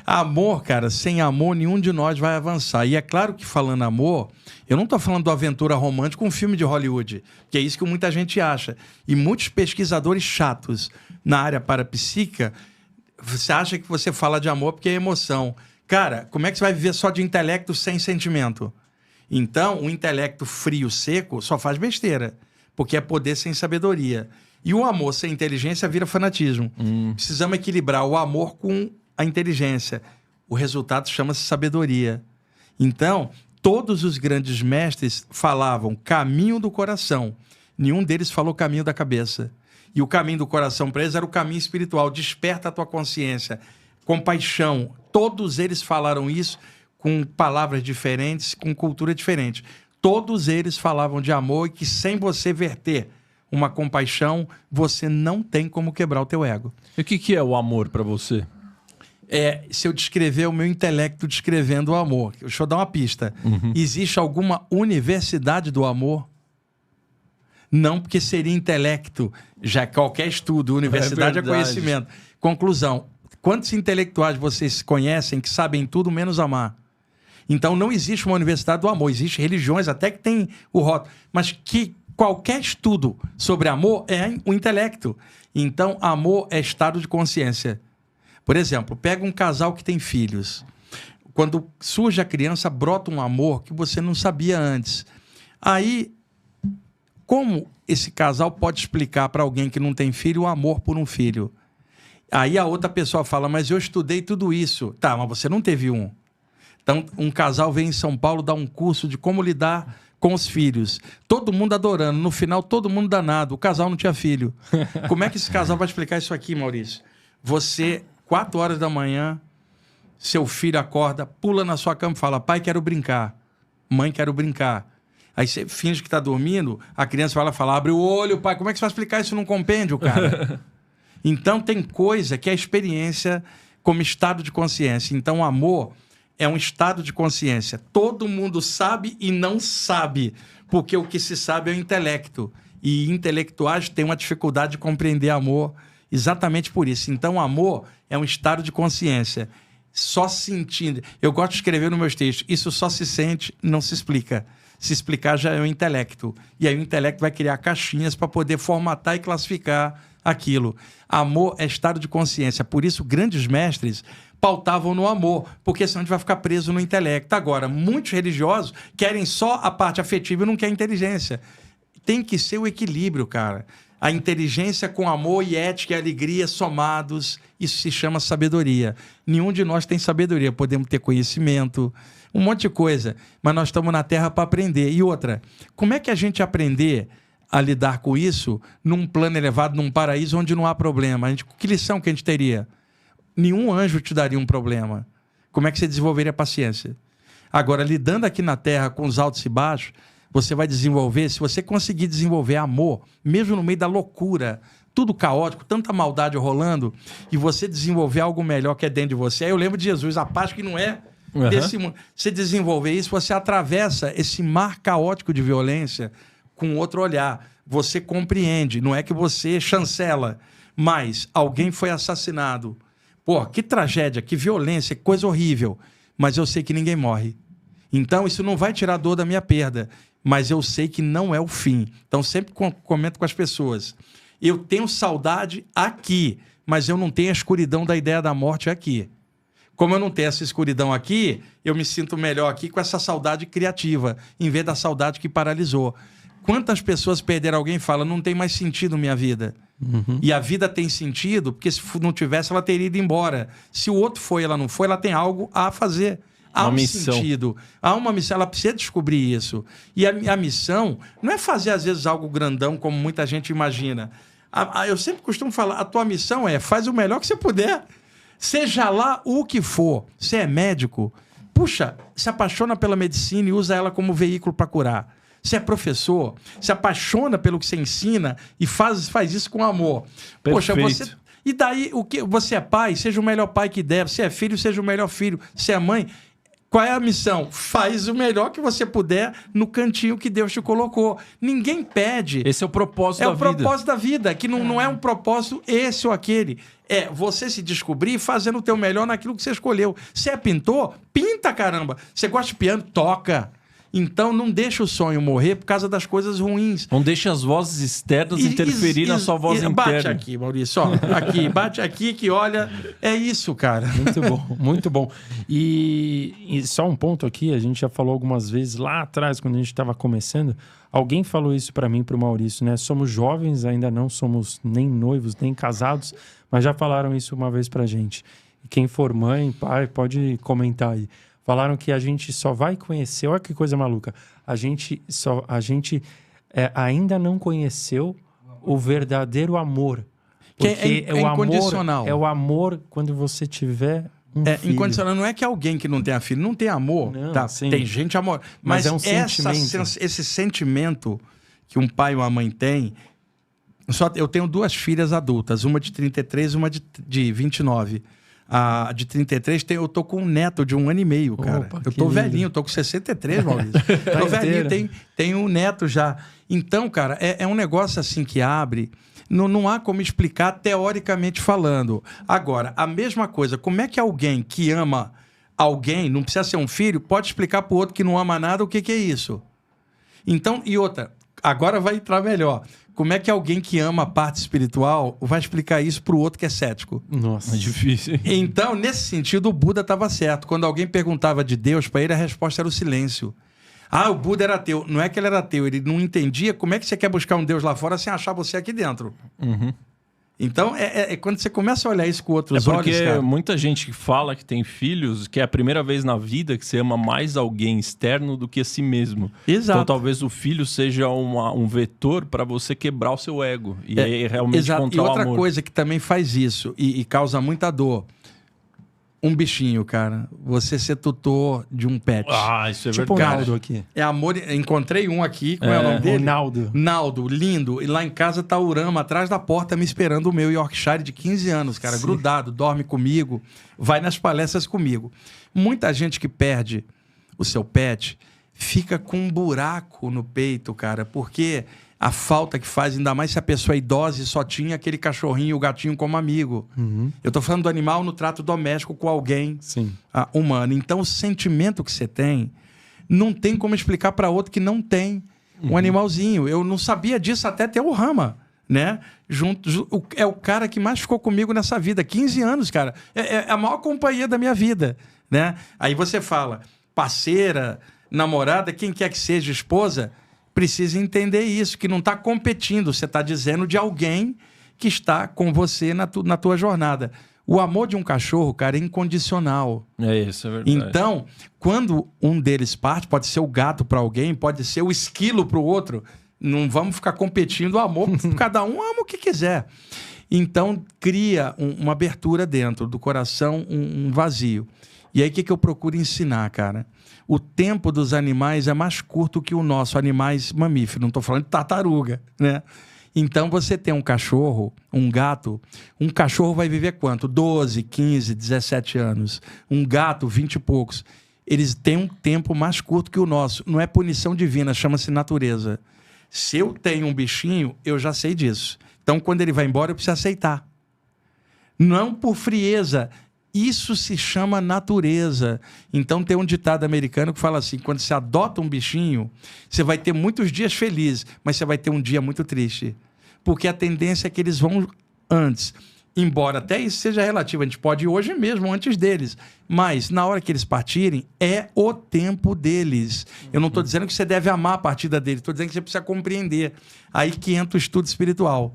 Amor, cara, sem amor nenhum de nós vai avançar. E é claro que falando amor, eu não estou falando de aventura romântica, um filme de Hollywood, que é isso que muita gente acha. E muitos pesquisadores chatos na área parapsíquica, você acha que você fala de amor porque é emoção. Cara, como é que você vai viver só de intelecto sem sentimento? Então, o intelecto frio, seco, só faz besteira. Porque é poder sem sabedoria. E o amor sem inteligência vira fanatismo. Precisamos equilibrar o amor com a inteligência. O resultado chama-se sabedoria. Então, todos os grandes mestres falavam caminho do coração. Nenhum deles falou caminho da cabeça. E o caminho do coração para eles era o caminho espiritual. Desperta a tua consciência. Compaixão. Todos eles falaram isso com palavras diferentes, com cultura diferente. Todos eles falavam de amor e que sem você verter uma compaixão, você não tem como quebrar o teu ego. E o que é o amor para você? Se eu descrever o meu intelecto descrevendo o amor. Deixa eu dar uma pista. Existe alguma universidade do amor? Não, porque seria intelecto. Já qualquer estudo, universidade é conhecimento. Conclusão. Quantos intelectuais vocês conhecem que sabem tudo menos amar? Então não existe uma universidade do amor. Existem religiões até que tem o rótulo. Mas que qualquer estudo sobre amor é o intelecto. Então, amor é estado de consciência. Por exemplo, pega um casal que tem filhos. Quando surge a criança, brota um amor que você não sabia antes. Aí, como esse casal pode explicar para alguém que não tem filho o amor por um filho? Aí a outra pessoa fala, mas eu estudei tudo isso. Tá, mas você não teve um. Então, um casal vem em São Paulo dar um curso de como lidar com os filhos. Todo mundo adorando. No final, todo mundo danado. O casal não tinha filho. Como é que esse casal vai explicar isso aqui, Maurício? Você, 4 horas da manhã, seu filho acorda, pula na sua cama e fala, pai, quero brincar. Mãe, quero brincar. Aí você finge que está dormindo, a criança vai lá falar, abre o olho, pai. Como é que você vai explicar isso num compêndio, cara? Então, tem coisa que é a experiência como estado de consciência. Então, o amor é um estado de consciência. Todo mundo sabe e não sabe, porque o que se sabe é o intelecto. E intelectuais têm uma dificuldade de compreender amor exatamente por isso. Então, amor é um estado de consciência. Só sentindo. Eu gosto de escrever nos meus textos. Isso só se sente, não se explica. Se explicar já é o intelecto. E aí o intelecto vai criar caixinhas para poder formatar e classificar aquilo. Amor é estado de consciência. Por isso, grandes mestres pautavam no amor, porque senão a gente vai ficar preso no intelecto. Agora, muitos religiosos querem só a parte afetiva e não querem inteligência. Tem que ser o equilíbrio, cara. A inteligência com amor e ética e alegria somados, isso se chama sabedoria. Nenhum de nós tem sabedoria. Podemos ter conhecimento, um monte de coisa, mas nós estamos na Terra para aprender. E outra, como é que a gente aprender a lidar com isso num plano elevado, num paraíso onde não há problema? Que lição que a gente teria? Nenhum anjo te daria um problema. Como é que você desenvolveria paciência? Agora, lidando aqui na Terra com os altos e baixos, você vai desenvolver, se você conseguir desenvolver amor, mesmo no meio da loucura, tudo caótico, tanta maldade rolando, e você desenvolver algo melhor que é dentro de você. Aí eu lembro de Jesus, a paz que não é desse mundo. Você desenvolver isso, você atravessa esse mar caótico de violência com outro olhar. Você compreende, não é que você chancela, mas alguém foi assassinado. Pô, que tragédia, que violência, que coisa horrível. Mas eu sei que ninguém morre. Então, isso não vai tirar a dor da minha perda. Mas eu sei que não é o fim. Então, sempre comento com as pessoas. Eu tenho saudade aqui, mas eu não tenho a escuridão da ideia da morte aqui. Como eu não tenho essa escuridão aqui, eu me sinto melhor aqui com essa saudade criativa, em vez da saudade que paralisou. Quantas pessoas perderam alguém e falam, não tem mais sentido minha vida? E a vida tem sentido, porque se não tivesse, ela teria ido embora. Se o outro foi, ela não foi, ela tem algo a fazer. Há um sentido. Há uma missão, ela precisa descobrir isso. E a missão não é fazer, às vezes, algo grandão, como muita gente imagina. Eu sempre costumo falar, a tua missão é, faz o melhor que você puder. Seja lá o que for. Você é médico, puxa, se apaixona pela medicina e usa ela como veículo para curar. Você é professor, se apaixona pelo que você ensina e faz isso com amor. Perfeito. Poxa, e daí, você é pai, seja o melhor pai que der. Você é filho, seja o melhor filho. Você é mãe, qual é a missão? Faz o melhor que você puder no cantinho que Deus te colocou. Ninguém pede. Esse é o propósito da vida. É o propósito da vida, que não é um propósito esse ou aquele. É você se descobrir fazendo o teu melhor naquilo que você escolheu. Você é pintor? Pinta, caramba. Você gosta de piano? Toca. Então não deixa o sonho morrer por causa das coisas ruins. Não deixa as vozes externas interferir na sua voz interna. Bate aqui, Maurício, ó, aqui, bate aqui que olha, é isso, cara. Muito bom, muito bom. E só um ponto aqui, a gente já falou algumas vezes lá atrás, quando a gente estava começando, alguém falou isso para mim, para o Maurício, né? Somos jovens, ainda não somos nem noivos, nem casados, mas já falaram isso uma vez pra gente. E quem for mãe, pai, pode comentar aí. Falaram que a gente só vai conhecer... Olha que coisa maluca. A gente ainda não conheceu o verdadeiro amor. Porque é incondicional. É o amor quando você tiver um filho. Incondicional. Não é que alguém que não tenha filho não tem amor. Não, tá? Tem gente amor. Mas é um sentimento. Esse sentimento que um pai e uma mãe têm... Eu tenho 2 filhas adultas. Uma de 33 e uma de 29. A de 33, eu tô com um neto de 1 ano e meio, cara. Opa, eu tô lindo. velhinho, eu tô com 63, Maurício. Tô velhinho, tenho um neto já. Então, cara, é um negócio assim que abre... Não há como explicar teoricamente falando. Agora, a mesma coisa, como é que alguém que ama alguém, não precisa ser um filho, pode explicar pro outro que não ama nada o que é isso? Então, e outra, agora vai entrar melhor. Como é que alguém que ama a parte espiritual vai explicar isso pro outro que é cético? Nossa, é difícil. Então, nesse sentido, o Buda estava certo. Quando alguém perguntava de Deus para ele, a resposta era o silêncio. Ah, o Buda era ateu. Não é que ele era ateu, ele não entendia como é que você quer buscar um Deus lá fora sem achar você aqui dentro. Uhum. Então, quando você começa a olhar isso com outros olhos... Porque muita gente que fala que tem filhos, que é a primeira vez na vida que você ama mais alguém externo do que a si mesmo. Exato. Então, talvez o filho seja um vetor para você quebrar o seu ego. E aí realmente encontrar o amor. E outra coisa que também faz isso e causa muita dor... Um bichinho, cara. Você ser tutor de um pet. Ah, isso é tipo verdade. O Naldo aqui. É amor... Encontrei um aqui, como é o nome dele? O Naldo. Naldo, lindo. E lá em casa tá o Urama, atrás da porta, me esperando o meu Yorkshire de 15 anos, cara. Sim. Grudado, dorme comigo, vai nas palestras comigo. Muita gente que perde o seu pet fica com um buraco no peito, cara, porque... A falta que faz, ainda mais se a pessoa é idosa e só tinha aquele cachorrinho, o gatinho como amigo. Uhum. Eu tô falando do animal no trato doméstico com alguém humano. Então, o sentimento que você tem, não tem como explicar para outro que não tem um animalzinho. Eu não sabia disso até ter o Rama, né? É o cara que mais ficou comigo nessa vida. 15 anos, cara. É a maior companhia da minha vida, né? Aí você fala, parceira, namorada, quem quer que seja, esposa... Precisa entender isso, que não está competindo. Você está dizendo de alguém que está com você na tua jornada. O amor de um cachorro, cara, é incondicional. É isso, é verdade. Então, quando um deles parte, pode ser o gato para alguém, pode ser o esquilo para o outro. Não vamos ficar competindo o amor. Cada um ama o que quiser. Então, cria uma abertura dentro do coração, um vazio. E aí, o que eu procuro ensinar, cara? O tempo dos animais é mais curto que o nosso, animais mamíferos. Não estou falando de tartaruga, né? Então, você tem um cachorro, um gato. Um cachorro vai viver quanto? 12, 15, 17 anos. Um gato, 20 e poucos. Eles têm um tempo mais curto que o nosso. Não é punição divina, chama-se natureza. Se eu tenho um bichinho, eu já sei disso. Então, quando ele vai embora, eu preciso aceitar. Não por frieza. Isso se chama natureza. Então tem um ditado americano que fala assim, quando você adota um bichinho, você vai ter muitos dias felizes, mas você vai ter um dia muito triste. Porque a tendência é que eles vão antes. Embora até isso seja relativo, a gente pode ir hoje mesmo, antes deles. Mas na hora que eles partirem, é o tempo deles. Eu não estou dizendo que você deve amar a partida deles, estou dizendo que você precisa compreender. Aí que entra o estudo espiritual.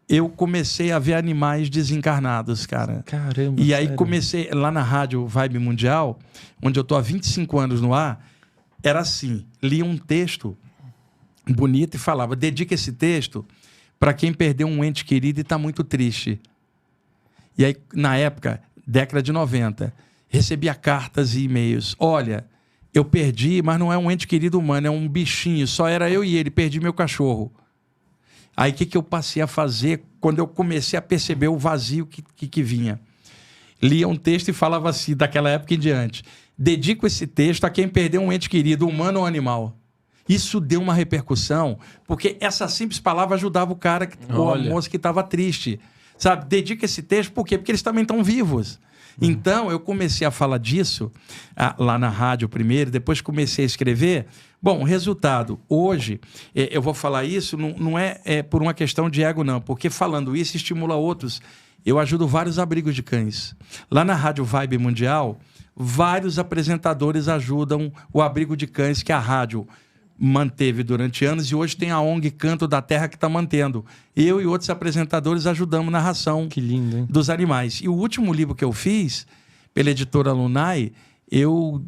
Eu comecei a ver animais desencarnados, cara. Caramba, e aí comecei, lá na Rádio Vibe Mundial, onde eu tô há 25 anos no ar, era assim, lia um texto bonito e falava, dedica esse texto para quem perdeu um ente querido e está muito triste. E aí, na época, década de 90, recebia cartas e e-mails. Olha, eu perdi, mas não é um ente querido humano, é um bichinho, só era eu e ele, perdi meu cachorro. Aí o que eu passei a fazer quando eu comecei a perceber o vazio que vinha? Lia um texto e falava assim, daquela época em diante. Dedico esse texto a quem perdeu um ente querido, humano ou animal. Isso deu uma repercussão, porque essa simples palavra ajudava o cara, ou a moça que estava triste. Sabe? Dedica esse texto, por quê? Porque eles também estão vivos. Então, eu comecei a falar disso lá na rádio primeiro, depois comecei a escrever. Bom, resultado. Hoje, eu vou falar isso, não é por uma questão de ego, não. Porque falando isso, estimula outros. Eu ajudo vários abrigos de cães. Lá na Rádio Vibe Mundial, vários apresentadores ajudam o abrigo de cães que a rádio manteve durante anos e hoje tem a ONG Canto da Terra que está mantendo. Eu e outros apresentadores ajudamos na ração dos animais. E o último livro que eu fiz, pela editora Lunai, eu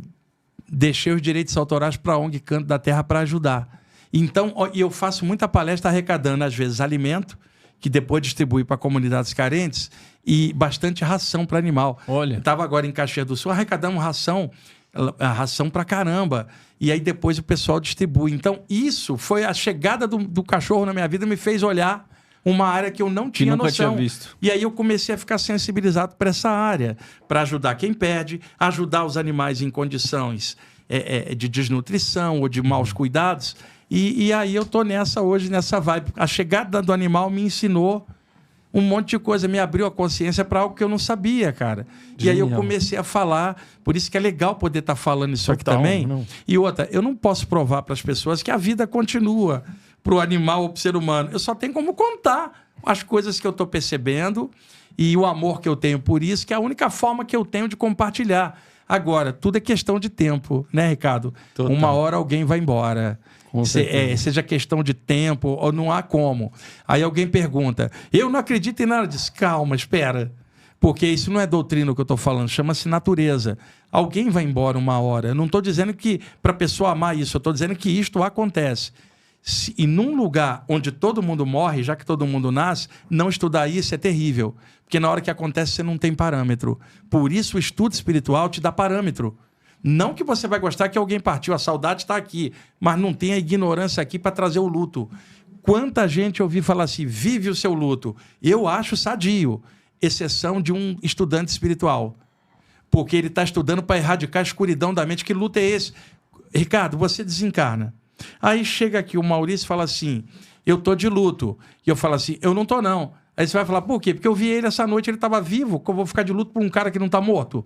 deixei os direitos autorais para a ONG Canto da Terra para ajudar. Então, eu faço muita palestra arrecadando, às vezes, alimento, que depois distribui para comunidades carentes, e bastante ração para animal. Olha. Estava agora em Caxias do Sul, arrecadamos ração para caramba. E aí depois o pessoal distribui. Então, isso foi a chegada do cachorro na minha vida, me fez olhar uma área que eu não tinha nunca noção. Tinha visto. E aí eu comecei a ficar sensibilizado para essa área, para ajudar quem perde, ajudar os animais em condições de desnutrição ou de maus cuidados. E aí eu tô nessa hoje, nessa vibe. A chegada do animal me ensinou um monte de coisa, me abriu a consciência para algo que eu não sabia, cara. Genial. E aí eu comecei a falar, por isso que é legal poder estar falando isso aqui também. Não. E outra, eu não posso provar para as pessoas que a vida continua para o animal ou para o ser humano. Eu só tenho como contar as coisas que eu estou percebendo e o amor que eu tenho por isso, que é a única forma que eu tenho de compartilhar. Agora, tudo é questão de tempo, né, Ricardo? Total. Uma hora alguém vai embora. Seja questão de tempo ou não há como. Aí alguém pergunta, eu não acredito em nada disso. Calma, espera. Porque isso não é doutrina que eu estou falando, chama-se natureza. Alguém vai embora uma hora. Eu não estou dizendo que para a pessoa amar isso, eu estou dizendo que isto acontece. E num lugar onde todo mundo morre, já que todo mundo nasce, não estudar isso é terrível. Porque na hora que acontece você não tem parâmetro. Por isso o estudo espiritual te dá parâmetro. Não que você vai gostar que alguém partiu, a saudade está aqui, mas não tem a ignorância aqui para trazer o luto. Quanta gente eu ouvi falar assim, vive o seu luto. Eu acho sadio, exceção de um estudante espiritual. Porque ele está estudando para erradicar a escuridão da mente. Que luto é esse? Ricardo, você desencarna. Aí chega aqui o Maurício e fala assim, eu estou de luto. E eu falo assim, eu não estou não. Aí você vai falar, por quê? Porque eu vi ele essa noite, ele estava vivo, que eu vou ficar de luto por um cara que não está morto?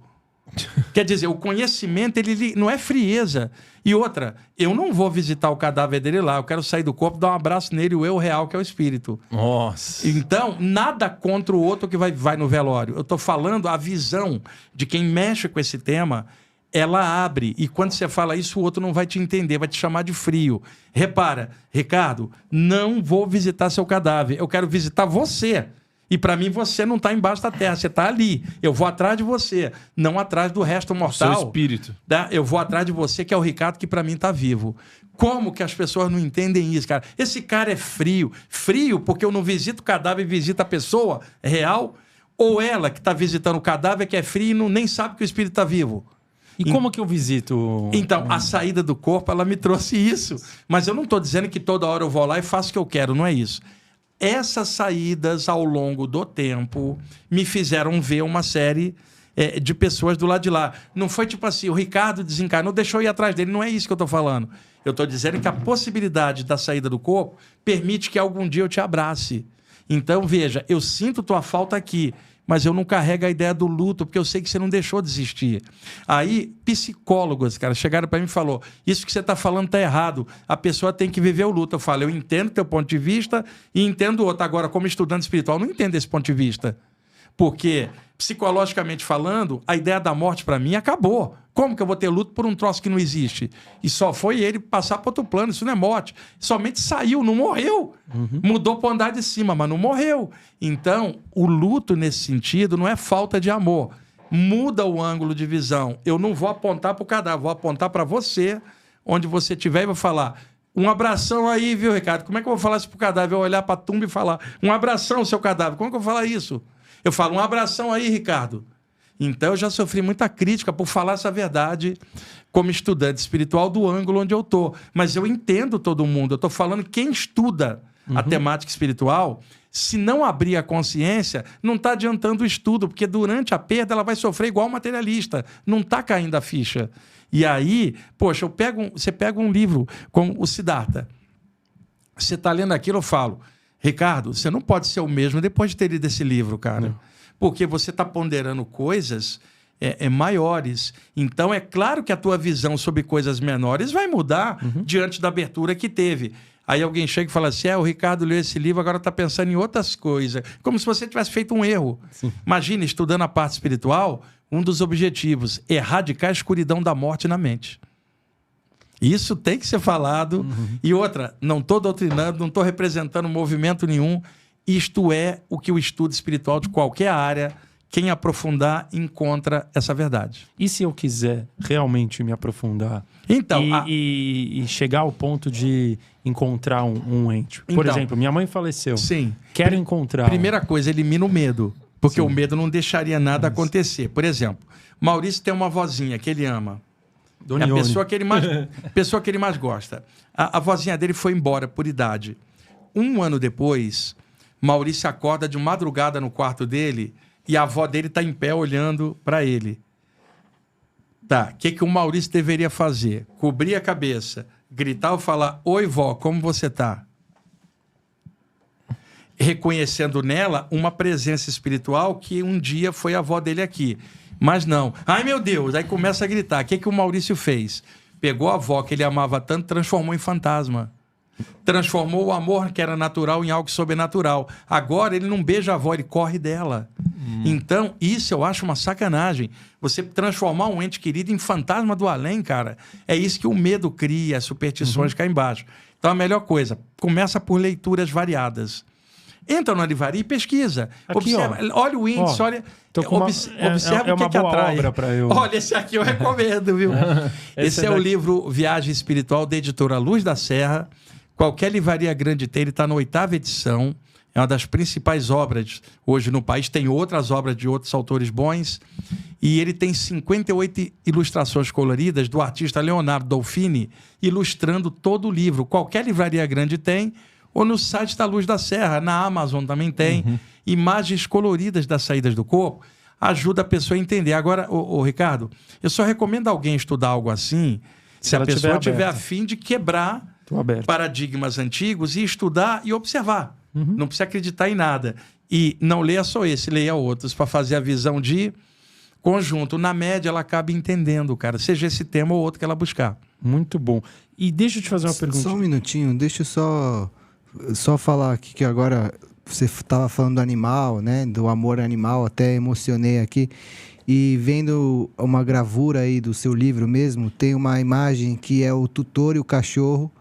Quer dizer, o conhecimento ele não é frieza. E outra, eu não vou visitar o cadáver dele lá, eu quero sair do corpo, dar um abraço nele, o eu real, que é o espírito. Nossa. Então, nada contra o outro que vai no velório. Eu estou falando a visão de quem mexe com esse tema, ela abre. E quando você fala isso, o outro não vai te entender, vai te chamar de frio. Repara, Ricardo, não vou visitar seu cadáver, eu quero visitar você. E para mim você não está embaixo da terra, você está ali. Eu vou atrás de você, não atrás do resto mortal. Seu espírito. Tá? Eu vou atrás de você, que é o Ricardo, que para mim está vivo. Como que as pessoas não entendem isso, cara? Esse cara é frio. Frio porque eu não visito o cadáver e visito a pessoa real? Ou ela que está visitando o cadáver que é frio e nem sabe que o espírito está vivo? E como que eu visito? Então, a saída do corpo, ela me trouxe isso. Mas eu não estou dizendo que toda hora eu vou lá e faço o que eu quero, não é isso. Essas saídas ao longo do tempo me fizeram ver uma série de pessoas do lado de lá. Não foi tipo assim, o Ricardo desencarnou, deixou eu ir atrás dele. Não é isso que eu estou falando. Eu estou dizendo que a possibilidade da saída do corpo permite que algum dia eu te abrace. Então, veja, eu sinto tua falta aqui, mas eu não carrego a ideia do luto, porque eu sei que você não deixou de existir. Aí, psicólogos, cara, chegaram para mim e falaram, isso que você está falando está errado, a pessoa tem que viver o luto. Eu falo, eu entendo teu ponto de vista e entendo o outro. Agora, como estudante espiritual, não entendo esse ponto de vista. Porque, psicologicamente falando, a ideia da morte para mim acabou. Como que eu vou ter luto por um troço que não existe? E só foi ele passar para outro plano, isso não é morte. Somente saiu, não morreu. Mudou para o andar de cima, mas não morreu. Então, o luto nesse sentido não é falta de amor. Muda o ângulo de visão. Eu não vou apontar para o cadáver, vou apontar para você, onde você estiver, e vou falar... Um abração aí, viu, Ricardo? Como é que eu vou falar isso pro cadáver? Eu olhar pra tumba e falar, um abração, seu cadáver. Como é que eu vou falar isso? Eu falo, um abração aí, Ricardo. Então, eu já sofri muita crítica por falar essa verdade como estudante espiritual do ângulo onde eu tô. Mas eu entendo todo mundo. Eu tô falando quem estuda a temática espiritual, se não abrir a consciência, não está adiantando o estudo, porque durante a perda ela vai sofrer igual o materialista. Não está caindo a ficha. E aí, poxa, você pega um livro como o Siddhartha. Você está lendo aquilo, eu falo, Ricardo, você não pode ser o mesmo depois de ter lido esse livro, cara. Não. Porque você está ponderando coisas maiores. Então, é claro que a tua visão sobre coisas menores vai mudar diante da abertura que teve. Aí alguém chega e fala assim, o Ricardo leu esse livro, agora está pensando em outras coisas. Como se você tivesse feito um erro. Sim. Imagina, estudando a parte espiritual, um dos objetivos, erradicar a escuridão da morte na mente. Isso tem que ser falado. E outra, não estou doutrinando, não estou representando movimento nenhum. Isto é o que o estudo espiritual de qualquer área, quem aprofundar, encontra essa verdade. E se eu quiser realmente me aprofundar então, e chegar ao ponto de encontrar um ente? Por exemplo, minha mãe faleceu. Sim. Quero encontrar. Primeira coisa, elimina o medo. Porque o medo não deixaria nada acontecer. Por exemplo, Maurício tem uma vozinha que ele ama. É a pessoa que ele mais gosta. A vozinha dele foi embora por idade. 1 ano depois, Maurício acorda de madrugada no quarto dele e a avó dele está em pé olhando para ele. Tá, o que o Maurício deveria fazer? Cobrir a cabeça, gritar ou falar, oi vó, como você tá? Reconhecendo nela uma presença espiritual que um dia foi a avó dele aqui. Mas não. Ai, meu Deus! Aí começa a gritar. O que o Maurício fez? Pegou a avó que ele amava tanto, transformou em fantasma. Transformou o amor que era natural em algo sobrenatural. Agora ele não beija a avó, ele corre dela. Então, isso eu acho uma sacanagem. Você transformar um ente querido em fantasma do além, cara, é isso que o medo cria, as superstições cá embaixo. Então, a melhor coisa, começa por leituras variadas. Entra na livraria e pesquisa. Aqui, observa, olha o índice, olha... Observa o que atrai. Olha, esse aqui eu recomendo, viu? Esse é o livro Viagem Espiritual, da editora Luz da Serra. Qualquer livraria grande tem, ele está na 8ª edição. É uma das principais obras hoje no país. Tem outras obras de outros autores bons. E ele tem 58 ilustrações coloridas do artista Leonardo Dolfini, ilustrando todo o livro. Qualquer livraria grande tem, ou no site da Luz da Serra, na Amazon também tem. Imagens coloridas das saídas do corpo. Ajuda a pessoa a entender. Agora, Ricardo, eu só recomendo alguém estudar algo assim se a pessoa tiver a fim de quebrar paradigmas antigos e estudar e observar. Não precisa acreditar em nada. E não leia só esse, leia outros para fazer a visão de conjunto. Na média, ela acaba entendendo, cara. Seja esse tema ou outro que ela buscar. Muito bom. E deixa eu te fazer uma pergunta. Só um minutinho, deixa eu só falar aqui que agora você estava falando do animal, né? Do amor animal, até emocionei aqui. E vendo uma gravura aí do seu livro mesmo, tem uma imagem que é o tutor e o cachorro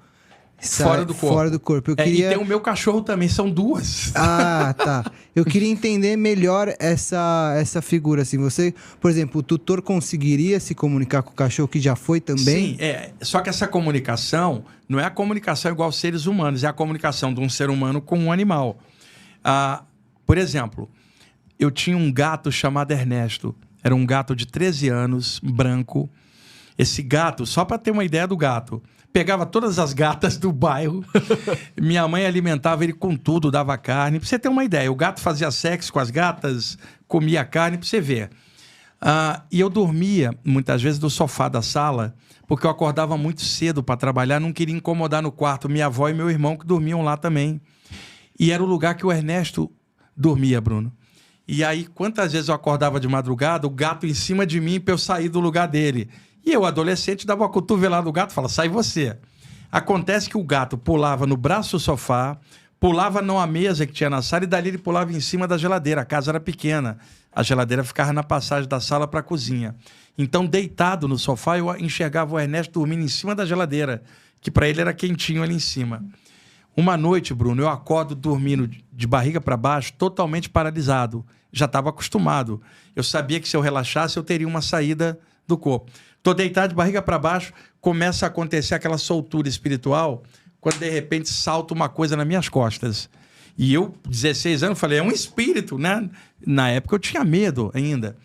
fora do corpo. Fora do corpo. Eu queria... E tem o meu cachorro também, são 2. Ah, tá. Eu queria entender melhor essa figura. Assim, você, por exemplo, o tutor conseguiria se comunicar com o cachorro que já foi também? Sim, só que essa comunicação não é a comunicação igual aos seres humanos, é a comunicação de um ser humano com um animal. Por exemplo, eu tinha um gato chamado Ernesto. Era um gato de 13 anos, branco. Esse gato, só para ter uma ideia do gato, pegava todas as gatas do bairro. Minha mãe alimentava ele com tudo, dava carne. Pra você ter uma ideia, o gato fazia sexo com as gatas, comia carne, pra você ver. E eu dormia, muitas vezes, no sofá da sala, porque eu acordava muito cedo para trabalhar, não queria incomodar no quarto minha avó e meu irmão, que dormiam lá também. E era o lugar que o Ernesto dormia, Bruno. E aí, quantas vezes eu acordava de madrugada, o gato em cima de mim para eu sair do lugar dele. E eu, adolescente, dava uma cotovelada no gato e falava, sai você. Acontece que o gato pulava no braço do sofá, pulava numa mesa que tinha na sala e dali ele pulava em cima da geladeira. A casa era pequena. A geladeira ficava na passagem da sala para a cozinha. Então, deitado no sofá, eu enxergava o Ernesto dormindo em cima da geladeira, que para ele era quentinho ali em cima. Uma noite, Bruno, eu acordo dormindo de barriga para baixo, totalmente paralisado. Já estava acostumado. Eu sabia que se eu relaxasse, eu teria uma saída do corpo. Estou deitado de barriga para baixo, começa a acontecer aquela soltura espiritual, quando de repente salta uma coisa nas minhas costas. E eu, 16 anos, falei, é um espírito, né? Na época eu tinha medo ainda.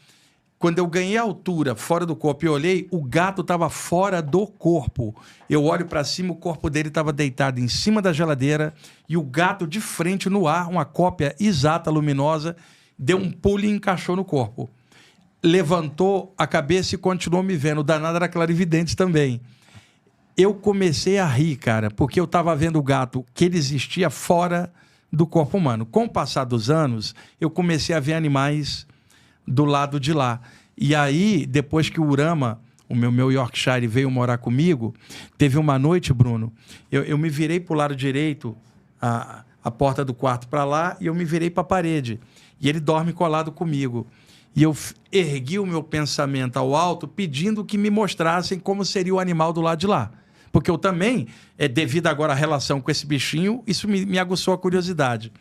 Quando eu ganhei a altura fora do corpo e olhei, o gato estava fora do corpo. Eu olho para cima, o corpo dele estava deitado em cima da geladeira e o gato de frente no ar, uma cópia exata, luminosa, deu um pulo e encaixou no corpo. Levantou a cabeça e continuou me vendo. O danado era clarividente também. Eu comecei a rir, cara, porque eu estava vendo o gato que ele existia fora do corpo humano. Com o passar dos anos, eu comecei a ver animais do lado de lá. E aí, depois que o Urama, o meu Yorkshire, veio morar comigo, teve uma noite, Bruno, eu me virei para o lado direito, a porta do quarto para lá, e eu me virei para a parede. E ele dorme colado comigo. E eu ergui o meu pensamento ao alto, pedindo que me mostrassem como seria o animal do lado de lá. Porque eu também, devido agora à relação com esse bichinho, isso me aguçou a curiosidade.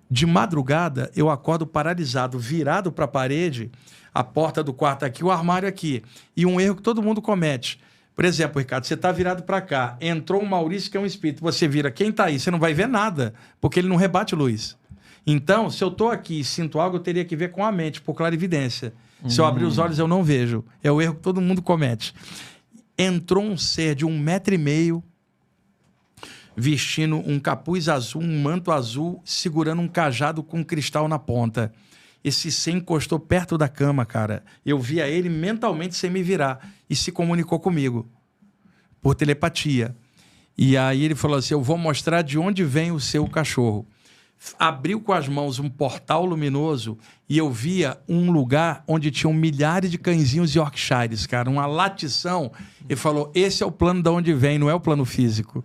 De madrugada, eu acordo paralisado, virado para a parede, a porta do quarto aqui, o armário aqui. E um erro que todo mundo comete. Por exemplo, Ricardo, você está virado para cá, entrou um Maurício que é um espírito, você vira, quem está aí? Você não vai ver nada, porque ele não rebate luz. Então, se eu estou aqui e sinto algo, eu teria que ver com a mente, por clarividência. Se eu abrir os olhos, eu não vejo. É o erro que todo mundo comete. Entrou um ser de 1,5 m, vestindo um capuz azul, um manto azul, segurando um cajado com um cristal na ponta. Esse ser encostou perto da cama, cara. Eu via ele mentalmente sem me virar e se comunicou comigo por telepatia. E aí ele falou assim, eu vou mostrar de onde vem o seu cachorro. Abriu com as mãos um portal luminoso e eu via um lugar onde tinham milhares de cãezinhos Yorkshires, cara, uma latição. Ele falou, esse é o plano de onde vem, não é o plano físico.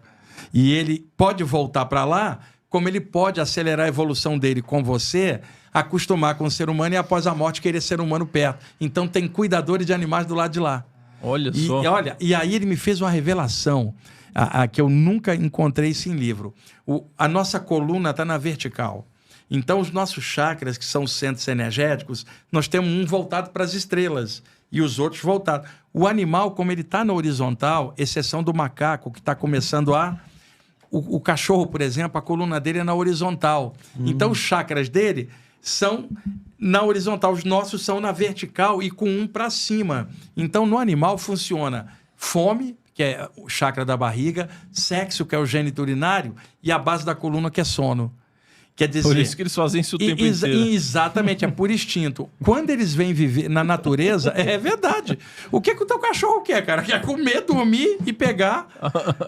E ele pode voltar para lá, como ele pode acelerar a evolução dele com você, acostumar com o ser humano e após a morte querer ser humano perto. Então tem cuidadores de animais do lado de lá. Olha só. E aí ele me fez uma revelação que eu nunca encontrei isso em livro. A nossa coluna está na vertical. Então os nossos chakras, que são os centros energéticos, nós temos um voltado para as estrelas e os outros voltados. O animal, como ele está na horizontal, exceção do macaco, que está começando o cachorro, por exemplo, a coluna dele é na horizontal. Então os chakras dele são na horizontal, os nossos são na vertical e com um para cima. Então no animal funciona fome, que é o chakra da barriga, sexo, que é o gênito urinário, e a base da coluna, que é sono. Quer dizer, por isso que eles fazem isso o tempo inteiro. Exatamente, é por instinto. Quando eles vêm viver na natureza, é verdade. O que o teu cachorro quer, cara? Quer comer, dormir e pegar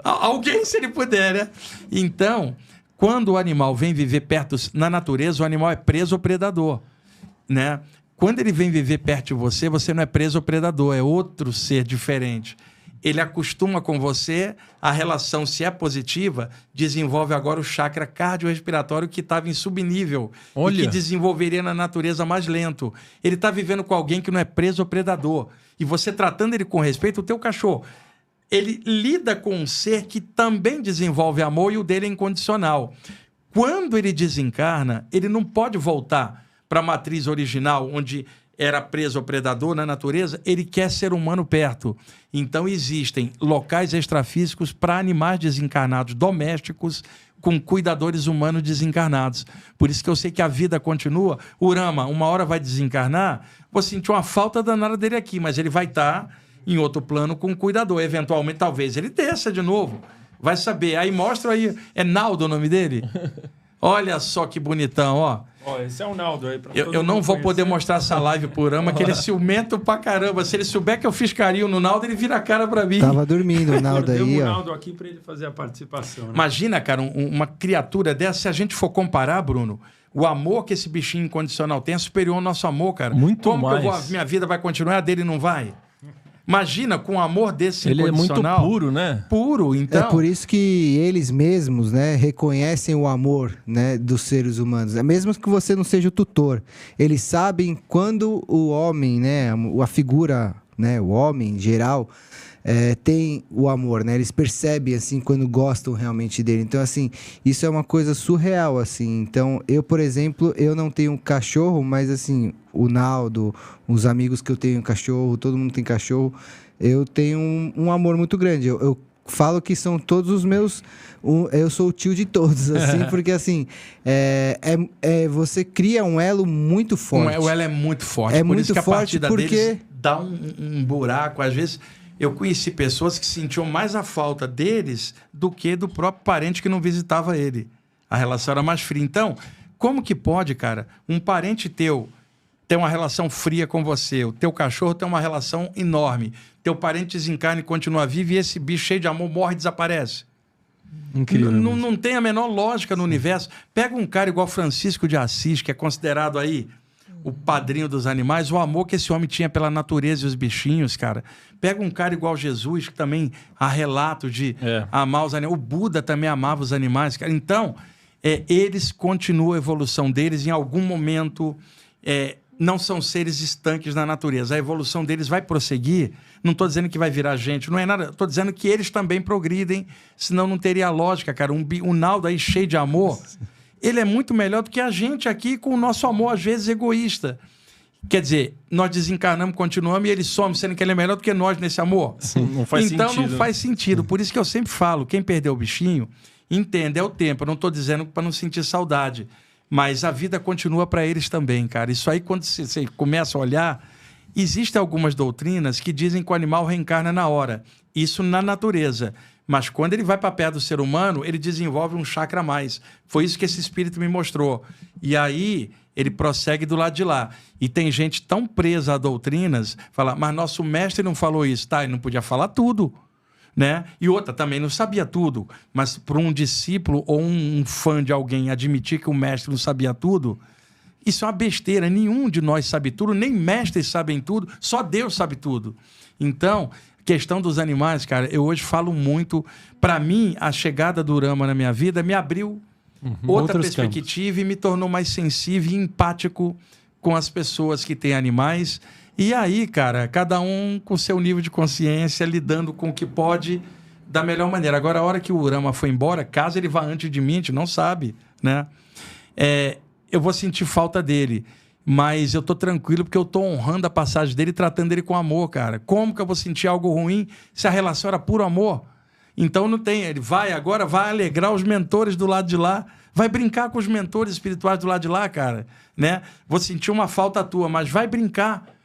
alguém, se ele puder, né? Então, quando o animal vem viver perto, na natureza, o animal é preso ou predador, né? Quando ele vem viver perto de você, você não é preso ou predador, é outro ser diferente. Ele acostuma com você, a relação, se é positiva, desenvolve agora o chakra cardiorrespiratório que estava em subnível. Olha. E que desenvolveria na natureza mais lento. Ele está vivendo com alguém que não é preso ou predador. E você tratando ele com respeito, o teu cachorro, ele lida com um ser que também desenvolve amor e o dele é incondicional. Quando ele desencarna, ele não pode voltar para a matriz original, onde era preso ou predador na natureza, ele quer ser humano perto. Então existem locais extrafísicos para animais desencarnados domésticos com cuidadores humanos desencarnados. Por isso que eu sei que a vida continua. O Urama, uma hora vai desencarnar, vou sentir uma falta danada dele aqui, mas ele vai estar em outro plano com um cuidador. Eventualmente, talvez ele desça de novo. Vai saber. Aí mostra aí. É Naldo o nome dele? Olha só que bonitão, ó. Esse é o Naldo aí. Eu não vou poder mostrar essa live pro Urama, que ele é ciumento pra caramba. Se ele souber que eu fiz carinho no Naldo, ele vira a cara pra mim. Tava dormindo o Naldo aí, ó. o Naldo aqui pra ele fazer a participação, né? Imagina, cara, uma criatura dessa, se a gente for comparar, Bruno, o amor que esse bichinho incondicional tem é superior ao nosso amor, cara. Muito Como mais. que minha vida vai continuar, a dele não vai? Imagina, com um amor desse ele incondicional. Ele é muito puro, né? Puro, então... É por isso que eles mesmos, né, reconhecem o amor, né, dos seres humanos. Mesmo que você não seja o tutor. Eles sabem quando o homem, né, a figura, né, o homem em geral, tem o amor, né? Eles percebem, assim, quando gostam realmente dele. Então, assim, isso é uma coisa surreal, assim. Então, eu, por exemplo, eu não tenho um cachorro, mas, assim, o Naldo, os amigos que eu tenho cachorro, todo mundo tem cachorro, eu tenho um amor muito grande. Eu falo que são todos os meus... eu sou o tio de todos, assim, porque, assim, você cria um elo muito forte. O elo é muito forte. É por muito isso que a forte partida porque... deles dá um buraco. Às vezes, eu conheci pessoas que sentiam mais a falta deles do que do próprio parente que não visitava ele. A relação era mais fria. Então, como que pode, cara, um parente teu ter uma relação fria com você, o teu cachorro tem uma relação enorme, teu parente desencarna e continua vivo e esse bicho cheio de amor morre e desaparece? Incrível. Não tem a menor lógica no universo. Pega um cara igual Francisco de Assis, que é considerado aí o padrinho dos animais, o amor que esse homem tinha pela natureza e os bichinhos, cara. Pega um cara igual Jesus, que também há relatos de amar os animais. O Buda também amava os animais, cara. Então, eles continuam a evolução deles em algum momento. Não são seres estanques na natureza. A evolução deles vai prosseguir. Não estou dizendo que vai virar gente, não é nada. Estou dizendo que eles também progridem, senão não teria lógica, cara. Um Naldo aí cheio de amor, ele é muito melhor do que a gente aqui com o nosso amor, às vezes, egoísta. Quer dizer, nós desencarnamos, continuamos e ele some, sendo que ele é melhor do que nós nesse amor. Sim, não faz então sentido. Não faz sentido. Por isso que eu sempre falo, quem perdeu o bichinho, entenda, é o tempo. Eu não estou dizendo para não sentir saudade. Mas a vida continua para eles também, cara. Isso aí, quando você começa a olhar, existem algumas doutrinas que dizem que o animal reencarna na hora. Isso na natureza. Mas quando ele vai para perto do ser humano, ele desenvolve um chakra a mais. Foi isso que esse espírito me mostrou. E aí, ele prossegue do lado de lá. E tem gente tão presa a doutrinas, fala, mas nosso mestre não falou isso. Tá, ele não podia falar tudo. Né? E outra, também não sabia tudo, mas para um discípulo ou um fã de alguém admitir que o mestre não sabia tudo, isso é uma besteira. Nenhum de nós sabe tudo, nem mestres sabem tudo, só Deus sabe tudo. Então, questão dos animais, cara, eu hoje falo muito. Para mim, a chegada do Rama na minha vida me abriu outra perspectiva campos. E me tornou mais sensível e empático com as pessoas que têm animais. E aí, cara, cada um com seu nível de consciência, lidando com o que pode da melhor maneira. Agora, a hora que o Rama foi embora, caso ele vá antes de mim, a gente não sabe, né? Eu vou sentir falta dele, mas eu tô tranquilo porque eu tô honrando a passagem dele e tratando ele com amor, cara. Como que eu vou sentir algo ruim se a relação era puro amor? Então não tem, ele vai alegrar os mentores do lado de lá, vai brincar com os mentores espirituais do lado de lá, cara, né? Vou sentir uma falta tua, mas vai brincar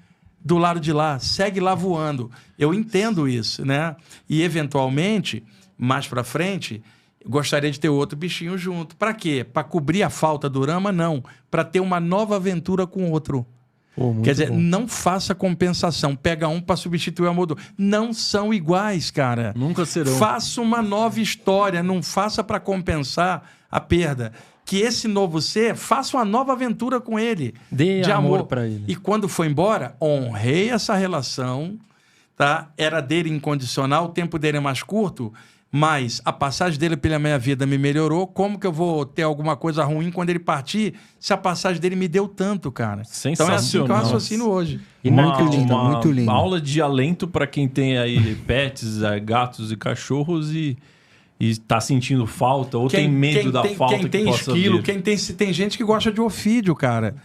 do lado de lá, segue lá voando. Eu entendo isso, né? E, eventualmente, mais para frente, gostaria de ter outro bichinho junto. Para quê? Para cobrir a falta do Rama? Não. Para ter uma nova aventura com outro. Quer dizer, não faça compensação. Pega um para substituir o amor do outro. Não são iguais, cara. Nunca serão. Faça uma nova história. Não faça para compensar a perda. Que esse novo ser faça uma nova aventura com ele. Dê de amor para ele. E quando foi embora, honrei essa relação, tá? Era dele incondicional, o tempo dele é mais curto, mas a passagem dele pela minha vida me melhorou. Como que eu vou ter alguma coisa ruim quando ele partir, se a passagem dele me deu tanto, cara? Sensacional. Então é assim que eu raciocino hoje. E muito lindo, muito lindo. Uma aula de alento para quem tem aí pets, gatos e cachorros e está sentindo falta ou tem medo da falta quem tem que possa esquilo, vir. tem gente que gosta de ofídio, cara.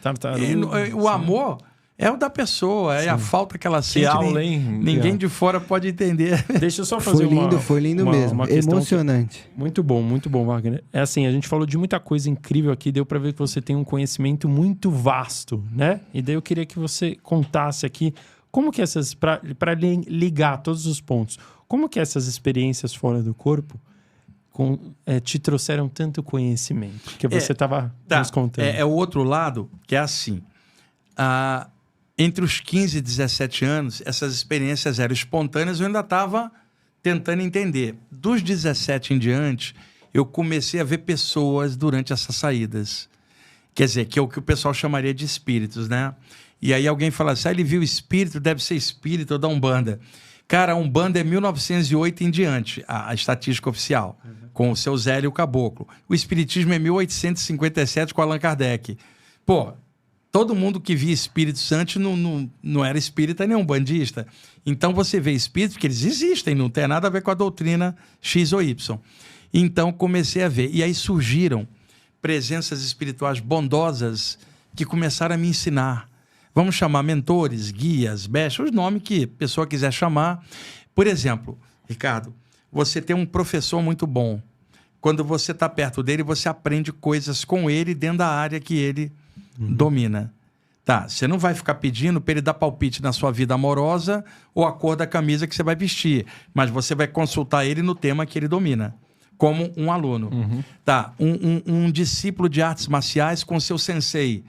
O amor é o da pessoa, é a falta que ela sente. Aula, hein? Ninguém de fora pode entender. Deixa eu só fazer foi lindo mesmo, emocionante. Muito bom, Wagner. É assim, a gente falou de muita coisa incrível aqui, deu para ver que você tem um conhecimento muito vasto, né? E daí eu queria que você contasse aqui como que essas, para ligar todos os pontos, como que essas experiências fora do corpo te trouxeram tanto conhecimento que você estava nos contando. É o outro lado, que é assim. Entre os 15 e 17 anos, essas experiências eram espontâneas, eu ainda estava tentando entender. Dos 17 em diante, eu comecei a ver pessoas durante essas saídas. Quer dizer, que é o que o pessoal chamaria de espíritos, né? E aí alguém fala assim, ele viu espírito, deve ser espírito da Umbanda. Cara, a Umbanda é 1908 em diante, a estatística oficial, com o seu Zé e o Caboclo. O Espiritismo é 1857 com Allan Kardec. Pô, todo mundo que via espíritos antes não era espírita nem umbandista. Então você vê espíritos que eles existem, não tem nada a ver com a doutrina X ou Y. Então comecei a ver. E aí surgiram presenças espirituais bondosas que começaram a me ensinar. Vamos chamar mentores, guias, mestres, os nomes que a pessoa quiser chamar. Por exemplo, Ricardo, você tem um professor muito bom. Quando você está perto dele, você aprende coisas com ele dentro da área que ele domina. Tá, você não vai ficar pedindo para ele dar palpite na sua vida amorosa ou a cor da camisa que você vai vestir, mas você vai consultar ele no tema que ele domina, como um aluno. Tá, um discípulo de artes marciais com seu sensei.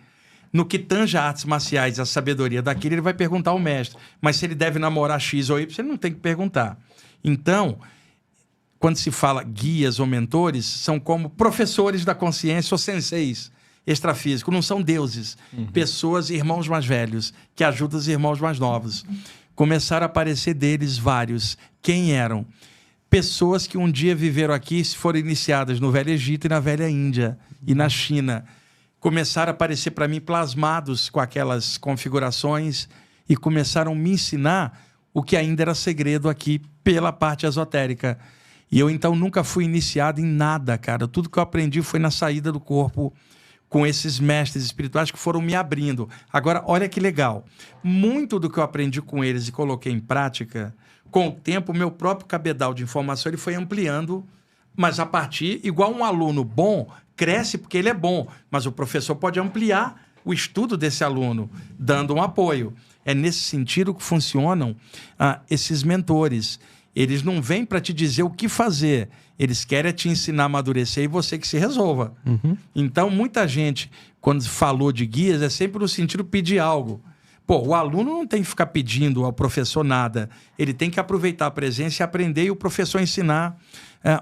No que tange a artes marciais e a sabedoria daquele, ele vai perguntar ao mestre. Mas se ele deve namorar X ou Y, ele não tem que perguntar. Então, quando se fala guias ou mentores, são como professores da consciência ou senseis. extrafísico, não são deuses. Pessoas, irmãos mais velhos, que ajudam os irmãos mais novos. Começaram a aparecer deles vários. Quem eram? Pessoas que um dia viveram aqui e foram iniciadas no Velho Egito e na Velha Índia e na China. Começaram a aparecer para mim plasmados com aquelas configurações e começaram a me ensinar o que ainda era segredo aqui pela parte esotérica. E eu, então, nunca fui iniciado em nada, cara. Tudo que eu aprendi foi na saída do corpo com esses mestres espirituais que foram me abrindo. Agora, olha que legal. Muito do que eu aprendi com eles e coloquei em prática, com o tempo, o meu próprio cabedal de informação ele foi ampliando, mas a partir, igual um aluno bom, cresce porque ele é bom, mas o professor pode ampliar o estudo desse aluno, dando um apoio. É nesse sentido que funcionam esses mentores. Eles não vêm para te dizer o que fazer, eles querem te ensinar a amadurecer e você que se resolva. Então, muita gente, quando falou de guias, é sempre no sentido de pedir algo. Pô, o aluno não tem que ficar pedindo ao professor nada. Ele tem que aproveitar a presença e aprender e o professor ensinar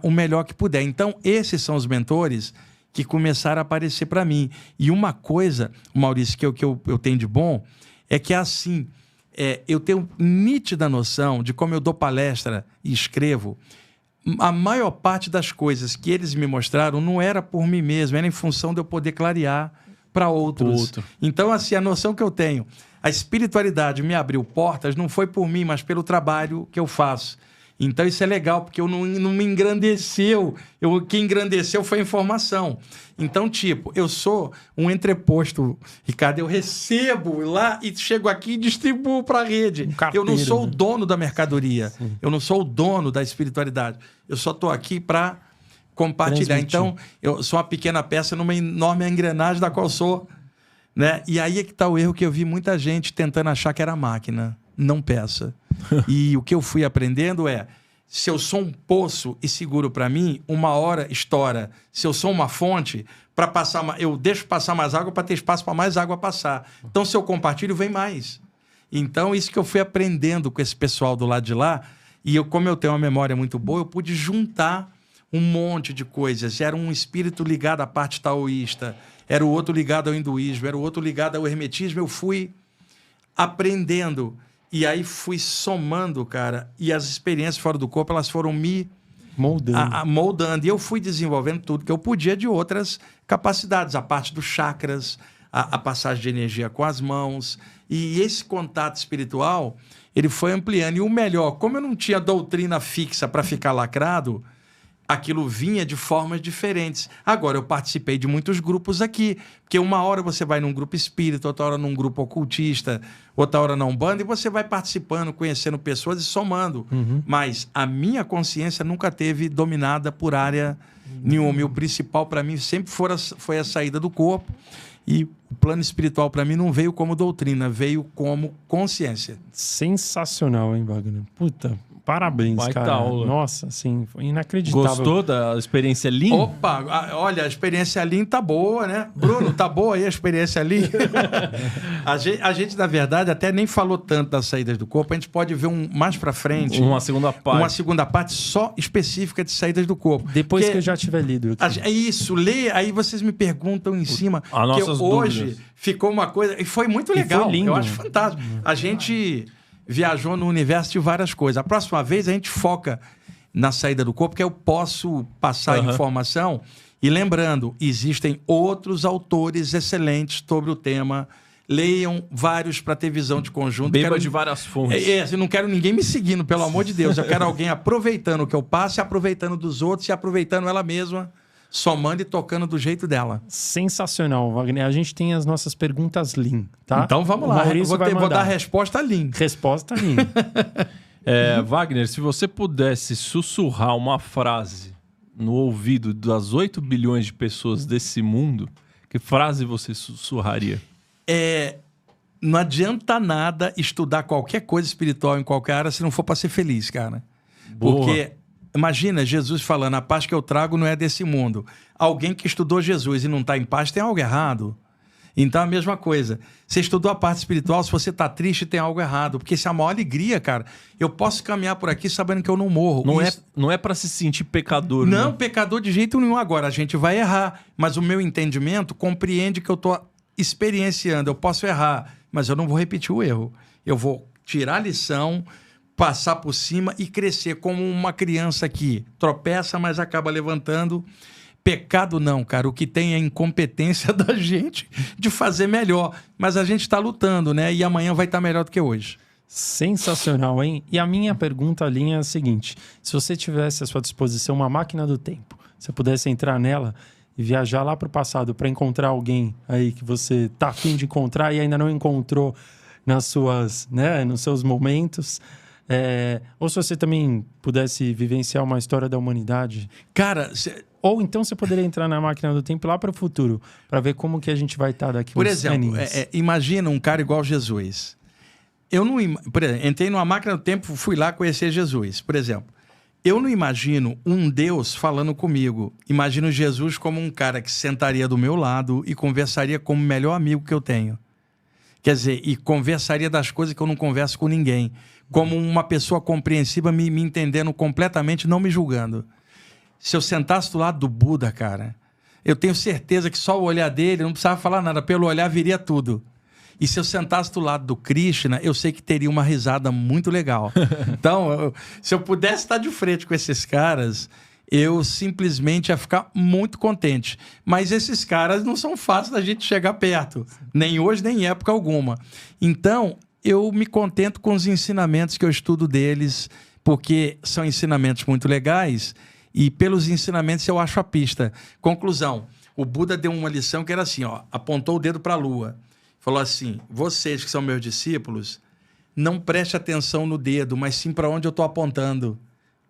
o melhor que puder. Então, esses são os mentores que começaram a aparecer para mim. E uma coisa, Maurício, que eu tenho de bom, é que assim, eu tenho nítida noção de como eu dou palestra e escrevo. A maior parte das coisas que eles me mostraram não era por mim mesmo, era em função de eu poder clarear para outros. Então, assim, a noção que eu tenho, a espiritualidade me abriu portas, não foi por mim, mas pelo trabalho que eu faço. Então, isso é legal, porque eu não me engrandeceu. O que engrandeceu foi a informação. Então, tipo, eu sou um entreposto, Ricardo, eu recebo lá e chego aqui e distribuo para a rede. Eu não sou o dono da mercadoria. Sim. Eu não sou o dono da espiritualidade. Eu só estou aqui para compartilhar. Transmitir. Então, eu sou uma pequena peça numa enorme engrenagem da qual eu sou, né? E aí é que está o erro que eu vi muita gente tentando achar que era máquina. Não peça. E o que eu fui aprendendo é, se eu sou um poço e seguro para mim, uma hora estoura. Se eu sou uma fonte, para passar, eu deixo passar mais água para ter espaço para mais água passar. Então, se eu compartilho, vem mais. Então, isso que eu fui aprendendo com esse pessoal do lado de lá, e eu, como eu tenho uma memória muito boa, eu pude juntar um monte de coisas. Era um espírito ligado à parte taoísta, era o outro ligado ao hinduísmo, era o outro ligado ao hermetismo. Eu fui aprendendo. E aí fui somando, cara, e as experiências fora do corpo, elas foram me moldando. E eu fui desenvolvendo tudo que eu podia de outras capacidades. A parte dos chakras, a passagem de energia com as mãos. E esse contato espiritual, ele foi ampliando. E o melhor, como eu não tinha doutrina fixa para ficar lacrado, aquilo vinha de formas diferentes. Agora, eu participei de muitos grupos aqui, porque uma hora você vai num grupo espírita, outra hora num grupo ocultista, outra hora na Umbanda, e você vai participando, conhecendo pessoas e somando. Mas a minha consciência nunca teve dominada por área nenhuma. E o principal para mim sempre foi a saída do corpo. E o plano espiritual para mim não veio como doutrina, veio como consciência. Sensacional, hein, Wagner? Puta, parabéns, cara. Aula. Nossa, assim, foi inacreditável. Gostou da experiência Lean? Opa, olha, a experiência Lean tá boa, né? Bruno, tá boa aí a experiência Lean? a gente, na verdade, até nem falou tanto das saídas do corpo. A gente pode ver mais pra frente. Uma segunda parte. Uma segunda parte só específica de saídas do corpo. Depois que eu já tiver lido. É isso, lê, aí vocês me perguntam em cima. Nossas hoje dúvidas. Ficou uma coisa... E foi muito legal. Foi lindo. Eu acho fantástico. A gente viajou no universo de várias coisas. A próxima vez a gente foca na saída do corpo, que eu posso passar informação. E lembrando, existem outros autores excelentes sobre o tema. Leiam vários para ter visão de conjunto. Beba de várias fontes. Eu não quero ninguém me seguindo, pelo amor de Deus. Eu quero alguém aproveitando o que eu passo, e aproveitando dos outros, e aproveitando ela mesma, somando e tocando do jeito dela. Sensacional, Wagner. A gente tem as nossas perguntas Lean, tá? Então vamos lá. Vou dar a resposta Lean. Resposta Lean. Wagner, se você pudesse sussurrar uma frase no ouvido das 8 bilhões de pessoas desse mundo, que frase você sussurraria? Não adianta nada estudar qualquer coisa espiritual em qualquer área se não for para ser feliz, cara. Boa. Porque... Imagina Jesus falando, a paz que eu trago não é desse mundo. Alguém que estudou Jesus e não está em paz tem algo errado. Então, a mesma coisa. Você estudou a parte espiritual, se você tá triste, tem algo errado. Porque isso é a maior alegria, cara. Eu posso caminhar por aqui sabendo que eu não morro. Não é para se sentir pecador. Não, né? pecador de jeito nenhum. Agora, a gente vai errar. Mas o meu entendimento compreende que eu tô experienciando. Eu posso errar, mas eu não vou repetir o erro. Eu vou tirar a lição, passar por cima e crescer como uma criança que tropeça, mas acaba levantando. Pecado não, cara. O que tem é a incompetência da gente de fazer melhor. Mas a gente está lutando, né? E amanhã vai estar melhor do que hoje. Sensacional, hein? E a minha pergunta, Linha, é a seguinte. Se você tivesse à sua disposição uma máquina do tempo, você pudesse entrar nela e viajar lá para o passado para encontrar alguém aí que você tá a fim de encontrar e ainda não encontrou nas suas, né, nos seus momentos... ou se você também pudesse vivenciar uma história da humanidade. Cara, ou então você poderia entrar na máquina do tempo lá para o futuro, para ver como que a gente vai estar daqui por uns exemplo, imagina um cara igual Jesus. Eu não, por exemplo, entrei numa máquina do tempo, fui lá conhecer Jesus. Por exemplo, eu não imagino um Deus falando comigo. Imagino Jesus como um cara que sentaria do meu lado e conversaria como o melhor amigo que eu tenho. Quer dizer, e conversaria das coisas que eu não converso com ninguém. Como uma pessoa compreensiva me entendendo completamente, não me julgando. Se eu sentasse do lado do Buda, cara, eu tenho certeza que só o olhar dele, não precisava falar nada, pelo olhar viria tudo. E se eu sentasse do lado do Krishna, eu sei que teria uma risada muito legal. Então, se eu pudesse estar de frente com esses caras, eu simplesmente ia ficar muito contente. Mas esses caras não são fáceis da gente chegar perto, nem hoje, nem em época alguma. Então, eu me contento com os ensinamentos que eu estudo deles, porque são ensinamentos muito legais e pelos ensinamentos eu acho a pista. Conclusão, o Buda deu uma lição que era assim, ó, apontou o dedo para a lua, falou assim, vocês que são meus discípulos, não preste atenção no dedo, mas sim para onde eu estou apontando.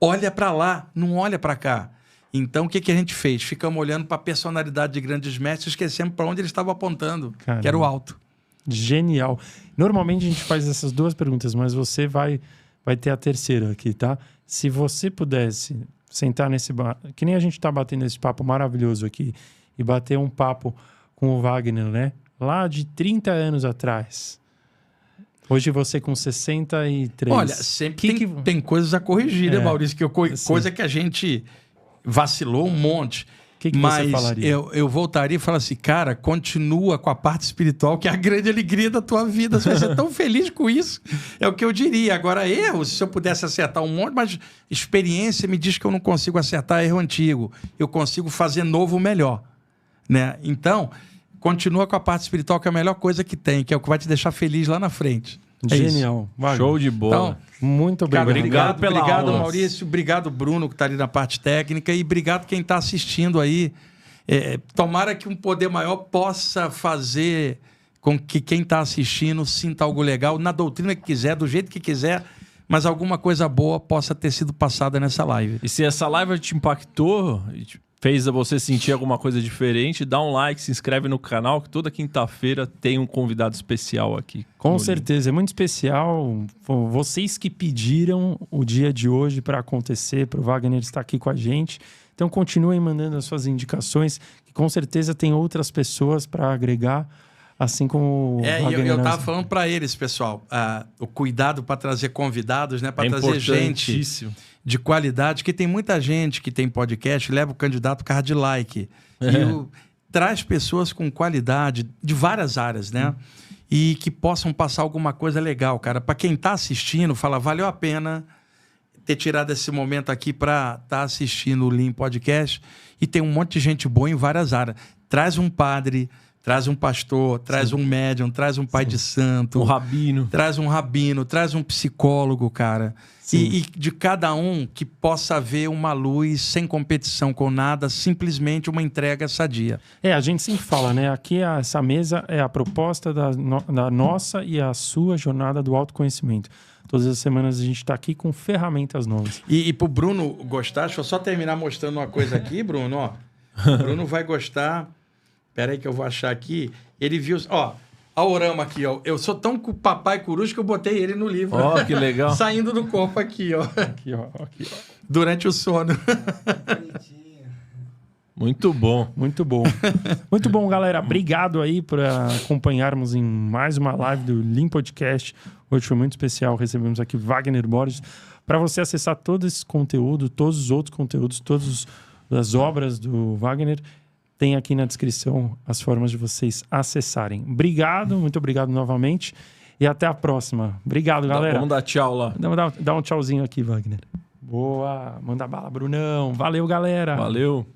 Olha para lá, não olha para cá. Então, o que a gente fez? Ficamos olhando para a personalidade de grandes mestres, esquecemos para onde eles estavam apontando, Caramba. Que era o alto. Genial. Normalmente a gente faz essas duas perguntas, mas você vai ter a terceira aqui, tá? Se você pudesse sentar nesse bar, que nem a gente tá batendo esse papo maravilhoso aqui, e bater um papo com o Wagner, né? Lá de 30 anos atrás. Hoje você com 63. Olha, sempre tem coisas a corrigir, né, Maurício? Coisa que a gente vacilou um monte. Que você falaria? Eu voltaria e falaria assim, cara, continua com a parte espiritual, que é a grande alegria da tua vida. Você vai ser tão feliz com isso. É o que eu diria. Agora, erros, se eu pudesse acertar um monte, mas experiência me diz que eu não consigo acertar erro antigo. Eu consigo fazer novo melhor. Né? Então, continua com a parte espiritual, que é a melhor coisa que tem, que é o que vai te deixar feliz lá na frente. Genial. Show de bola. Então, muito obrigado. Obrigado, Maurício. Obrigado, Bruno, que está ali na parte técnica. E obrigado quem está assistindo aí. Tomara que um poder maior possa fazer com que quem está assistindo sinta algo legal, na doutrina que quiser, do jeito que quiser, mas alguma coisa boa possa ter sido passada nessa live. E se essa live te impactou, fez você sentir alguma coisa diferente, dá um like, se inscreve no canal, que toda quinta-feira tem um convidado especial aqui. Com certeza, é muito especial. Vocês que pediram o dia de hoje para acontecer, para o Wagner estar aqui com a gente. Então continuem mandando as suas indicações, que com certeza tem outras pessoas para agregar, assim como... eu estava falando para eles, pessoal, o cuidado para trazer convidados, né, para trazer gente de qualidade, que tem muita gente que tem podcast, leva o candidato por causa de like. Traz pessoas com qualidade de várias áreas, né? E que possam passar alguma coisa legal, cara. Para quem está assistindo, fala, valeu a pena ter tirado esse momento aqui para estar assistindo o Lean Podcast. E tem um monte de gente boa em várias áreas. Traz um padre, traz um pastor, traz um médium, traz um pai de santo. Um rabino. Traz um rabino, traz um psicólogo, cara. E de cada um que possa ver uma luz sem competição com nada, simplesmente uma entrega sadia. A gente sempre fala, né? Aqui essa mesa é a proposta da nossa e a sua jornada do autoconhecimento. Todas as semanas a gente está aqui com ferramentas novas. E pro Bruno gostar, deixa eu só terminar mostrando uma coisa aqui, Bruno, ó. O Bruno vai gostar. Espera aí que eu vou achar aqui. Ele viu... Ó, a Orama aqui, ó. Eu sou tão papai coruja que eu botei ele no livro. Ó, que legal. Saindo do corpo aqui, ó. Aqui, ó. Durante o sono. Muito bom. Muito bom. Muito bom, galera. Obrigado aí por acompanharmos em mais uma live do Lean Podcast. Hoje foi muito especial. Recebemos aqui Wagner Borges. Para você acessar todo esse conteúdo, todos os outros conteúdos, todas as obras do Wagner, tem aqui na descrição as formas de vocês acessarem. Obrigado, muito obrigado novamente. E até a próxima. Obrigado, galera. Vamos dar tchau lá. Dá um tchauzinho aqui, Wagner. Boa. Manda bala, Brunão. Valeu, galera. Valeu.